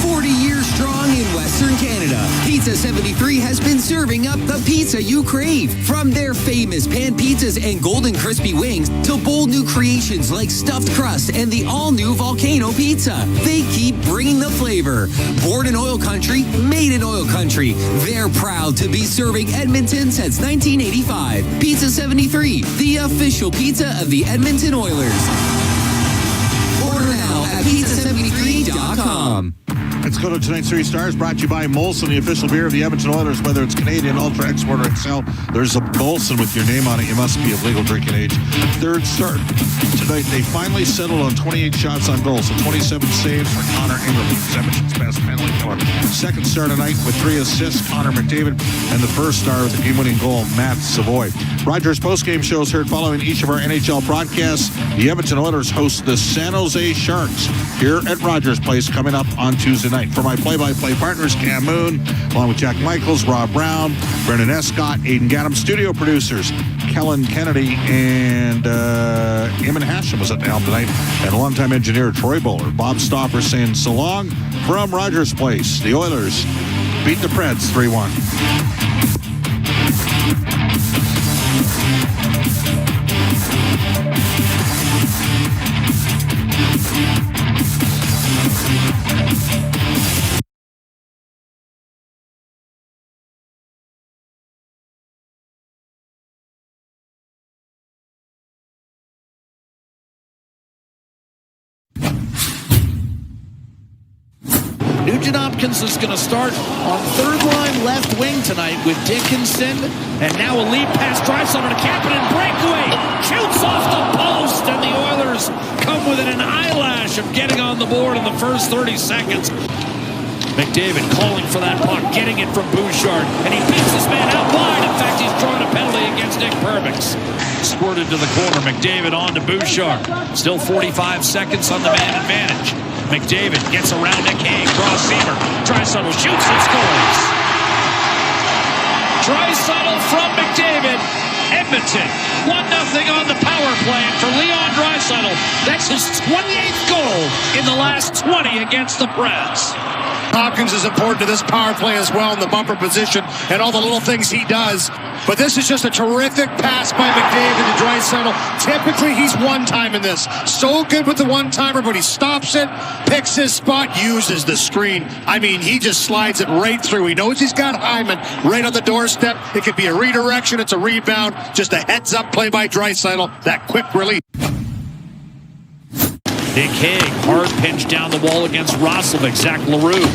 40 years strong in Western Canada, Pizza 73 has been serving up the pizza you crave. From their famous pan pizzas and golden crispy wings to bold new creations like stuffed crust and the all-new Volcano Pizza, they keep bringing the flavor. Born in oil country, made in oil country, they're proud to be serving Edmonton since 1985. Pizza 73, the official pizza of the Edmonton Oilers. Order now at pizza73.com. Let's go to tonight's 3 Stars, brought to you by Molson, the official beer of the Edmonton Oilers. Whether it's Canadian, Ultra, Export, or Excel, there's a Molson with your name on it. You must be of legal drinking age. Third start. Tonight, they finally settled on 28 shots on goal, so 27 saves for Connor Ingram, who's Edmonton's best penalty killer. Second star tonight with 3 assists, Connor McDavid, and the first star with the game-winning goal, Matt Seavoy. Rogers postgame shows heard following each of our NHL broadcasts. The Edmonton Oilers host the San Jose Sharks here at Rogers Place coming up on Tuesday night. For my play-by-play partners, Cam Moon, along with Jack Michaels, Rob Brown, Brendan Escott, Aidan Gaddam, studio producers, Kellen Kennedy, and Eamon Hashem was at the helm tonight, and longtime engineer Troy Bowler. Bob Stauffer saying so long from Rogers Place. The Oilers beat the Preds 3-1. Nugent Hopkins is going to start on third line left wing tonight with Dickinson. And now a lead pass, Draisaitl to Kapanen, breakaway, shoots off the post, and the Oilers come within an eyelash of getting on the board in the first 30 seconds. McDavid calling for that puck, getting it from Bouchard, and he beats this man out wide. In fact, he's drawn a penalty against Nick Perbix. Squirted to the corner, McDavid on to Bouchard. Still 45 seconds on the man advantage. McDavid gets around Nick Hague, draws Seamer. Draisaitl shoots and scores. Draisaitl from McDavid. Edmonton 1-0 on the power play. And for Leon Draisaitl, that's his 28th goal in the last 20 against the Preds. Hopkins is important to this power play as well in the bumper position and all the little things he does. But this is just a terrific pass by McDavid to Draisaitl. Typically, he's one-time in this. So good with the one-timer, but he stops it, picks his spot, uses the screen. I mean, he just slides it right through. He knows he's got Hyman right on the doorstep. It could be a redirection. It's a rebound. Just a heads-up play by Draisaitl. That quick release. Nick Hague, hard pinch down the wall against Roslovic. Zach LaRue.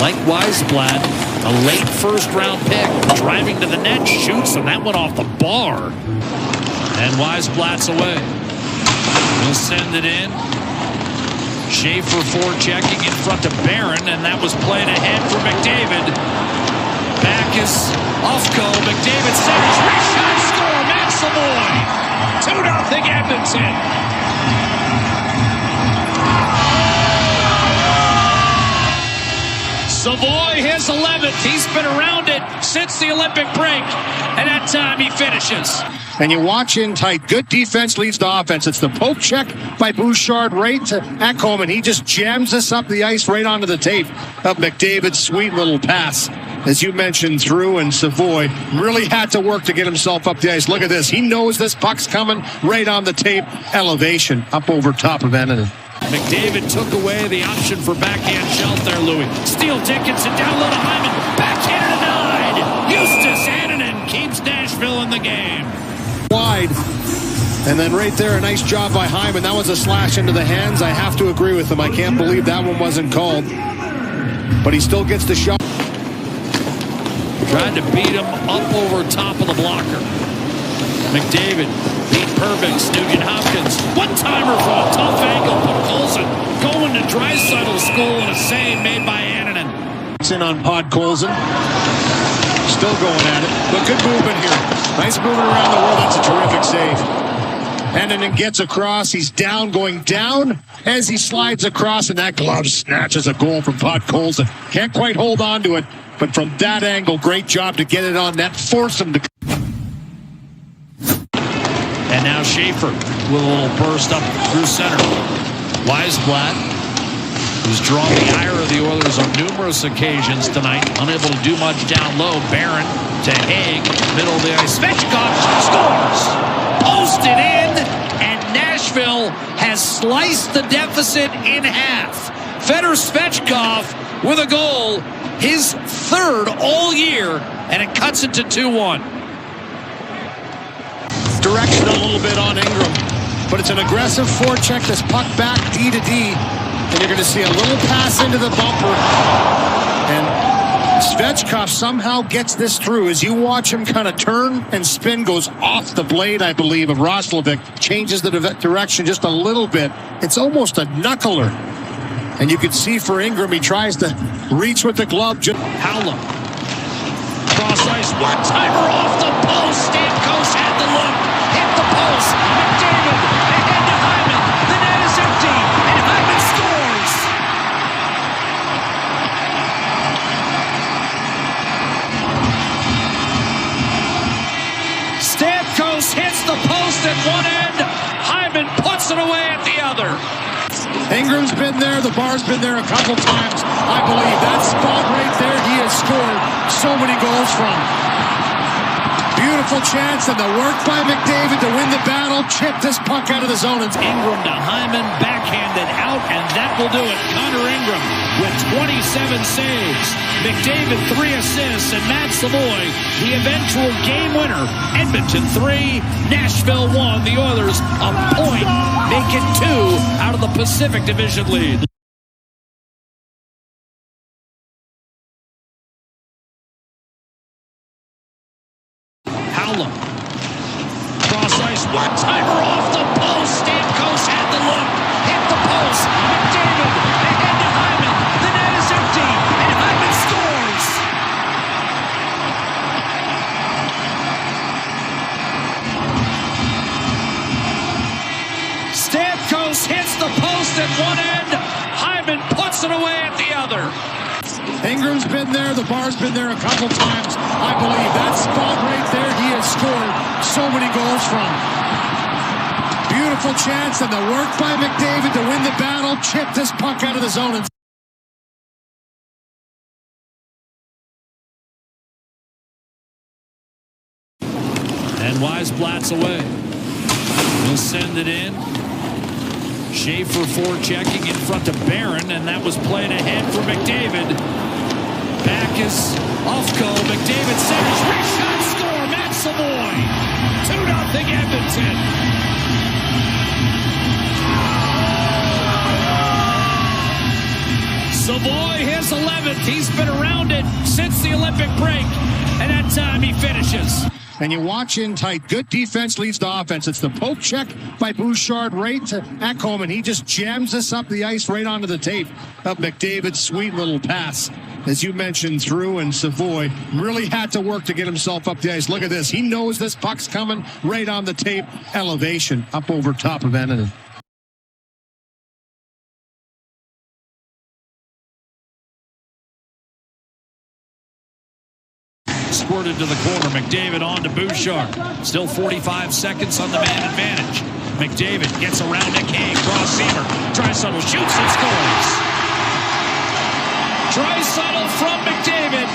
Like Weisblatt, a late first-round pick, driving to the net, shoots, and that went off the bar. And Weisblatt's away. He'll send it in. Schaefer forechecking in front of Barron, and that was played ahead for McDavid. Back is off goal. McDavid saves. Reshot score. Matt Seavoy. 2-0 Edmonton. Seavoy, his 11th. He's been around it since the Olympic break, and that time he finishes. And you watch in tight. Good defense leads to offense. It's the poke check by Bouchard right to Ekholm, and he just jams this up the ice right onto the tape of McDavid's sweet little pass. As you mentioned, Drew, and Seavoy really had to work to get himself up the ice. Look at this. He knows this puck's coming right on the tape. Elevation up over top of Annan. McDavid took away the option for backhand shelf there, Louis. Steele Dickinson down low to Hyman. Backhand denied. Eustace Annunen Nashville in the game. Wide. And then right there, a nice job by Hyman. That was a slash into the hands. I have to agree with him. I can't believe that one wasn't called. But he still gets the shot. Tried to beat him up over top of the blocker. McDavid beat Perbix. Nugent-Hopkins. One-timer from a tough angle. But Colson going to Draisaitl school and a save made by Annunen. It's in on Podkolzin. Still going at it. But good movement here. Nice movement around the world. That's a terrific save. Annunen gets across. He's down, going down as he slides across. And that glove snatches a goal from Podkolzin. Can't quite hold on to it. But from that angle, great job to get it on net. Force him to... And now Schaefer with a little burst up through center. Weisblatt, who's drawn the ire of the Oilers on numerous occasions tonight, unable to do much down low. Barron to Haig, middle of the ice. Svechnikov scores! Posted in, and Nashville has sliced the deficit in half. Fedor Svechnikov with a goal, his third all year, and it cuts it to 2-1. Direction a little bit on Ingram, but it's an aggressive forecheck. This puck back D to D, and you're going to see a little pass into the bumper. And Svechnikov somehow gets this through. As you watch him kind of turn and spin, goes off the blade, I believe, of Roslovic. Changes the direction just a little bit. It's almost a knuckler. And you can see for Ingram, he tries to reach with the glove. Howland. Cross ice, one-timer off the post. Stamkos had the look. Hit the post. McDavid ahead to Hyman. The net is empty, and Hyman scores. Stamkos hits the post at one end. Hyman puts it away at the other. Ingram's been there. The bar's been there a couple times. I believe that spot right there, he has scored so many goals from. Beautiful chance, and the work by McDavid to win the battle. Chip this puck out of the zone. It's Ingram to Hyman, backhanded out, and that will do it. Connor Ingram with 27 saves. McDavid 3 assists, and Matt Seavoy, the eventual game winner. Edmonton 3, Nashville 1. The Oilers a point, make it 2 out of the Pacific Division lead. Howland. Cross ice, one-timer off the post. Stamkos had the look. Hit the post. McDavid ahead to Hyman. The net is empty, and Hyman scores. Stamkos hits the post at one end. Hyman puts it away at the other. Ingram's been there. The bar's been there a couple times. I believe that spot right there, he has scored so many goals from. Beautiful chance, and the work by McDavid to win the battle. Chip this puck out of the zone. And Weisblatt's away. He'll send it in. Schaefer forechecking in front of Barron, and that was played ahead for McDavid. Back is Ofko. McDavid saves. Wrist shot score. Matt Seavoy. 2-0 Edmonton. Seavoy his 11th. He's been around it since the Olympic break, and that time he finishes. And you watch in tight. Good defense leads to offense. It's the poke check by Bouchard right to Ekholm, and he just jams this up the ice right onto the tape of McDavid's sweet little pass. As you mentioned, through, and Seavoy really had to work to get himself up the ice. Look at this. He knows this puck's coming right on the tape. Elevation up over top of Annunen. Squirted to the corner. McDavid on to Bouchard. Still 45 seconds on the man advantage. McDavid gets around Nick Hague. Cross seamer. Draisaitl shoots and scores. Draisaitl from McDavid.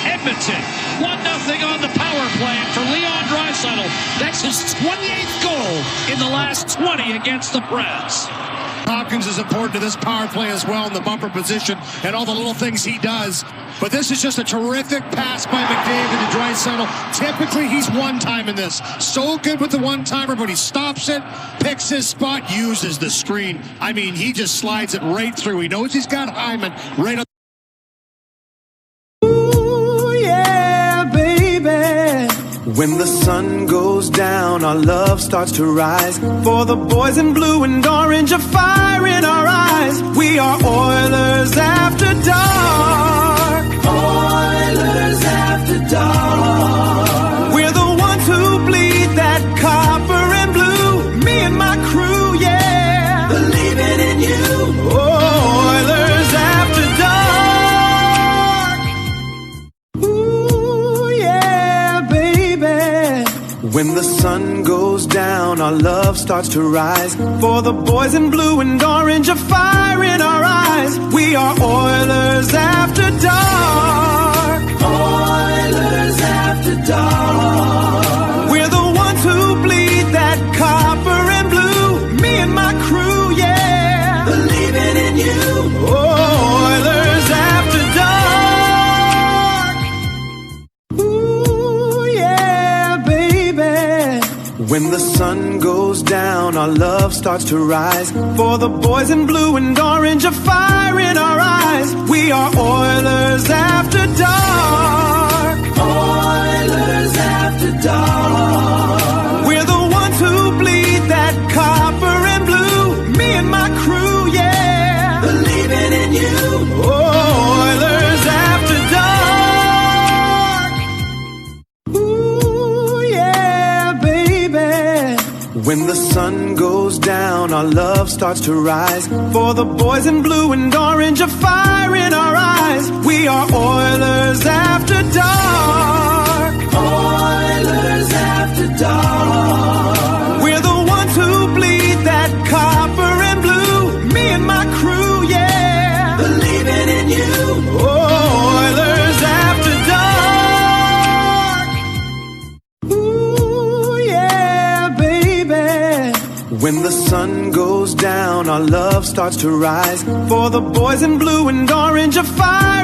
Edmonton 1-0 on the power play. And for Leon Draisaitl, that's his 28th goal in the last 20 against the Preds. Hopkins is important to this power play as well in the bumper position and all the little things he does. But this is just a terrific pass by McDavid to Draisaitl. Typically, he's one-time in this. So good with the one-timer, but he stops it, picks his spot, uses the screen. I mean, he just slides it right through. He knows he's got Hyman right on. Ooh, yeah, baby. When the sun goes down, our love starts to rise. For the boys in blue and orange, a fire in our eyes. We are Oilers after dark. Oilers after dark. We're the ones who bleed that copper and blue. Me and my crew, yeah. Believing in you. Oilers after dark. Ooh, yeah, baby. When the sun goes down, our love starts to rise. For the boys in blue and orange, a fire in our eyes. We are Oilers after dark. Oilers after dark. We're the ones who bleed that copper and blue. Me and my crew, yeah. Believing in you. Oilers after dark. Ooh, yeah, baby. When the sun goes down, our love starts to rise. For the boys in blue and orange, a fire in our eyes. We are Oilers after dark. Oilers after dark. We're the ones who bleed that copper and blue. Me and my crew, yeah. Believing in you. Oilers after dark. Ooh, yeah, baby. When the sun goes down, our love starts to rise. For the boys in blue and orange, a fire in our eyes. We are Oilers after dark. Oilers after dark. We're the ones who bleed that copper and blue. Me and my crew, yeah. Believing in you. Oilers after dark. Ooh, yeah, baby. When the sun goes down, our love starts to rise. For the boys in blue and orange, a fire